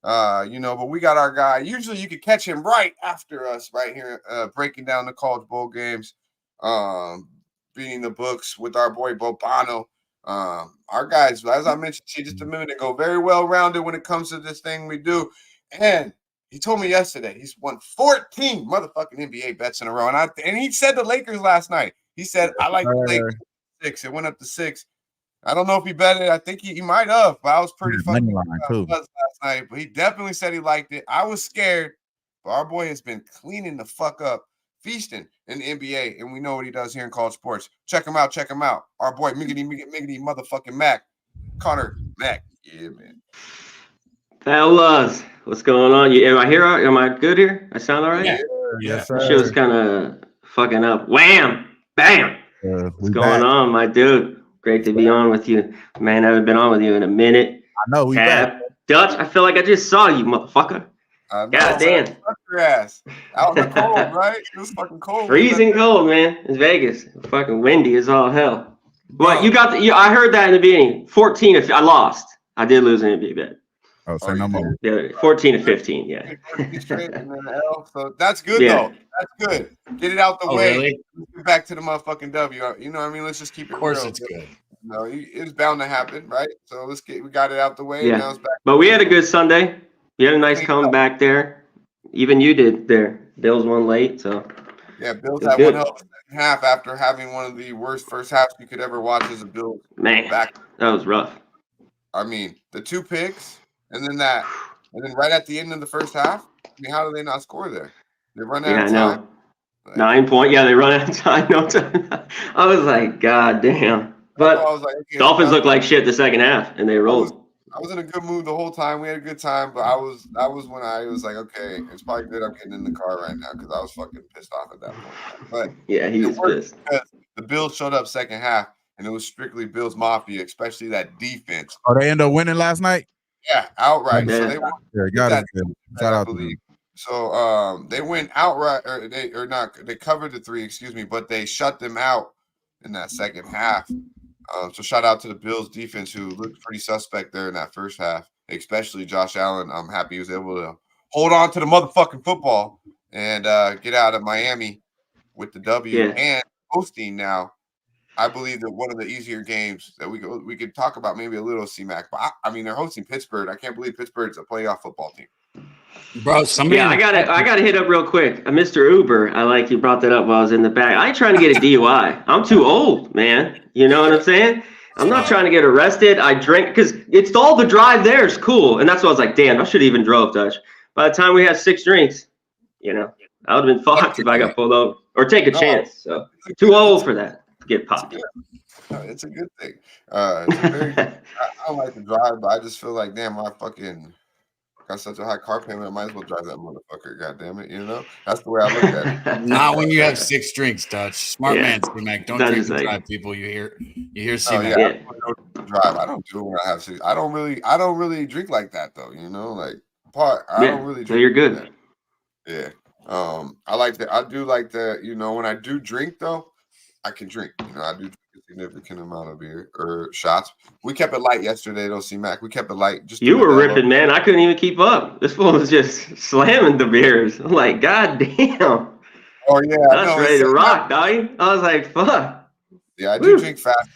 But we got our guy. Usually you could catch him right after us, right here, breaking down the college bowl games, beating the books with our boy Bobano. Our guys, as I mentioned to you just a minute ago, very well rounded when it comes to this thing we do. And he told me yesterday he's won 14 motherfucking NBA bets in a row. And he said the Lakers last night. He said, I like the Lakers 6. It went up to 6. I don't know if he bet it. I think he might have, but I was pretty fucking buzzed last night. But he definitely said he liked it. I was scared, but our boy has been cleaning the fuck up, feasting in the NBA, and we know what he does here in college sports. Check him out. Our boy Miggity motherfucking Mac, Connor Mac. Yeah, man. Fellas, what's going on? Am I here? Am I good here? I sound all right? Yeah. Yes, The sir. show's kind of fucking up. Wham! Bam! What's going on, my dude? Great to be on with you. Man, I haven't been on with you in a minute. I know, we Cab. back. Dutch, I feel like I just saw you, motherfucker. I know, God damn. man. Fuck your ass. Out in the cold, right? It was fucking cold. Freezing cold, man. It's Vegas. Fucking windy as all hell. What, you got I heard that in the beginning. 14 if I lost. I did lose an NBA bet. Oh, say no more. Yeah, 14 to 15, yeah. So that's good, though. That's good. Get it out the way. Really? Let's get back to the motherfucking W. You know what I mean? Let's just keep it real. Of course it's good. No, it's bound to happen, right? So we got it out the way. Yeah. Now it's back. But we had a good Sunday. We had a nice comeback there. Even you did there. Bills won late, so. Yeah, Bills had one hell of a second half after having one of the worst first halves you could ever watch as a Bills. Man, that was rough. I mean, the 2 picks, and then right at the end of the first half. I mean, how do they not score there? They run out of time. Know. 9 point. Yeah, they run out of time. No time. I was like, God damn. But I was like, okay, Dolphins looked like shit the second half, and they rolled. I was in a good mood the whole time. We had a good time, but that was when I was like, okay, it's probably good I'm getting in the car right now because I was fucking pissed off at that point. But yeah, he was pissed because the Bills showed up second half, and it was strictly Bills Mafia, especially that defense. Oh, they ended up winning last night? Yeah, outright. Yeah. So they won. Got it. Shout out to them. So they went outright, they covered the 3, but they shut them out in that second half. So shout out to the Bills defense who looked pretty suspect there in that first half, especially Josh Allen. I'm happy he was able to hold on to the motherfucking football and get out of Miami with the W and hosting now. I believe that one of the easier games that we could talk about, maybe a little C-Mac, but I mean they're hosting Pittsburgh. I can't believe Pittsburgh's a playoff football team. Bro, somebody. Yeah, I gotta hit up real quick. Mr. Uber, I like you brought that up while I was in the back. I ain't trying to get a DUI. I'm too old, man. You know what I'm saying? I'm not trying to get arrested. I drink because it's all the drive there is cool, and that's why I was like, damn, I should have even drove, Dutch. By the time we had 6 drinks, I would have been fucked if I got pulled over or take a chance. So too old for that. Get popped. It's a good thing. It's a very I don't like to drive, but I just feel like, damn, I fucking got such a high car payment. I might as well drive that motherfucker. God damn it, that's the way I look at it. Not when you have 6 drinks, Dutch. Smart man, C-Mac. Don't drink and drive, people. You hear C-Mac. I don't drive. I don't do it when I have 6. I don't really drink like that though. I don't really drink. So you're good. Like yeah. I like that. I do like that. When I do drink though, I can drink. I do drink a significant amount of beer or shots. We kept it light yesterday, though, C-Mac. We kept it light. You were ripping, man. I couldn't even keep up. This fool was just slamming the beers. I'm like, God damn. Oh, yeah. I was ready to rock, dog. I was like, fuck. Yeah, I do drink fast.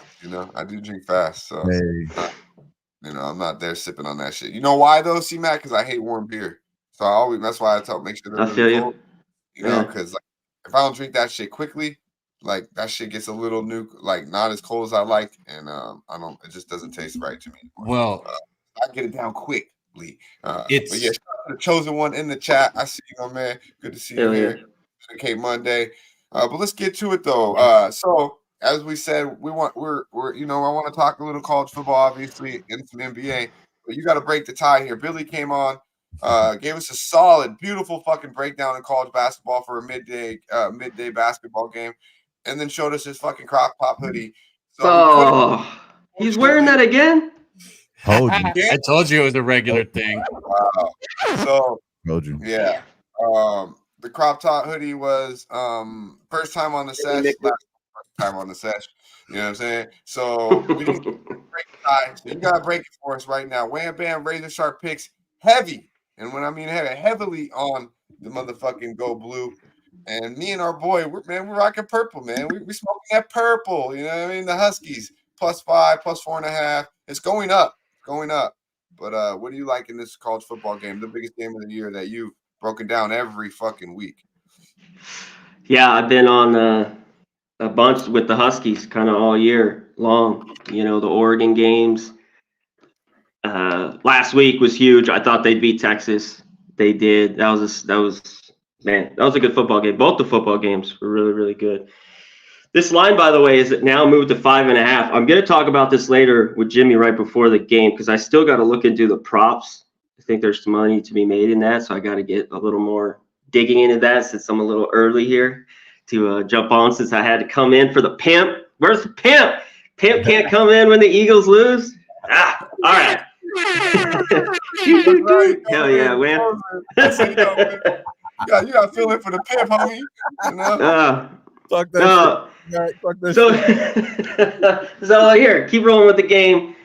I do drink fast. So, I'm not there sipping on that shit. You know why, though, C-Mac? Because I hate warm beer. So that's why I make sure they're really cold. Because if I don't drink that shit quickly, like that shit gets a little not as cold as I like, and it just doesn't taste right to me. Well, I get it down quick. But yeah, shout out to the chosen one in the chat. I see you, my man. Good to see you here. Medicate Monday. But let's get to it though. So as we said, we're I want to talk a little college football, obviously, and some NBA. But you got to break the tie here. Billy came on, gave us a solid, beautiful fucking breakdown in college basketball for a midday basketball game, and then showed us his fucking crop top hoodie. So he's wearing that again? I told you it was a regular thing. Wow. So told you. Yeah. The crop top hoodie was first time on the Sesh, last time on the Sesh. You know what I'm saying? So we didn't break the tie. So you gotta break it for us right now. Wham Bam Razor Sharp picks heavy. And when I mean heavy, heavily on the motherfucking Go Blue. And me and our boy, we're rocking purple, man. We smoking that purple. You know what I mean? The Huskies +5, +4.5. It's going up. But what do you like in this college football game, the biggest game of the year that you've broken down every fucking week? Yeah, I've been on a bunch with the Huskies kind of all year long. You know, the Oregon games. Last week was huge. I thought they'd beat Texas. They did. That was a good football game. Both the football games were really, really good. This line, by the way, is now moved to 5.5. I'm going to talk about this later with Jimmy right before the game because I still got to look into the props. I think there's some money to be made in that, so I got to get a little more digging into that since I'm a little early here to jump on since I had to come in for the pimp. Where's the pimp? Pimp can't come in when the Eagles lose? All right. Hell yeah, man. You got to fill in for the pimp, homie. You know? Fuck that shit. Fuck that shit. So here, keep rolling with the game.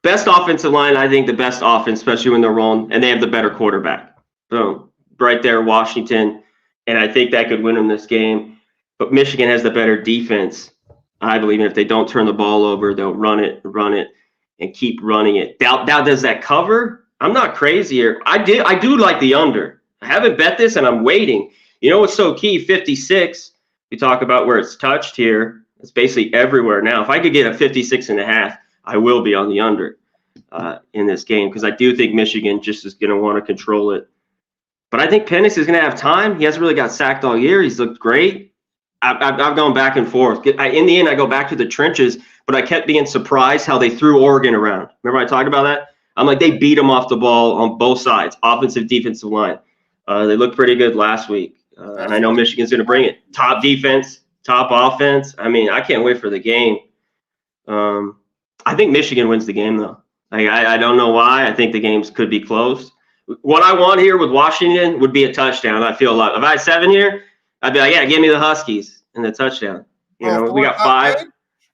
Best offensive line, I think the best offense, especially when they're rolling, and they have the better quarterback. So right there, Washington, and I think that could win them this game. But Michigan has the better defense. I believe if they don't turn the ball over, they'll run it, and keep running it. Now does that cover? I'm not crazy here. I do like the under. I haven't bet this, and I'm waiting. You know what's so key? 56. You talk about where it's touched here. It's basically everywhere now. If I could get a 56.5, I will be on the under in this game because I do think Michigan just is going to want to control it. But I think Penix is going to have time. He hasn't really got sacked all year. He's looked great. I've gone back and forth. In the end, I go back to the trenches, but I kept being surprised how they threw Oregon around. Remember I talked about that? I'm like, they beat them off the ball on both sides, offensive, defensive line. They looked pretty good last week. And I know Michigan's going to bring it. Top defense, top offense. I mean, I can't wait for the game. I think Michigan wins the game, though. I don't know why. I think the games could be close. What I want here with Washington would be a touchdown. I feel a lot. If I had 7 here, I'd be like, yeah, give me the Huskies and the touchdown. You know, we got 5.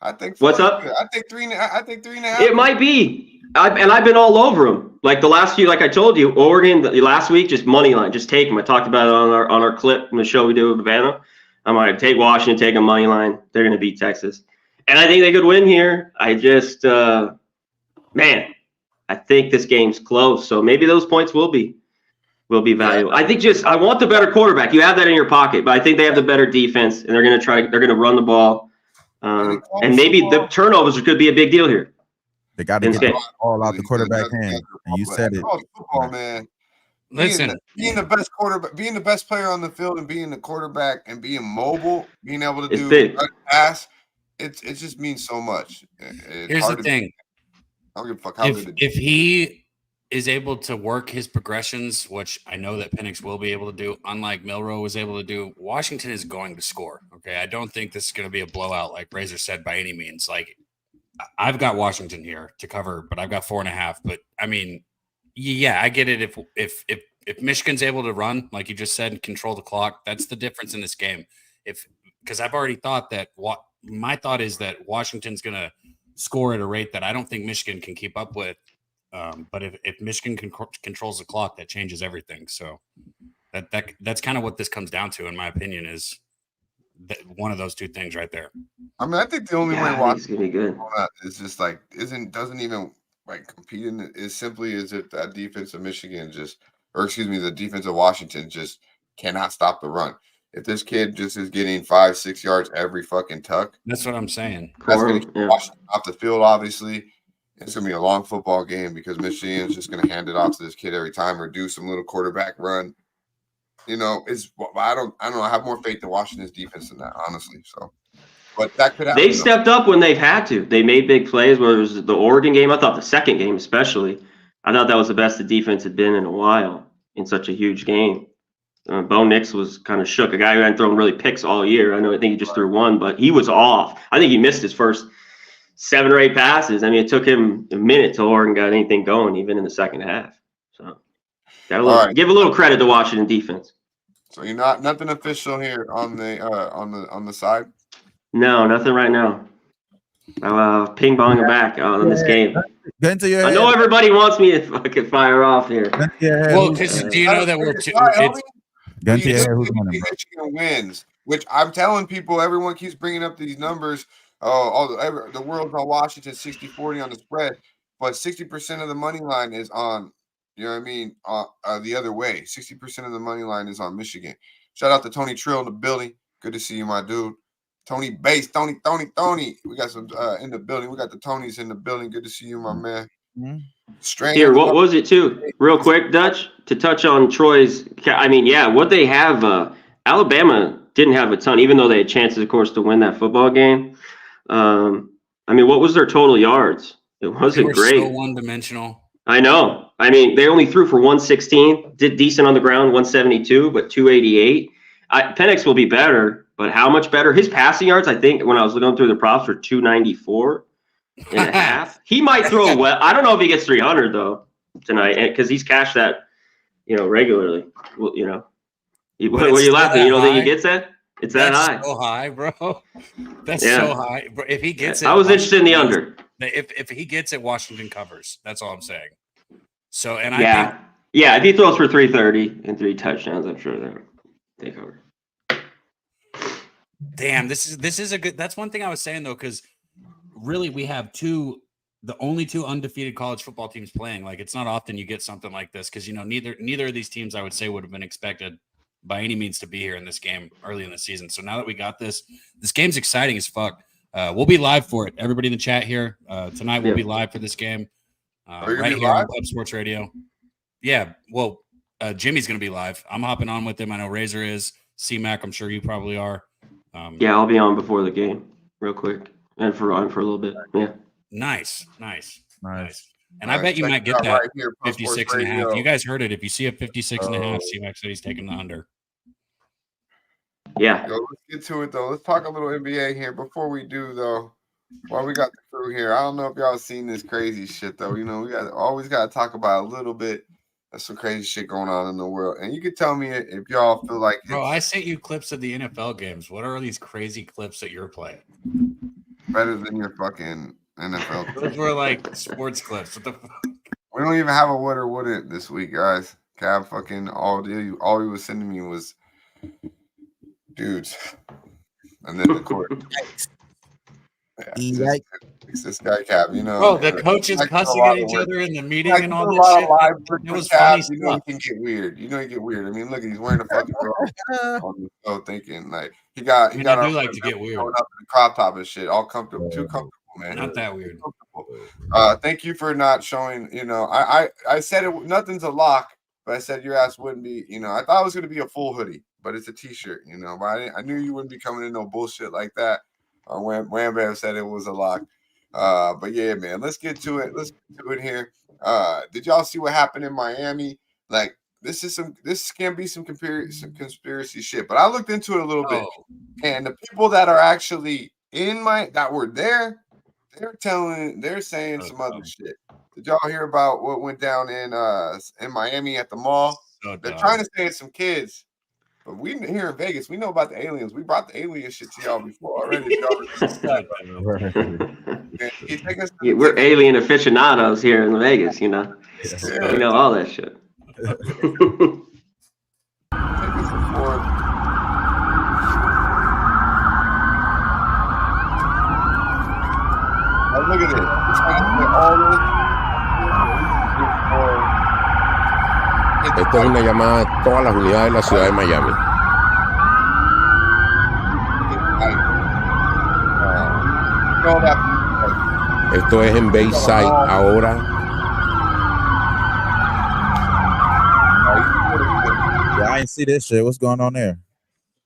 I think. What's up? I think 3.5. It might be. I've been all over them. Like the last few, like I told you, Oregon last week, just money line, just take them. I talked about it on our clip from the show we did with Havana. I'm like, take Washington, take a money line. They're going to beat Texas, and I think they could win here. I just, I think this game's close, so maybe those points will be valuable. I think I want the better quarterback. You have that in your pocket, but I think they have the better defense, and they're going to run the ball, and maybe the turnovers could be a big deal here. They got to get all out the quarterback hand. And you said it. Football, man. Listen, being the best quarterback, being the best player on the field, and being the quarterback, and being mobile, being able to do pass, it just means so much. Here's the thing. I don't give a fuck if he is able to work his progressions, which I know that Penix will be able to do, unlike Milroe was able to do, Washington is going to score. Okay, I don't think this is going to be a blowout, like Razor said, by any means. Like, I've got Washington here to cover, but I've got 4.5. But I mean, yeah, I get it. If Michigan's able to run, like you just said, and control the clock, that's the difference in this game. Because I've already thought that my thought is that Washington's going to score at a rate that I don't think Michigan can keep up with. But if Michigan controls the clock, that changes everything. So that's kind of what this comes down to, in my opinion, is one of those two things right there. I mean, I think the only way Washington be good is just like doesn't even like compete in it as simply as if that defense of Michigan the defense of Washington just cannot stop the run. If this kid just is getting 5-6 yards every fucking tuck, that's what I'm saying. That's going to keep Washington off the field, obviously. It's going to be a long football game because Michigan's just going to hand it off to this kid every time or do some little quarterback run. You know, I don't know. I have more faith in Washington's defense than that, honestly. So, but that could happen. They've stepped up when they've had to. They made big plays, whether it was the Oregon game. I thought the second game especially. I thought that was the best the defense had been in a while in such a huge game. Bo Nix was kind of shook. A guy who hadn't thrown really picks all year. I think he just threw one, but he was off. I think he missed his first 7 or 8 passes. I mean, it took him a minute till Oregon got anything going, even in the second half. So, give a little credit to Washington defense. So you're nothing official here on the side. No, nothing right now. Ping pong back on this game. I know everybody wants me to fucking fire off here. Well, because do you know that we're Michigan wins, which I'm telling people. Everyone keeps bringing up these numbers. The world's on Washington 60-40 on the spread, but 60% of the money line is on. You know what I mean? The other way, 60% of the money line is on Michigan. Shout out to Tony Trill in the building. Good to see you, my dude. Tony Bass, Tony. We got some in the building. We got the Tonys in the building. Good to see you, my man. Strange. Here, what was it too? Real quick, Dutch, to touch on Troy's. I mean, yeah, what they have. Alabama didn't have a ton, even though they had chances, of course, to win that football game. I mean, what was their total yards? It wasn't great. So one-dimensional. I know. I mean, they only threw for 116, did decent on the ground, 172, but 288. Penix will be better, but how much better? His passing yards, I think, when I was looking through the props, were 294 and a half. He might throw well. I don't know if he gets 300 though tonight, because he's cashed that, regularly. Well, what are you laughing? You don't think he gets that? It's that high. So high, bro. That's so high. Bro, if he gets it, I was interested in the under. If he gets it, Washington covers. That's all I'm saying. So, and I think, if he throws for 330 and 3 touchdowns, I'm sure they cover. Damn, this is a good. That's one thing I was saying though, because really we have the only 2 undefeated college football teams playing. Like, it's not often you get something like this because neither of these teams I would say would have been expected by any means to be here in this game early in the season. So now that we got this game's exciting as fuck. We'll be live for it. Everybody in the chat here tonight will be live for this game right here on Pub Sports Radio. Yeah, well, Jimmy's going to be live. I'm hopping on with him. I know Razor is. C-Mac, I'm sure you probably are. I'll be on before the game real quick and for a little bit. Yeah. Nice. And I bet you might get that 56 and a half. You guys heard it. If you see a 56 and a half, C-Mac said he's taking the under. Yeah. Let's get to it, though. Let's talk a little NBA here. Before we do, though, while we got the crew here, I don't know if y'all seen this crazy shit, though. We always got to talk about a little bit of some crazy shit going on in the world. And you can tell me if y'all feel like Bro, I sent you clips of the NFL games. What are these crazy clips that you're playing? Better than your fucking NFL. Those were like sports clips. What the fuck? We don't even have a would or wouldn't this week, guys. Cab fucking all he was sending me was dudes. And then the court. It's this guy Cab, Bro, the coaches cussing at each other in the meeting and all this shit. It was funny stuff. He can get weird. He get weird. I mean, look, he's wearing a fucking on the show thinking like he got I do like to get weird. Up in the crop top and shit, all comfortable, too comfortable, man. Not that weird. Thank you for not showing, I said nothing's a lock, but I said your ass wouldn't be, I thought it was gonna be a full hoodie, but it's a t-shirt, but I knew you wouldn't be coming in no bullshit like that. Wham Bam said it was a lock. But yeah, man, let's get to it. Let's get to it here. Did y'all see what happened in Miami? Like, this can be some conspiracy shit. But I looked into it a little bit, and the people that are actually that were there, they're saying some other shit. Did y'all hear about what went down in Miami at the mall? They're trying to say it's some kids. But we here in Vegas, we know about the aliens. We brought the alien shit to y'all before already. We're alien aficionados here in Vegas, We know all that shit. Look at it. Esta es una llamada a todas las unidades de la ciudad de Miami. Esto es en Bayside ahora. Yeah, I ain't see this shit. What's going on there?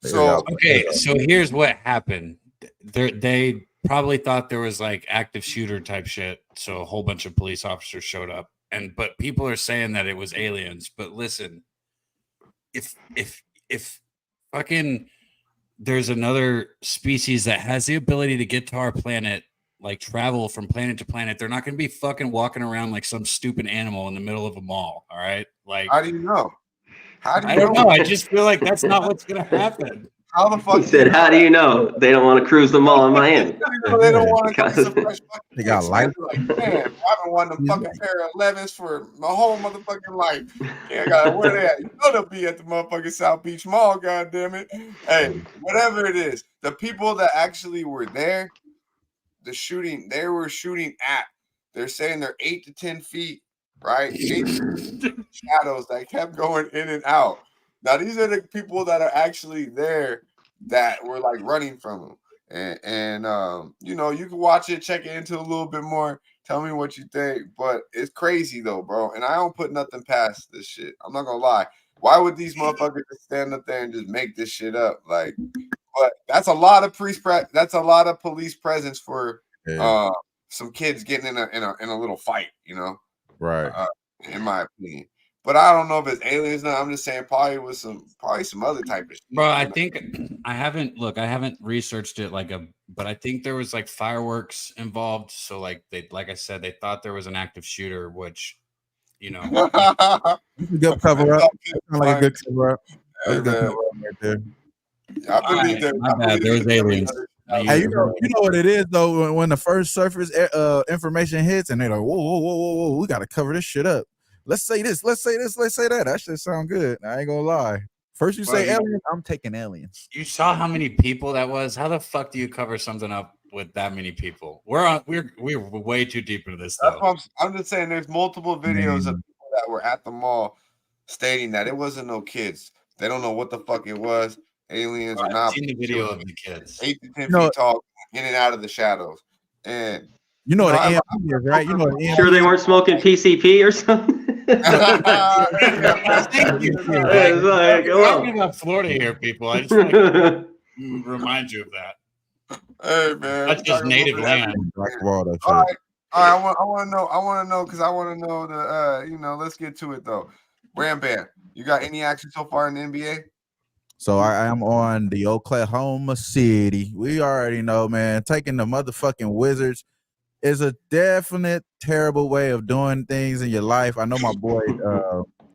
So okay, so here's what happened. They probably thought there was like active shooter type shit, so a whole bunch of police officers showed up, but people are saying that it was aliens. But listen, if fucking there's another species that has the ability to get to our planet, like travel from planet to planet, they're not going to be fucking walking around like some stupid animal in the middle of a mall. All right, like how do you know? I don't know. I just feel like that's not what's going to happen. How the fuck? He said, "How do you know they don't want to cruise the mall in Miami?" They don't want to get some fresh fucking They got light. Like, man, I've been wanting them fucking pair of 11s for my whole motherfucking life. Yeah, I gotta where they at? You know they'll be at the motherfucking South Beach Mall. God damn it! Hey, whatever it is, the people that actually were there, the shooting they were shooting at, they're saying they're 8 to 10 feet, right? 8 to shadows that kept going in and out. Now these are the people that are actually there that were like running from them. And you know, you can watch it, check it into a little bit more, tell me what you think. But it's crazy though, bro. And I don't put nothing past this shit. I'm not gonna lie. Why would these motherfuckers just stand up there and just make this shit up? Like, but that's a lot of police presence for some kids getting in a little fight, you know. Right. In my opinion. But I don't know if it's aliens now. I'm just saying probably some other type of shit. Bro, I think I haven't researched it but I think there was like fireworks involved. So like I said, they thought there was an active shooter, which, you know, good cover up. Like a good cover up. Right there. I believe that. My bad. There's aliens. Hey, you know what it is though. When the first surface information hits, and they're like, whoa, we gotta cover this shit up. Let's say this, let's say that. That shit sound good. I ain't gonna lie. First you say aliens, I'm taking aliens. You saw how many people that was? How the fuck do you cover something up with that many people? We're way too deep into this though. I'm just saying there's multiple videos of people that were at the mall stating that it wasn't no kids. They don't know what the fuck it was. Aliens or not. I've seen the video of the kids. 8 to 10 feet tall, in and out of the shadows. And you know what EMP is, right? You know what EMP Sure they weren't smoking PCP or something? Thank you. Talking about Florida here, people. I just want to remind you of that. Hey man, that's just native land. All right. I want to know because I want to know the you know. Let's get to it though. Ram Bam, you got any action so far in the NBA? So I am on the Oklahoma City. We already know, man. Taking the motherfucking Wizards is a definite terrible way of doing things in your life. I know my boy.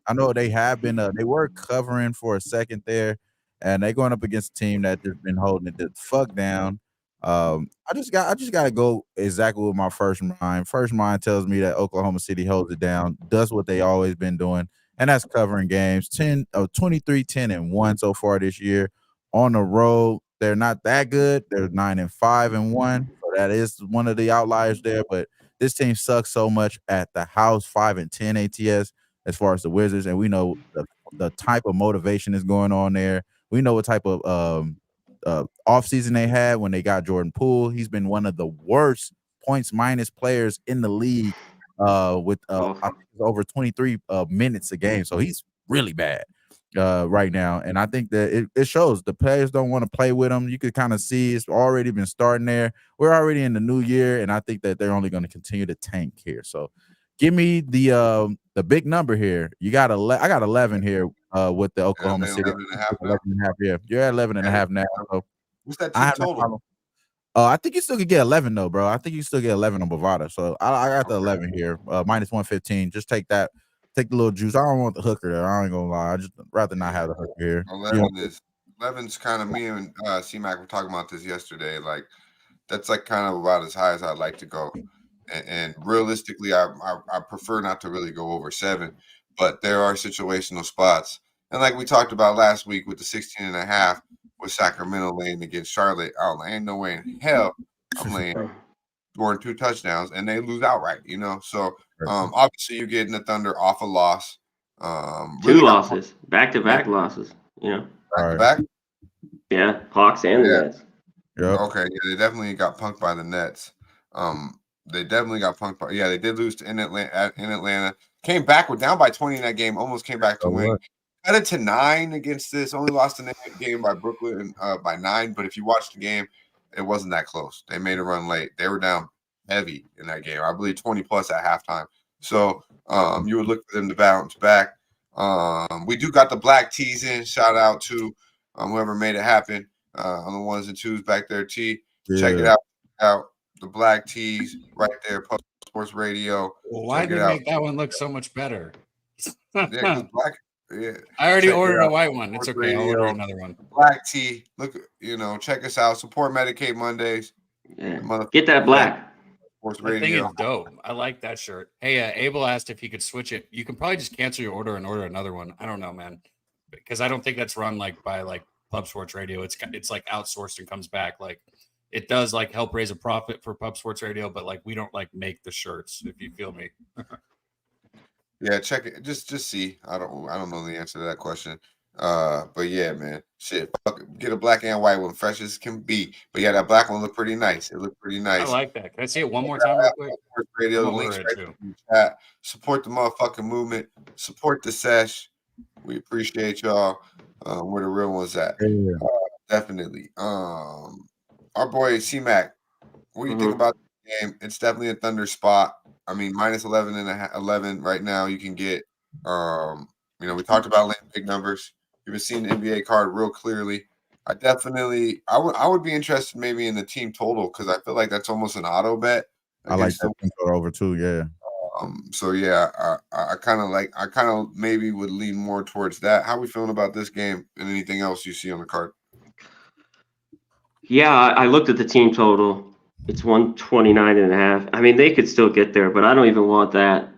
I know they have been. They were covering for a second there, and they're going up against a team that just been holding it the fuck down. I just got to go exactly with my first mind. First mind tells me that Oklahoma City holds it down, does what they always been doing, and that's covering games. 23, 10, and 1 so far this year. On the road, they're not that good. They're 9 and 5 and 1. So that is one of the outliers there. But this team sucks so much at the house, 5 and 10 ATS as far as the Wizards, and we know the type of motivation is going on there. We know what type of offseason they had when they got Jordan Poole. He's been one of the worst points minus players in the league with I think it's over 23 minutes a game. So he's really bad right now. And I think that it shows the players don't want to play with him. You could kind of see it's already been starting there. We're already in the new year, and I think that they're only going to continue to tank here. So give me the big number here. You got I got 11 here with the Oklahoma City. 11 and a half, yeah. You're at 11 and a half now. So what's that team total? I think you still could get 11 though, bro. I think you still get 11 on Bovada. So I got the 11 here, minus 115. Just take that. Take the little juice. I don't want the hooker there. I ain't gonna lie. I just rather not have the hooker here. 11's kind of me and C-Mac were talking about this yesterday. Like that's like kind of about as high as I'd like to go. And realistically, I prefer not to really go over 7, but there are situational spots. And like we talked about last week with the 16 and a half with Sacramento laying against Charlotte, ain't no way in hell I'm laying scoring 2 touchdowns and they lose outright, you know? So obviously you're getting the Thunder off a loss. 2 losses, back-to-back losses, you know? Back-to-back? Yeah, Hawks and the Nets. Yep. Okay, yeah, they definitely got punked by the Nets. They definitely got punked. Yeah, they did lose to in Atlanta. Came back. We're down by 20 in that game. Almost came back to win. Cut it to 9 against this. Only lost in that game by Brooklyn by 9. But if you watch the game, it wasn't that close. They made a run late. They were down heavy in that game. I believe 20 plus at halftime. So you would look for them to bounce back. We do got the black tees in. Shout out to whoever made it happen on the 1s and 2s back there. T, check it out. The black tees right there. Pub Sports Radio. Well, why did they make that one look so much better? Yeah, black. Yeah, I already ordered a white one. It's okay. I'll order another one. Black tee. Look, check us out. Support Medicate Mondays. Yeah. Get that black. Sports The thing Radio. is dope. I like that shirt. Hey, Abel asked if he could switch it. You can probably just cancel your order and order another one. I don't know, man, because I don't think that's run like by like Pub Sports Radio. It's like outsourced and comes back. Like it does like help raise a profit for Pub Sports Radio, but like we don't like make the shirts. If you feel me. Yeah, check it. Just see. I don't know the answer to that question. But yeah, man. Shit. Fuck it. Get a black and white one, fresh as can be. But yeah, that black one looked pretty nice. It looked pretty nice. I like that. Can I see it one more time real quick? Radio, the links right in the chat. Support the motherfucking movement. Support the sesh. We appreciate y'all. Where the real ones at. Definitely. Our boy C-Mac. What do you think about the game? It's definitely a thunder spot. I mean, minus 11 right now. You can get, we talked about laying big numbers. You've been seeing the NBA card real clearly. I would be interested maybe in the team total because I feel like that's almost an auto bet. I like that team total over too. Yeah. So yeah, I kind of maybe would lean more towards that. How are we feeling about this game and anything else you see on the card? Yeah, I looked at the team total. It's 129.5. I mean, they could still get there, but I don't even want that.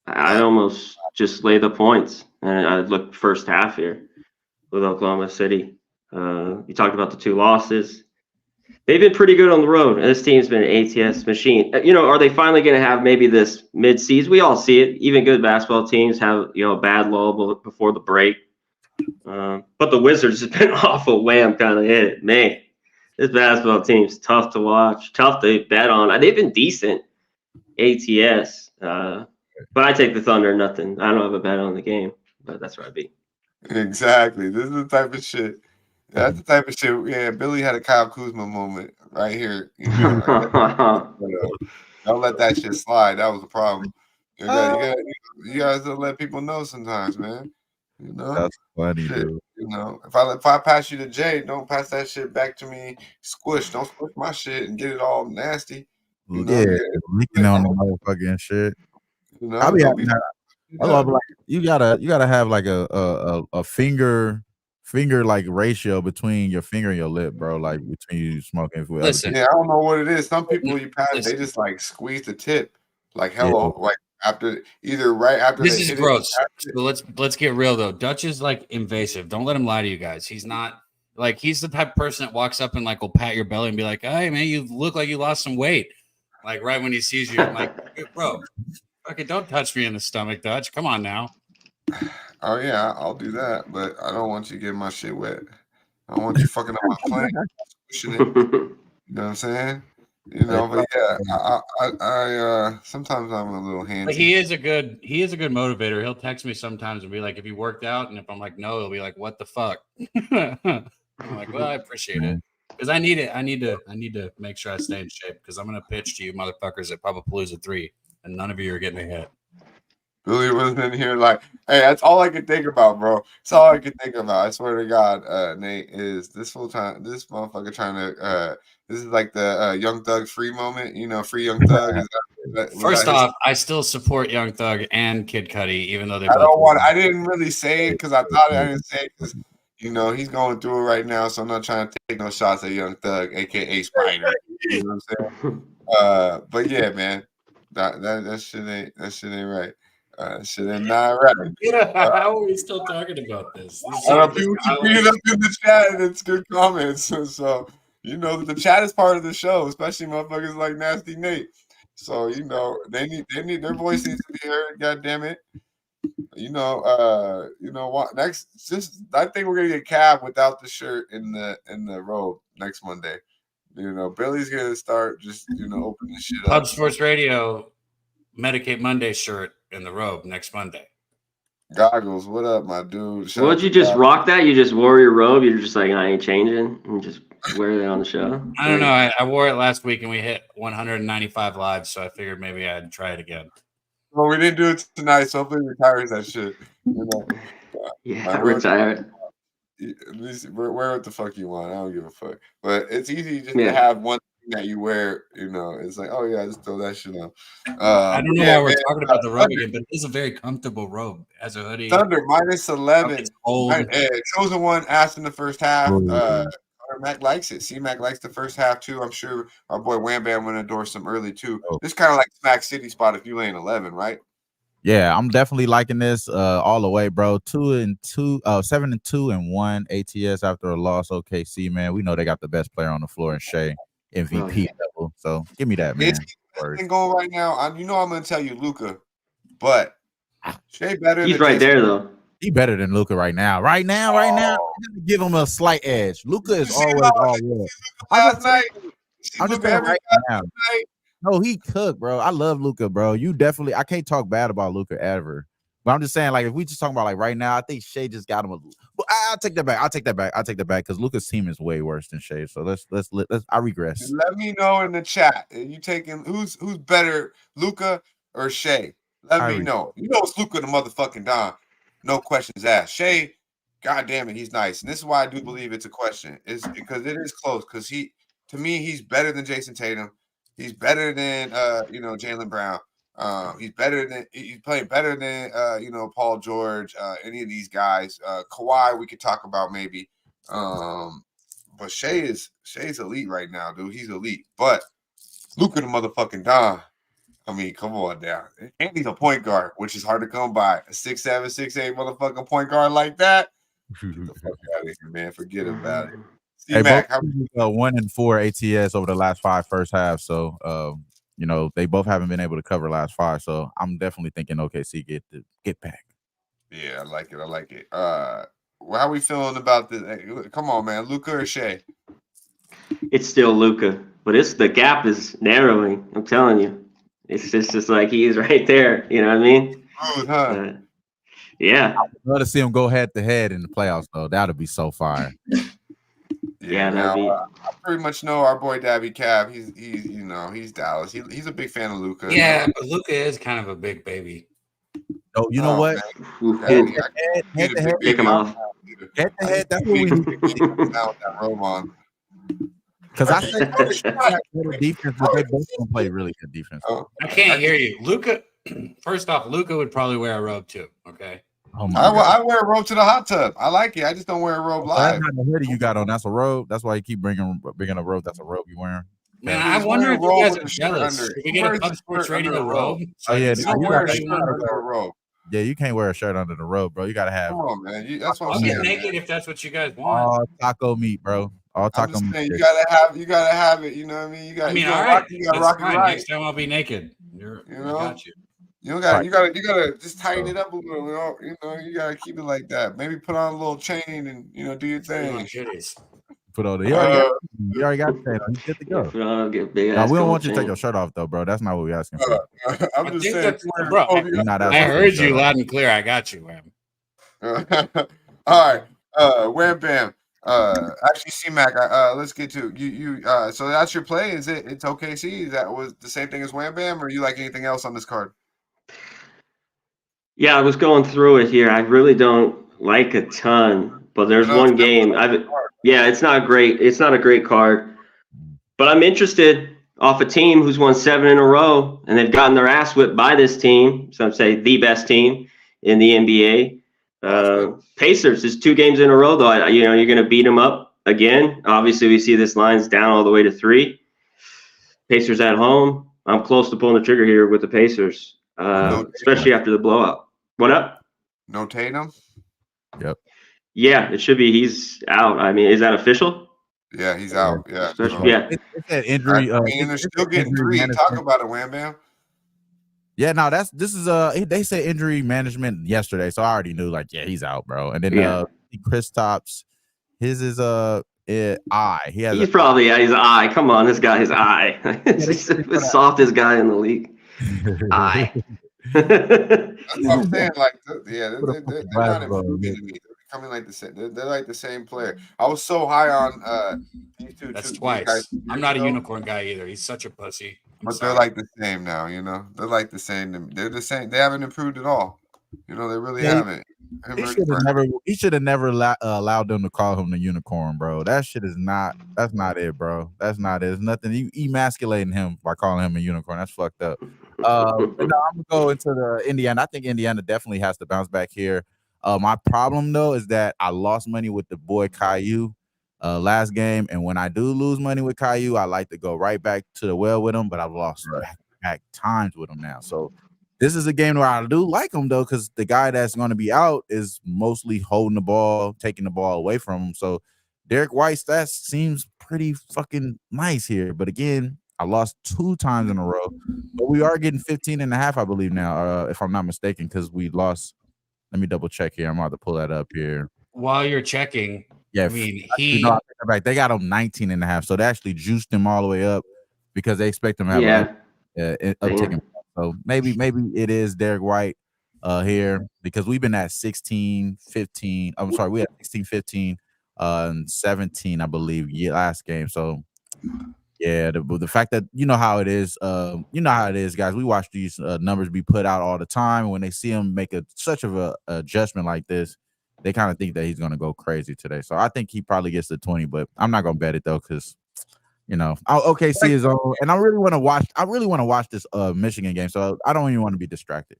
I'd almost just lay the points. And I look first half here with Oklahoma City. You talked about the 2 losses. They've been pretty good on the road. And this team's been an ATS machine. Are they finally going to have maybe this mid-season? We all see it. Even good basketball teams have, a bad lull before the break. But the Wizards have been awful wham kind of hit. Man. This basketball team's tough to watch, tough to bet on. They've been decent ATS, but I take the Thunder. Nothing. I don't have a bet on the game, but that's where I'd be. Exactly. This is the type of shit. That's the type of shit. Yeah, Billy had a Kyle Kuzma moment right here. Don't let that shit slide. That was a problem. You guys don't let people know sometimes, man. That's funny, dude. If I pass you to Jay, don't pass that shit back to me. Squish, don't squish my shit and get it all nasty. Leaking on the motherfucking shit. I'll be happy. You gotta have like a finger like ratio between your finger and your lip, bro. Like between you smoking. Listen, I don't know what it is. Some people you pass, they just like squeeze the tip, like hello, like. Right after this is gross. So let's get real though. Dutch is like invasive. Don't let him lie to you guys. He's not like he's the type of person that walks up and like will pat your belly and be like, "Hey man, you look like you lost some weight." Like right when he sees you, I'm like, hey, "Bro, okay, don't touch me in the stomach, Dutch. Come on now." Oh yeah, I'll do that, but I don't want you getting my shit wet. I don't want you fucking up my plane. You know what I'm saying? But yeah, I sometimes I'm a little handsy. But he is a good motivator. He'll text me sometimes and be like, "If you worked out," and if I'm like, "No," he'll be like, "What the fuck?" I'm like, "Well, I appreciate it because I need it. I need to make sure I stay in shape because I'm gonna pitch to you motherfuckers at Papapalooza 3, and none of you are getting a hit." Billy was in here like, hey, that's all I could think about, bro. That's all I could think about. I swear to God, Nate, is this full time, this motherfucker trying to, this is like the Young Thug free moment, free Young Thug. First off, I still support Young Thug and Kid Cudi, even though they I didn't really say it because I thought I didn't say it because, he's going through it right now, so I'm not trying to take no shots at Young Thug, a.k.a. Spider. You know what I'm saying? But yeah, man, that shit ain't right. Shit ain't not right. How are we still talking about this? People keep reading up in the chat and it's good comments. So the chat is part of the show, especially motherfuckers like Nasty Nate. So they need their voice needs to be heard. God damn it. What next? Just I think we're gonna get Cab without the shirt in the robe next Monday. Billy's gonna start just opening shit up. Pub Sports Radio, Medicate Monday shirt in the robe next Monday. Goggles, what up, my dude? Would you just rock that? You just wore your robe. You're just like, I ain't changing, and just wear that on the show. I don't know. I wore it last week and we hit 195 lives, so I figured maybe I'd try it again. Well, we didn't do it tonight, so hopefully retires that shit. Yeah, retired. Wear what the fuck you want. I don't give a fuck. But it's easy just to have one thing that you wear. It's like, oh yeah, just throw that shit on. I don't know why we're talking about the robe again, but it's a very comfortable robe as a hoodie. Thunder -11. Chosen one asked in the first half. Mac likes it. C-Mac likes the first half too. I'm sure our boy Wham Bam would endorse some early too. This kind of like Smack City spot if you laying 11, right? Yeah, I'm definitely liking this all the way, bro. 7-2-1 ATS after a loss. OKC, man. We know they got the best player on the floor in Shea, MVP level. So give me that, man. Thing going right now. I'm going to tell you Luka, but Shea better. He's right there though. He better than Luka right now. Right now, give him a slight edge. Luka is always all world. I'm just saying right now. No, he cooked, bro. I love Luka, bro. I can't talk bad about Luka ever. But I'm just saying, like, if we just talking about like right now, I think Shea just got him a little. But I'll take that back. I'll take that back because Luka's team is way worse than Shea. So let's I regress. Let me know in the chat. You taking who's better, Luka or Shea? Let me know. It's Luka the motherfucking Don. No questions asked. Shea, god damn it, he's nice. And this is why I do believe it's a question. Is because it is close. Because to me, he's better than Jason Tatum. He's better than Jaylen Brown. He's playing better than Paul George. Any of these guys. Kawhi, we could talk about maybe. But Shea's elite right now, dude. He's elite. But Luka the motherfucking Don. I mean, come on now. And he's a point guard, which is hard to come by. A 6'7", 6'8" motherfucking point guard like that. Get the fuck out of here, man. Forget about it. Hey, Mac, 1-4 ATS over the last 5 first halves. So, they both haven't been able to cover last 5. So I'm definitely thinking OKC get back. Yeah, I like it. How are we feeling about this? Hey, come on, man. Luka or Shea? It's still Luka, but the gap is narrowing. I'm telling you. It's just like he's right there. You know what I mean? Yeah. I would love to see him go head to head in the playoffs, though. That'd be so fire. I pretty much know our boy Daby Cab. He's Dallas. He's a big fan of Luka. Yeah, but Luka is kind of a big baby. Oh, you know what? Head to head. Pick him off. Head to head. That's what we need to get that robe on. Because I think better defense, but they both don't play really good defense. I can't hear you. Luka, first off, Luka would probably wear a robe too, okay? Oh my God. I wear a robe to the hot tub. I like it. I just don't wear a robe live. That's not the hoodie you got on. That's a robe. That's why you keep bringing a robe. That's a robe you're wearing. Man, I wonder if you guys are jealous. Should we get a Pub Sports Radio robe? Oh, yeah. You don't wear a shirt under a robe. Yeah, you can't wear a shirt under the robe, bro. You got to have. Come on, man. That's what I'll I'm saying. get naked if that's what you guys want. All taco meat, bro. All taco meat. You gotta have it. You know what I mean? You got to rock it right. Next time I'll be naked. I got you. You gotta just tighten it up a little. You gotta keep it like that. Maybe put on a little chain and do your thing. Put on the you already got the chain on. You get to go. Now, we don't want you to take your shirt off though, bro. That's not what we're asking for. I'm just saying, bro. I heard you loud and clear. I got you, man. All right, Wham Bam. Actually, C-Mac. Let's get to you. So that's your play. It's OKC. That was the same thing as Wham Bam, or you like anything else on this card? Yeah, I was going through it here. I really don't like a ton, but there's one game. It's not great. It's not a great card, but I'm interested off a team who's won 7 in a row, and they've gotten their ass whipped by this team. Some say the best team in the NBA. Pacers is 2 games in a row, though. You're going to beat them up again. Obviously, we see this line's down all the way to 3. Pacers at home. I'm close to pulling the trigger here with the Pacers, especially after the blowout. What up? No Tatum? Yep. Yeah, it should be. He's out. I mean, is that official? Yeah, he's out. Yeah. Yeah. It's that injury. And they're still getting 3. Talk about it, Wham Bam. Yeah, no, this is they said injury management yesterday, so I already knew he's out, bro. And then Kristaps, his is eye. He's probably his eye. Come on, this guy, his eye. He's the softest guy in the league. Eye. That's what I'm saying. Like, they're not improving to me. They're becoming like the same. They're like the same player. I was so high on these two. That's these twice. guys I'm not a unicorn guy either. He's such a pussy. They're like the same now. You know, they're like the same. They're the same. They haven't improved at all. You know, they really haven't. He should have never allowed them to call him the unicorn, bro. That shit is not. That's not it, bro. That's not it. It's nothing. You emasculating him by calling him a unicorn. That's fucked up. But no, I'm gonna go into the Indiana. I think Indiana definitely has to bounce back here. My problem though is that I lost money with the boy Caillou last game, and when I do lose money with Caillou, I like to go right back to the well with him. But I've lost back times with him now, so. This is a game where I do like him, though, because the guy that's going to be out is mostly holding the ball, taking the ball away from him. So Derek White's stats seems pretty fucking nice here. But again, I lost 2 times in a row. But we are getting 15.5, I believe, now, if I'm not mistaken, because we lost. Let me double check here. I'm about to pull that up here. While you're checking, yeah, I mean, they got him 19.5. So they actually juiced him all the way up because they expect him to have uptick. So maybe it is Derek White here because we've been at 16, 15. I'm sorry, we had 16, 15, and 17, I believe, last game. So yeah, the fact that you know how it is, guys. We watch these numbers be put out all the time. When they see him make such of a adjustment like this, they kind of think that he's gonna go crazy today. So I think he probably gets to 20, but I'm not gonna bet it though because. You know, OKC is on, and I really want to watch this Michigan game, so I don't even want to be distracted.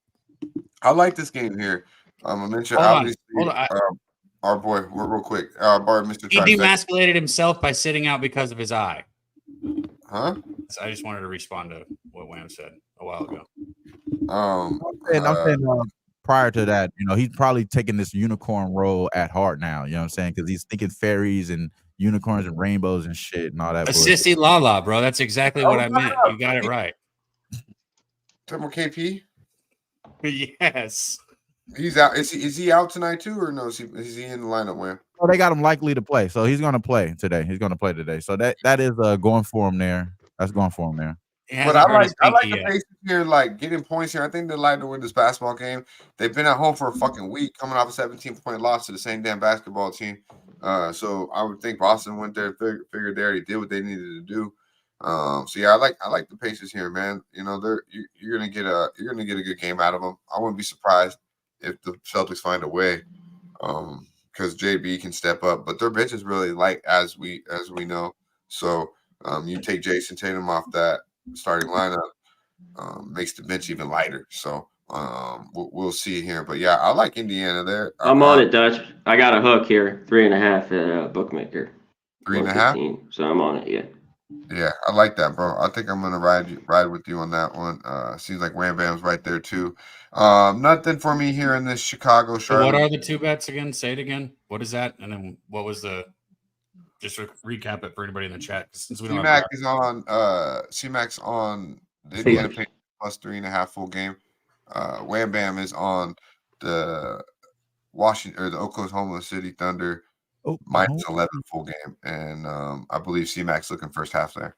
I like this game here. I mentioned Hold on. Our boy, real quick, Mr. He demasculated himself by sitting out because of his eye. Huh? So I just wanted to respond to what Wham said a while ago. I'm saying prior to that, you know, he's probably taking this unicorn role at heart now. You know what I'm saying? Because he's thinking fairies and unicorns and rainbows and shit and all that. A sissy la, bro. That's exactly what I meant. You got it right. Thermal KP? Yes. He's out. Is he out tonight too, or no? Is he in the lineup, man? Oh, they got him likely to play, so he's gonna play today. So that is going for him there. That's going for him there. But I like the Pacers here, like getting points here. I think they're like to win this basketball game. They've been at home for a fucking week, coming off a 17-point loss to the same damn basketball team. So I would think Boston went there, figured they already did what they needed to do. So yeah, I like the Pacers here, man. You know, you're gonna get a good game out of them. I wouldn't be surprised if the Celtics find a way, because JB can step up, but their bench is really light as we know. So you take Jason Tatum off that starting lineup, makes the bench even lighter. So we'll see here, but yeah, I like Indiana there. I'm on it, Dutch. I got a hook here, 3.5 at bookmaker. 3.5. So I'm on it. Yeah, I like that, bro. I think I'm gonna ride with you on that one. Seems like Wham Bam's right there too. Nothing for me here in this Chicago. So what are the 2 bets again? Say it again. What is that? And then what was the? Just recap it for anybody in the chat. Since we don't C-Mac is on. C-Mac's on the Indiana Pacers plus 3.5 full game. Wham Bam is on the Washington or the Oklahoma City Thunder minus 11 full game, and I believe C-Mac's looking first half there.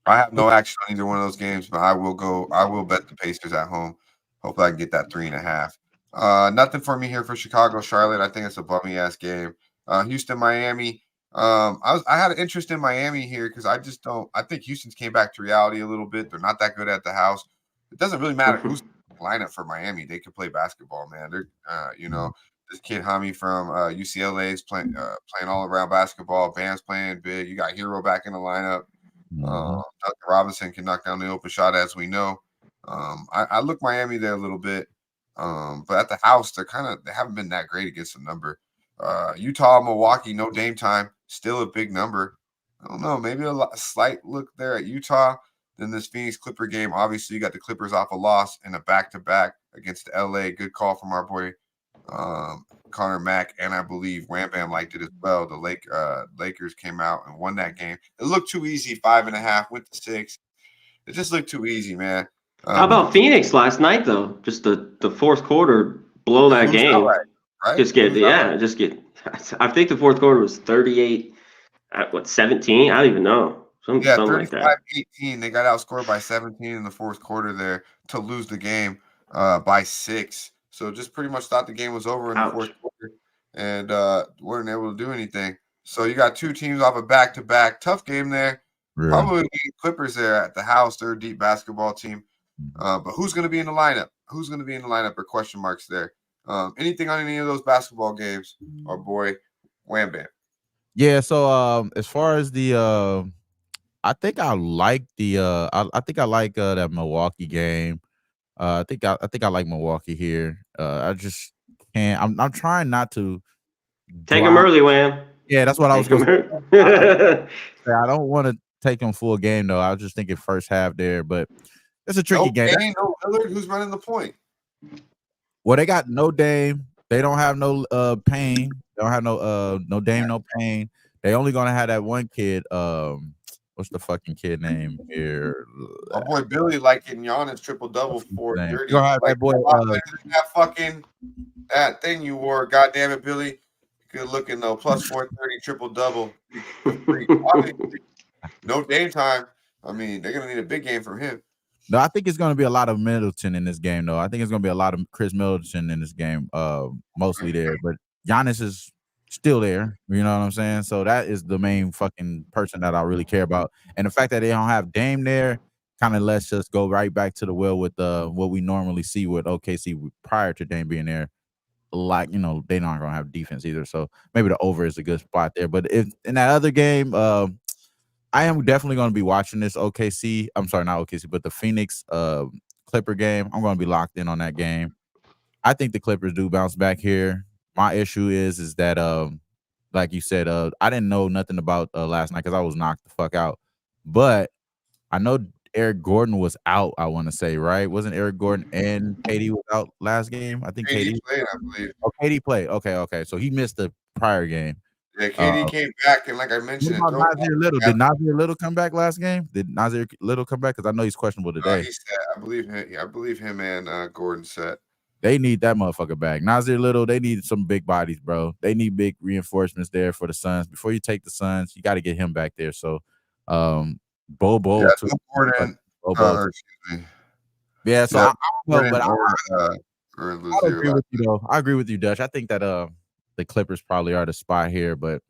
I have no action on either one of those games, but I will bet the Pacers at home. Hopefully I can get that 3.5. Nothing for me here for Chicago, Charlotte. I think it's a bummy ass game. Houston, Miami. I had an interest in Miami here because I think Houston's came back to reality a little bit. They're not that good at the house. It doesn't really matter who's lineup for Miami. They can play basketball, man. They're this kid Hami from UCLA is playing all around basketball. Bam's playing big. You got Hero back in the lineup. Dr. Robinson can knock down the open shot, as we know. I look Miami there a little bit, but at the house they haven't been that great against the number. Utah, Milwaukee, no Dame time, still a big number. I don't know, maybe a slight look there at Utah. Then this Phoenix Clipper game, obviously you got the Clippers off a loss and a back-to-back against LA. Good call from our boy Connor Mack, and I believe Wham Bam liked it as well. The Lakers came out and won that game. It looked too easy, 5.5, went to 6. It just looked too easy, man. How about Phoenix last night, though? Just the fourth quarter, blow that game. Right? Just get I think the fourth quarter was 38. What 17? I don't even know. Something like that. 35-18. They got outscored by 17 in the fourth quarter there to lose the game by 6. So just pretty much thought the game was over in the fourth quarter and weren't able to do anything. So you got two teams off a back-to-back. Tough game there. Yeah. Probably the Clippers there at the house. They're a deep basketball team. But who's going to be in the lineup? Who's going to be in the lineup or question marks there? Anything on any of those basketball games, our boy Wham Bam? Yeah, so as far as the I think I like the I think I like that Milwaukee game. I think I like Milwaukee here. I just can't. I'm trying not to take them early, Wham. Yeah, that's what I was going to say. I don't want to take them full game though. I was just thinking first half there, but it's a tricky game. No Lillard, who's running the point? Well, they got no Dame. They don't have no Payne. They don't have no Dame, no Payne. They only gonna have that one kid. What's the fucking kid name here? My boy Billy liking Giannis triple-double for 30. You gonna have that boy that fucking that thing you wore. God damn it, Billy. Good looking though. Plus 430 triple-double. No Dame time. I mean, they're gonna need a big game from him. No, I think it's going to be a lot of Middleton in this game, though. I think it's going to be a lot of Chris Middleton in this game, mostly there. But Giannis is still there. You know what I'm saying? So that is the main fucking person that I really care about. And the fact that they don't have Dame there kind of lets us go right back to the well with what we normally see with OKC prior to Dame being there. Like, you know, they're not going to have defense either. So maybe the over is a good spot there. But if in that other game, I am definitely going to be watching this OKC. I'm sorry, not OKC, but the Phoenix Clipper game. I'm going to be locked in on that game. I think the Clippers do bounce back here. My issue is that, like you said, I didn't know nothing about last night because I was knocked the fuck out. But I know Eric Gordon was out, I want to say, right? Wasn't Eric Gordon and KD was out last game? I think KD played, I believe. Oh, KD played. Okay. So he missed the prior game. Yeah, KD came back, and like I mentioned, Nasir Little. Did Nasir Little come back last game? Did Nasir Little come back? Because I know he's questionable today. He said, I believe him and Gordon said they need that motherfucker back. Nasir Little, they need some big bodies, bro. They need big reinforcements there for the Suns. Before you take the Suns, you got to get him back there. So, Bobo. Yeah, too. Gordon. Yeah, so I agree with you though. I agree with you, Dutch. I think that the Clippers probably are the spot here, but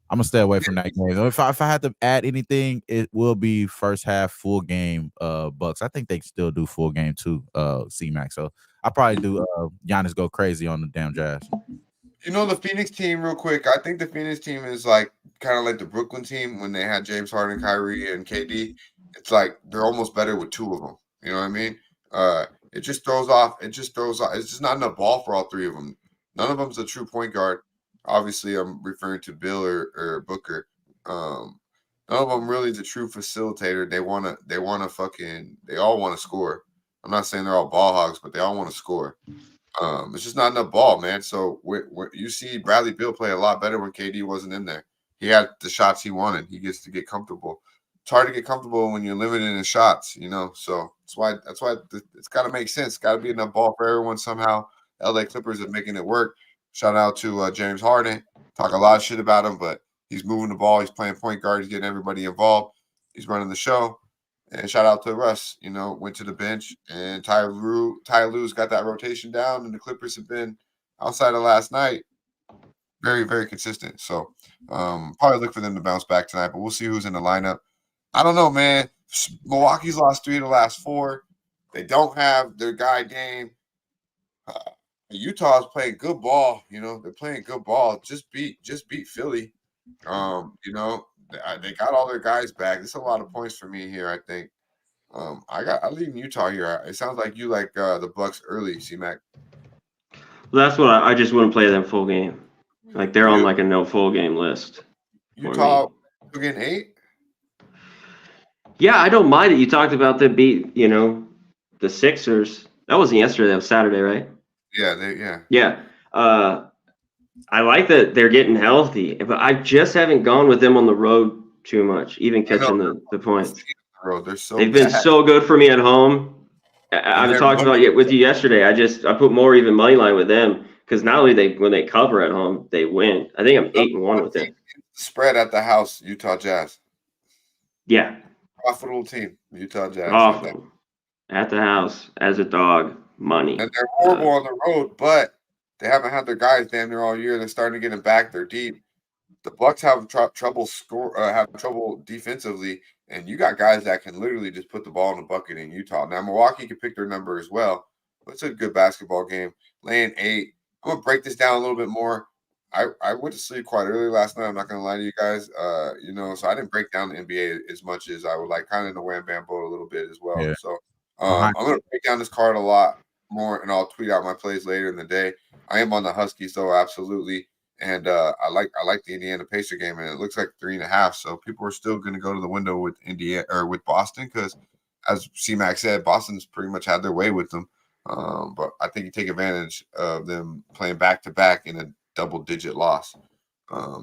I'm gonna stay away from that game. If I had to add anything, it will be first half full game Bucks. I think they still do full game too, C-Max. So I probably do Giannis go crazy on the damn Jazz. You know, the Phoenix team, real quick, I think the Phoenix team is like kind of like the Brooklyn team when they had James Harden, Kyrie, and KD. It's like they're almost better with two of them. You know what I mean? It just throws off. It's just not enough ball for all three of them. None of them's a true point guard. Obviously, I'm referring to Bill or Booker. None of them really is a true facilitator. They all want to score. I'm not saying they're all ball hogs, but they all want to score. It's just not enough ball, man. So you see Bradley Beal play a lot better when KD wasn't in there. He had the shots he wanted. He gets to get comfortable. It's hard to get comfortable when you're limited in shots, you know. So that's why it's got to make sense. It's got to be enough ball for everyone somehow. LA Clippers are making it work. Shout out to James Harden. Talk a lot of shit about him, but he's moving the ball. He's playing point guard. He's getting everybody involved. He's running the show. And shout out to Russ, you know, went to the bench. And Ty Lue's got that rotation down. And the Clippers have been, outside of last night, very, very consistent. So probably look for them to bounce back tonight. But we'll see who's in the lineup. I don't know, man. Milwaukee's lost 3 of the last 4. They don't have their guy Dame. Utah's playing good ball. You know, they're playing good ball. Just beat Philly. You know, they got all their guys back. It's a lot of points for me here, I think. I leave Utah here. It sounds like you like the Bucks early, C-Mac. Well, that's what I just wouldn't play them full game. Like they're on like a no full game list. Utah getting 8? Yeah, I don't mind it. You talked about them beat, you know, the Sixers. That wasn't yesterday. That was Saturday, right? Yeah, Yeah. I like that they're getting healthy, but I just haven't gone with them on the road too much, even catching the points. They've been so good for me at home. I talked about it with you yesterday. I put more even money line with them because not only when they cover at home, they win. I think I'm 8-1 with it. Spread at the house, Utah Jazz. Yeah. Profitable team, Utah Jazz. Profitable. At the house, as a dog, money. And they're horrible on the road, but they haven't had their guys damn near all year. They're starting to get them back. They're deep. The Bucks have trouble defensively, and you got guys that can literally just put the ball in the bucket in Utah. Now Milwaukee can pick their number as well. But it's a good basketball game. Laying 8. I'm gonna break this down a little bit more. I went to sleep quite early last night. I'm not gonna lie to you guys. So I didn't break down the NBA as much as I would like, kind of in the wham bam boat a little bit as well. Yeah. So I'm gonna break down this card a lot more, and I'll tweet out my plays later in the day. I am on the Huskies, though, absolutely. And I like the Indiana Pacer game, and it looks like 3.5. So people are still going to go to the window with Indiana or with Boston because, as C-Mac said, Boston's pretty much had their way with them. But I think you take advantage of them playing back to back in a double-digit loss.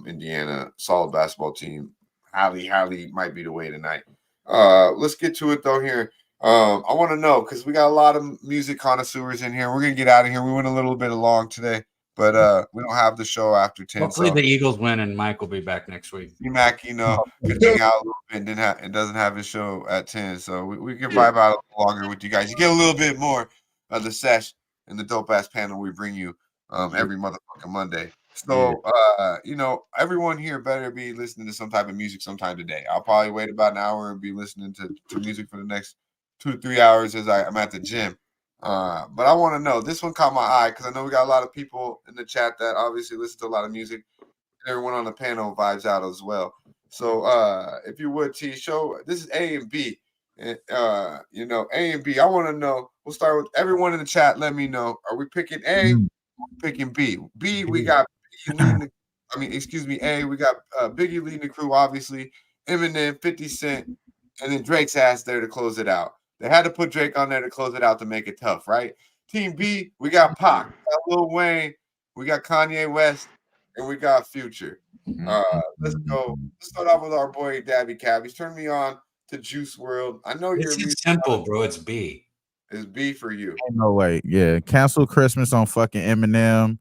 Indiana, solid basketball team. Highly might be the way tonight. Let's get to it though. Here, I want to know because we got a lot of music connoisseurs in here. We're gonna get out of here. We went a little bit along today. But we don't have the show after 10. Hopefully the Eagles win and Mike will be back next week. Mac, could hang out a little bit and doesn't have his show at 10. So we can vibe out a little longer with you guys. You get a little bit more of the sesh and the dope ass panel we bring you every motherfucking Monday. So everyone here better be listening to some type of music sometime today. I'll probably wait about an hour and be listening to music for the next 2 to 3 hours as I'm at the gym. But I want to know, this one caught my eye because I know we got a lot of people in the chat that obviously listen to a lot of music. Everyone on the panel vibes out as well. So if you would, T, show this is A and B. A and B. I want to know. We'll start with everyone in the chat. Let me know. Are we picking A? Or picking B? B, we got Biggie leading A, we got Biggie leading the crew, obviously. Eminem, 50 Cent, and then Drake's ass there to close it out. They had to put Drake on there to close it out to make it tough, right? Team B, we got Pac, we got Lil Wayne, we got Kanye West, and we got Future. Let's go. Let's start off with our boy Daby Cab. He's turned me on to Juice WRLD. I know you're simple, bro. It's B. It's B for you. No way. Yeah, cancel Christmas on fucking Eminem.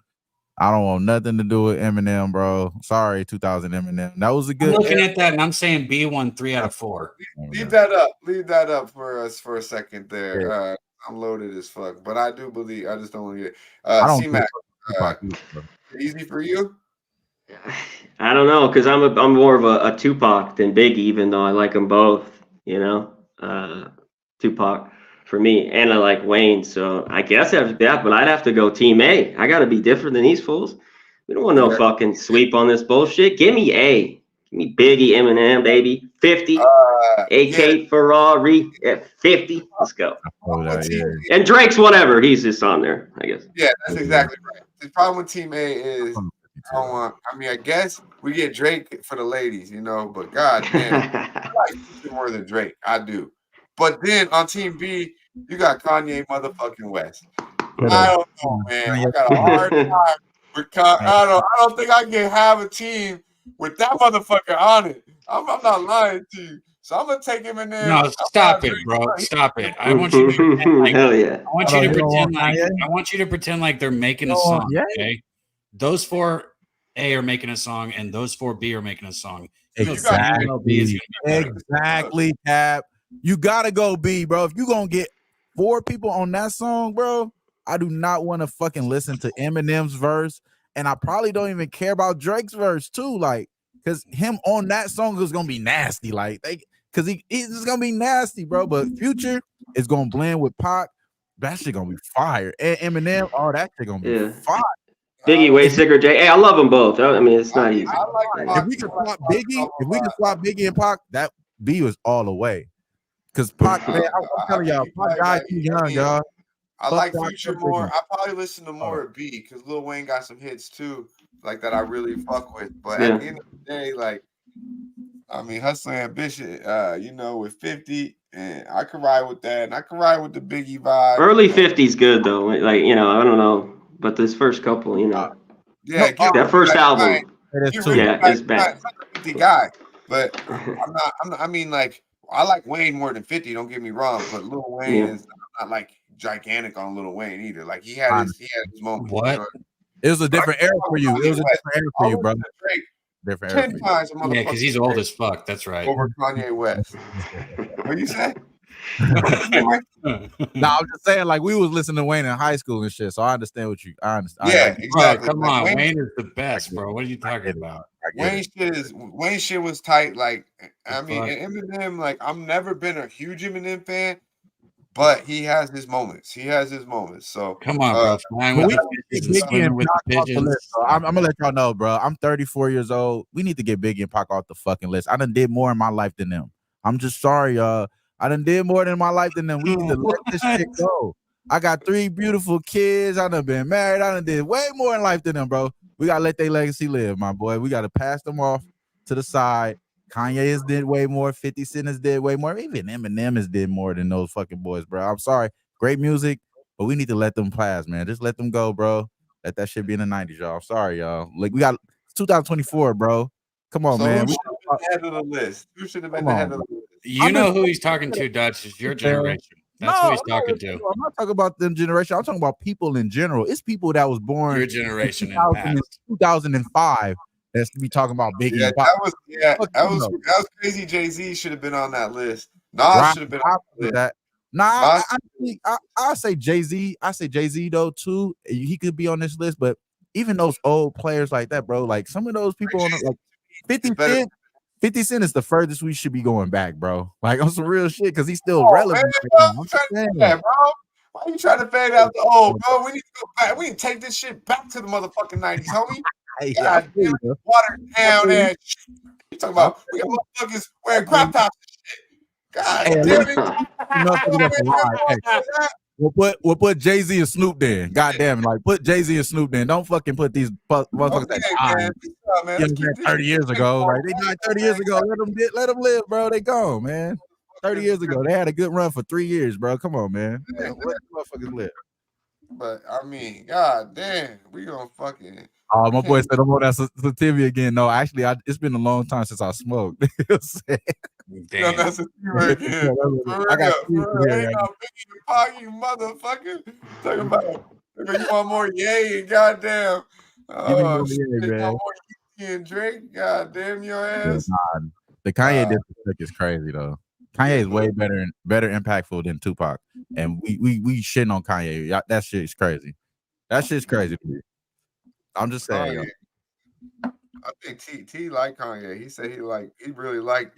I don't want nothing to do with Eminem, bro. Sorry, 2000 Eminem. That was a good. I'm looking at that and I'm saying B won 3 out of 4. Leave that up. Leave that up for us for a second there. Yeah. I'm loaded as fuck, but I do believe. I just don't want to get. C-Mac, easy for you. I don't know because I'm more of a Tupac than Biggie, even though I like them both. Tupac for me, and I like Wayne, so I guess after that, but I'd have to go Team A. I got to be different than these fools. We don't want no fucking sweep on this bullshit. Give me A. Give me Biggie, Eminem, baby. 50. AK Ferrari at 50. Let's go. And Drake's whatever. He's just on there, I guess. Yeah, that's exactly right. The problem with Team A is I guess we get Drake for the ladies, but God damn, I like Future more than Drake. I do. But then on Team B, you got Kanye motherfucking West. I don't know, man. I got a hard time with I don't think I can have a team with that motherfucker on it. I'm not lying to you. So I'm gonna take him in there. No, stop it, bro. Stop it. I want you to pretend like hell yeah. I want you to pretend like they're making a song. Okay. Those 4 A are making a song, and those 4 B are making a song. Exactly, Cap. You gotta go B, bro. If you gonna get 4 people on that song, bro, I do not want to fucking listen to Eminem's verse, and I probably don't even care about Drake's verse too, like, because him on that song is gonna be nasty, like, because he's just gonna be nasty, bro. But Future is gonna blend with Pac. That shit gonna be fire. And Eminem, that shit gonna be fire. Biggie, way sicker. Jay. Hey, I love them both. I mean, it's not easy. If we can swap Biggie and Pac, that B was all the way. Because Pac, man, I'm telling y'all, Pac died too young, y'all. I like Future more. I probably listen to more of B because Lil Wayne got some hits too, like that I really fuck with. But at the end of the day, like, I mean, Hustling Ambition, with 50, and I can ride with that, and I can ride with the Biggie vibe. Early 50's good though. Like, I don't know, but this first couple, that first album, it's bad. The guy, but I mean, like, I like Wayne more than 50. Don't get me wrong, but Lil Wayne is not like gigantic on Lil Wayne either. Like he had his moment. What? It was a different era for you. It was a different era for you, bro. Drake Different era. 10 times a Yeah, because he's old as fuck. That's right. over Kanye West. What you say? No, I'm just saying, like, we was listening to Wayne in high school and shit, so I understand what you. I understand. Yeah, Bro, exactly. come Like, on, Wayne is the best, bro. What are you talking about? Wayne shit was tight. Like, I mean, fuck? and Eminem, like, I've never been a huge Eminem fan, but he has his moments. So Come on, bro. Flying with the fishes and swimming with the pigeons. I'm gonna let y'all know, bro. I'm 34 years old. We need to get Biggie and Pac off the fucking list. I done did more in my life than them. I'm just sorry, y'all. I done did more in my life than them. We need to let this shit go. I got 3 beautiful kids. I done been married. I done did way more in life than them, bro. We gotta let their legacy live, my boy. We gotta pass them off to the side. Kanye has did way more. 50 Cent has did way more. Even Eminem has did more than those fucking boys, bro. I'm sorry. Great music, but we need to let them pass, man. Just let them go, bro. Let that shit be in the 90s, y'all. I'm sorry, y'all. Like, we got 2024, bro. Come on, man. Who should have been ahead of the list? Who should have been ahead of the list? You know who he's talking to, Dutch. It's your generation. That's who he's talking to. I'm not talking about them generation. I'm talking about people in general. It's people that was born Your generation in 2005 that's to be talking about Biggie. Yeah, and Pac. that was crazy. Jay-Z should have been on that list. Nas should have been on that list. That. Nah, I say Jay-Z. I say Jay-Z though too. He could be on this list, but even those old players like that, bro. Like some of those people on like 50 Cent is the furthest we should be going back, bro. Like on some real shit, because he's still relevant. Man, bro. Why are you trying to fade out the old, bro? We need to go back. We need to take this shit back to the motherfucking 90s, homie. God damn it, watered down ass shit. You talking about we got motherfuckers wearing crop tops and shit. God damn it. We'll put Jay-Z and Snoop then. God damn it. Like put Jay-Z and Snoop then. Don't fucking put these motherfuckers that died 30 years ago. Like they died 30 years ago. Let them live, bro. They gone, man. 30 years ago. They had a good run for 3 years, bro. Come on, man. Let motherfuckers live. But I mean, god damn, we gonna fucking my boy said I'm on that sativia again. No, actually, it's been a long time since I smoked. Damn, that's a again. I got ain't no Biggie and Pac, you motherfucker. Talking about you want more Ye and goddamn. Oh shit, you want more Ye and Drake? Goddamn your ass. The Kanye disrespect is crazy though. Kanye is way better impactful than Tupac, and we shitting on Kanye. That shit is crazy. That shit's crazy to me. I'm just saying. I think T like Kanye. He said he really liked.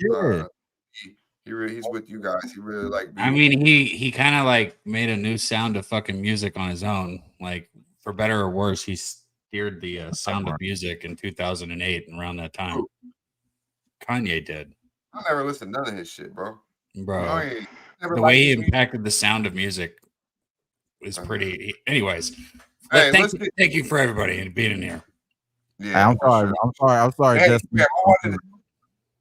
He's with you guys. He really like. I mean, he kind of like made a new sound of fucking music on his own. Like for better or worse, he steered the sound of music in 2008 and around that time. Kanye did. I never listened to none of his shit, bro. The way he impacted the sound of music was pretty. Anyways, hey, thank you for everybody and being in here. Yeah, I'm sorry. Hey, Justin.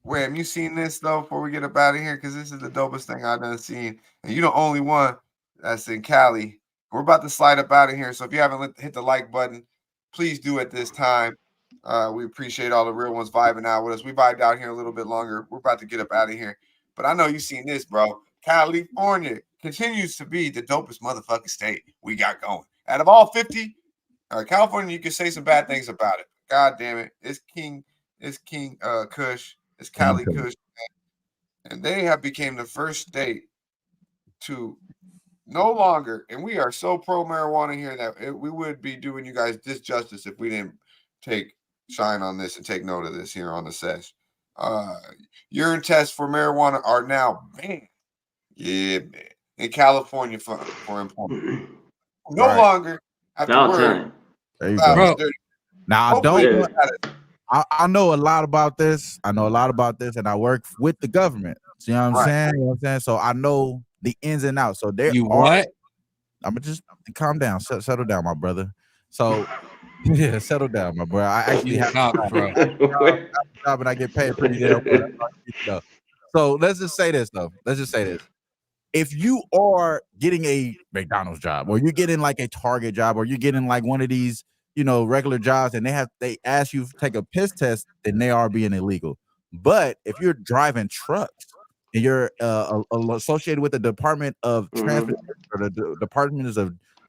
Wham, you seen this though before we get up out of here? Because this is the dopest thing I've done seen. And you're the only one that's in Cali. We're about to slide up out of here. So if you haven't hit the like button, please do at this time. We appreciate all the real ones vibing out with us. We vibed out here a little bit longer. We're about to get up out of here. But I know you seen this, bro. California continues to be the dopest motherfucking state we got going. Out of all 50, California, you can say some bad things about it. God damn it. It's King Kush. It's Cali Kush. And they have became the first state to no longer, and we are so pro marijuana here that we would be doing you guys disjustice if we didn't shine on this and take note of this here on the Sesh. Urine tests for marijuana are now banned. Yeah, man. In California for employment. No longer have to worry. Now I know a lot about this. And I work with the government. See what I'm saying? You know what I'm saying? So I know the ins and outs. So there what? I'm gonna just calm down, settle down, my brother. So yeah, settle down, my brother. I actually have a job and I get paid pretty damn well. So let's just say this though. If you are getting a McDonald's job, or you're getting like a Target job, or you're getting like one of these, regular jobs, and they ask you to take a piss test, then they are being illegal. But if you're driving trucks and you're associated with the Department of Transportation or the Department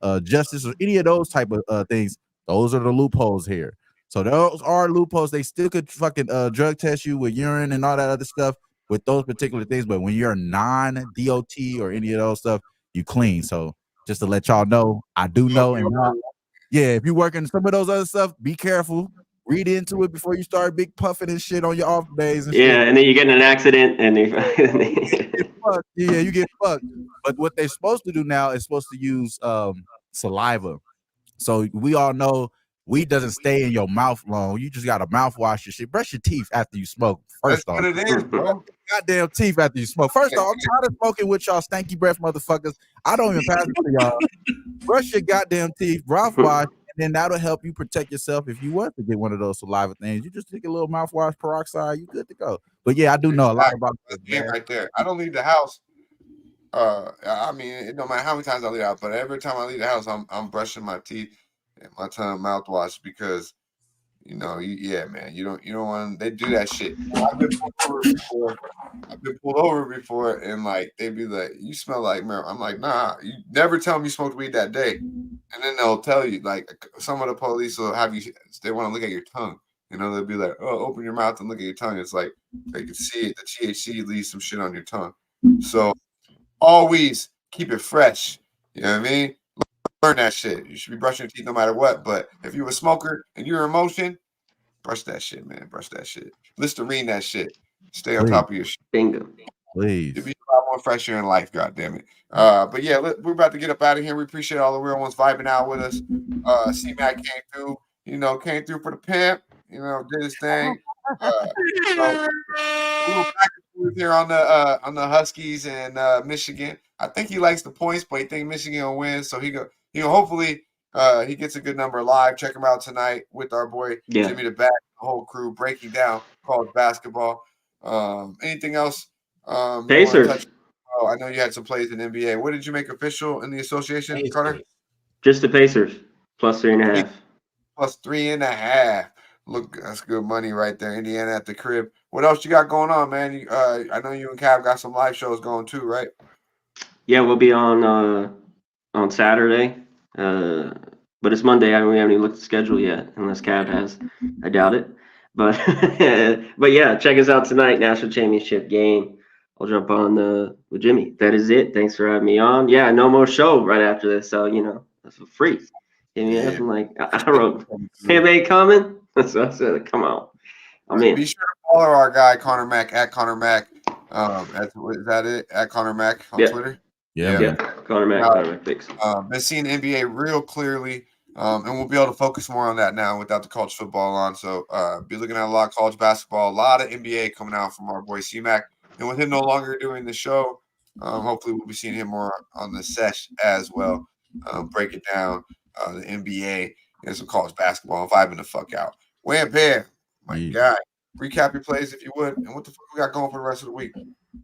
of Justice or any of those type of things, Those are the loopholes here. So those are loopholes. They still could fucking drug test you with urine and all that other stuff with those particular things. But when you're non-DOT or any of those stuff, you clean. So just to let y'all know, I do know. And yeah, if you working some of those other stuff, be careful. Read into it before you start big puffing and shit on your off days and shit. Yeah, and then you get in an accident and you get fucked. But what they're supposed to do now is supposed to use saliva. So we all know weed doesn't stay in your mouth long. You just got to mouthwash your shit. Brush your teeth after you smoke. First off, that's what it is, bro. Goddamn teeth after you smoke. First off, I'm tired of smoking with y'all stanky breath motherfuckers. I don't even pass it to y'all. Brush your goddamn teeth, mouthwash, and then that'll help you protect yourself if you were to get one of those saliva things. You just take a little mouthwash peroxide, you good to go. But yeah, I do know a lot about this game right there. I don't leave the house. I mean, it don't matter how many times I leave the house, but every time I leave the house, I'm brushing my teeth and my tongue mouthwash because yeah, man, you don't want they do that shit. I've been pulled over before, and like they'd be like, "You smell like marijuana." I'm like, "Nah, you never tell me you smoked weed that day," and then they'll tell you like some of the police will have you. They want to look at your tongue. They'll be like, "Oh, open your mouth and look at your tongue." It's like they can see it. The THC leaves some shit on your tongue, so always keep it fresh. You know what I mean? Learn that shit. You should be brushing your teeth no matter what. But if you're a smoker and you're in motion, brush that shit, man. Brush that shit. Listerine that shit. Stay on top of your shit. Bingo. Please. You'll be a lot more fresher in life, goddammit. But yeah, we're about to get up out of here. We appreciate all the real ones vibing out with us. C-Mac came through, came through for the pimp, did his thing. We're back here on the Huskies and Michigan. I think he likes the points, but he thinks Michigan will win. So hopefully he gets a good number live. Check him out tonight with our boy Jimmy the Bat, the whole crew breaking down college basketball. Anything else? Pacers. I know you had some plays in NBA. What did you make official in the association, Carter? Just the Pacers plus 3.5. Plus 3.5. Look, that's good money right there. Indiana at the crib. What else you got going on, man? I know you and Cav got some live shows going too, right? Yeah, we'll be on Saturday. But it's Monday. We haven't even looked at the schedule yet, unless Cav has. I doubt it. But but yeah, check us out tonight, National Championship game. I'll jump on with Jimmy. That is it. Thanks for having me on. Yeah, no more show right after this, so that's for free. I'm like, I wrote, "Hey, coming." So I said, "Come on, I'm in." Be sure to follow our guy Connor Mack at Connor Mack. Is that it? At Connor Mack on Twitter. Yeah. Connor Mack. Thanks. Been seeing NBA real clearly, and we'll be able to focus more on that now without the college football on. So be looking at a lot of college basketball, a lot of NBA coming out from our boy C-Mac. And with him no longer doing the show, hopefully we'll be seeing him more on the Sesh as well, breaking down the NBA and some college basketball and vibing the fuck out. Wham Bam, my guy. Recap your plays if you would, and what the fuck we got going for the rest of the week.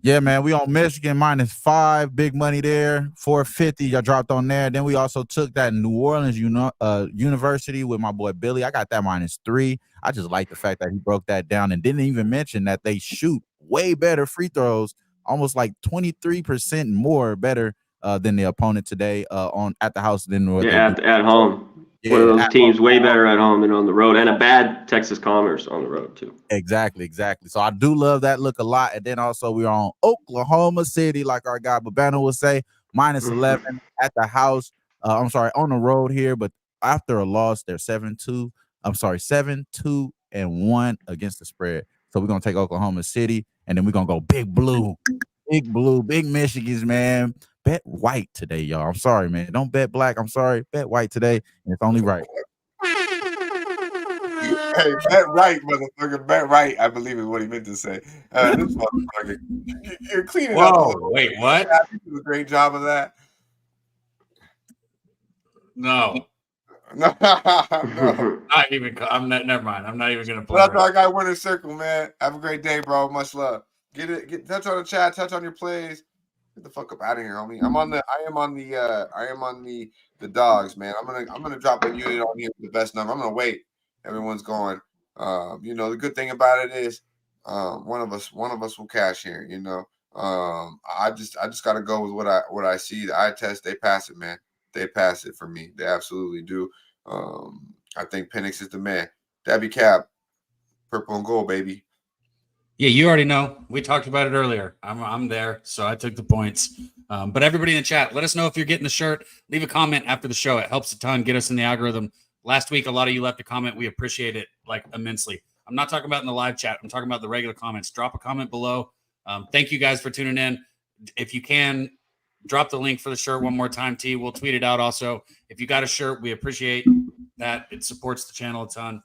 Yeah, man, we on Michigan -5, big money there, 450. I dropped on there. Then we also took that New Orleans University with my boy Billy. I got that -3. I just like the fact that he broke that down and didn't even mention that they shoot way better free throws, almost like 23% more better than the opponent today at the house than at home. Yeah, one of those teams way better at home than on the road, and a bad Texas Commerce on the road too. Exactly. So I do love that look a lot. And then also we're on Oklahoma City, like our guy Babano would say, -11 at the house. On the road here, but after a loss, they're 7-2. 7-2-1 against the spread. So we're gonna take Oklahoma City, and then we're gonna go big blue, big Michigans, man. Bet white today, y'all. I'm sorry, man. Don't bet black. I'm sorry. Bet white today, and it's only right. Hey, bet right, motherfucker. Bet right, I believe is what he meant to say. This motherfucker, you're cleaning up. Whoa, wait, what? You do a great job of that. No. No. Not even. Never mind. I'm not even gonna play. That's our guy, Winner Circle, man. Have a great day, bro. Much love. Get touch on the chat. Touch on your plays. Get the fuck up out of here, homie. I am on the dogs, man. I'm gonna drop a unit on here with the best number. I'm gonna wait. Everyone's going. The good thing about it is, one of us will cash here. I just gotta go with what I see. The eye test, they pass it, man. They pass it for me. They absolutely do. I think Penix is the man. Daby Cab, purple and gold, baby. Yeah, you already know. We talked about it earlier. I'm there, so I took the points. But everybody in the chat, let us know if you're getting the shirt. Leave a comment after the show. It helps a ton. Get us in the algorithm. Last week, a lot of you left a comment. We appreciate it like immensely. I'm not talking about in the live chat. I'm talking about the regular comments. Drop a comment below. Thank you guys for tuning in. If you can, drop the link for the shirt one more time, T. We'll tweet it out also. If you got a shirt, we appreciate that. It supports the channel a ton.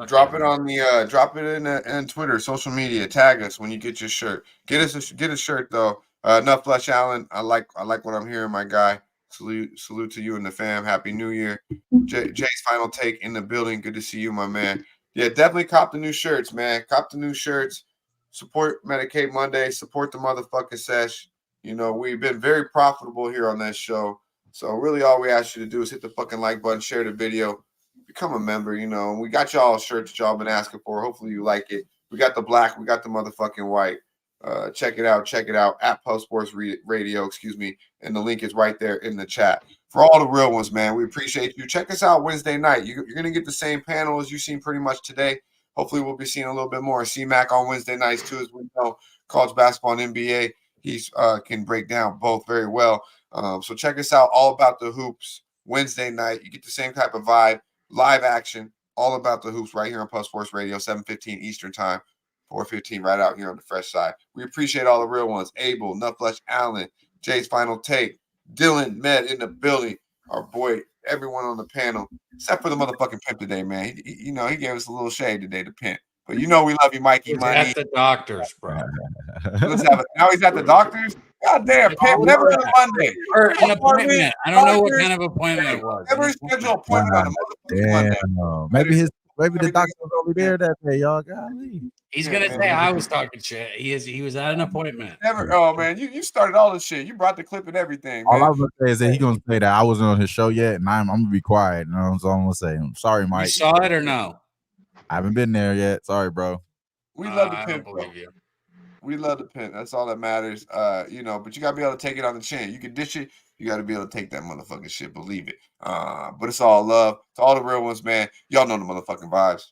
Drop it on the drop it in Twitter, social media. Tag us when you get your shirt. Get a shirt though. Enough Flesh Allen. I like what I'm hearing, my guy. Salute to you and the fam. Happy New Year. Jay's final take in the building. Good to see you, my man. Yeah, definitely cop the new shirts, man. Cop the new shirts. Support Medicate Monday. Support the motherfucking Sesh. You know, we've been very profitable here on that show. So really all we ask you to do is hit the fucking like button, share the video, become a member. You know, we got y'all shirts that y'all been asking for. Hopefully you like it. We got the black, we got the motherfucking white. Check it out at Pub Sports Radio, excuse me. And the link is right there in the chat. For all the real ones, man, we appreciate you. Check us out Wednesday night. You're going to get the same panel as you've seen pretty much today. Hopefully we'll be seeing a little bit more. C-Mac on Wednesday nights too, as we know, college basketball and NBA. He's can break down both very well. So check us out, All About the Hoops, Wednesday night. You get the same type of vibe, live action, All About the Hoops right here on Pub Sports Radio, 7:15 Eastern Time, 4:15 right out here on the fresh side. We appreciate all the real ones. Abel, Nutflesh Allen, Jay's final take, Dylan, Med in the building, our boy, everyone on the panel, except for the motherfucking pimp today, man. He gave us a little shade today, the pimp. But you know we love you, Mikey. He's at the doctors, bro. Now he's at the doctors? God damn, pimp, never on a Monday. Or an appointment. I don't know what kind of appointment it was. Never schedule an appointment on a motherfucking Monday. Maybe the doctor was over there that day, y'all. Golly. He's gonna say I was talking shit. He was at an appointment. Never. Oh man, you started all this shit. You brought the clip and everything. Man. All I was gonna say is that he's gonna say that I wasn't on his show yet, and I'm gonna be quiet. You know, that's all I'm gonna say. I'm sorry, Mike. You saw it or no? I haven't been there yet. Sorry, bro. We love the pimp, bro. We love the pimp. That's all that matters. But you gotta be able to take it on the chin. You can dish it. You gotta be able to take that motherfucking shit. Believe it. But it's all love to all the real ones, man. Y'all know the motherfucking vibes.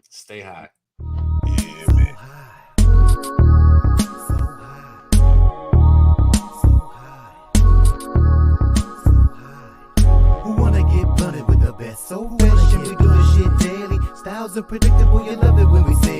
Stay high. Yeah, man. Who wanna get blunted with the best? So fresh, and we do this shit daily. Styles unpredictable, you love it when we say it.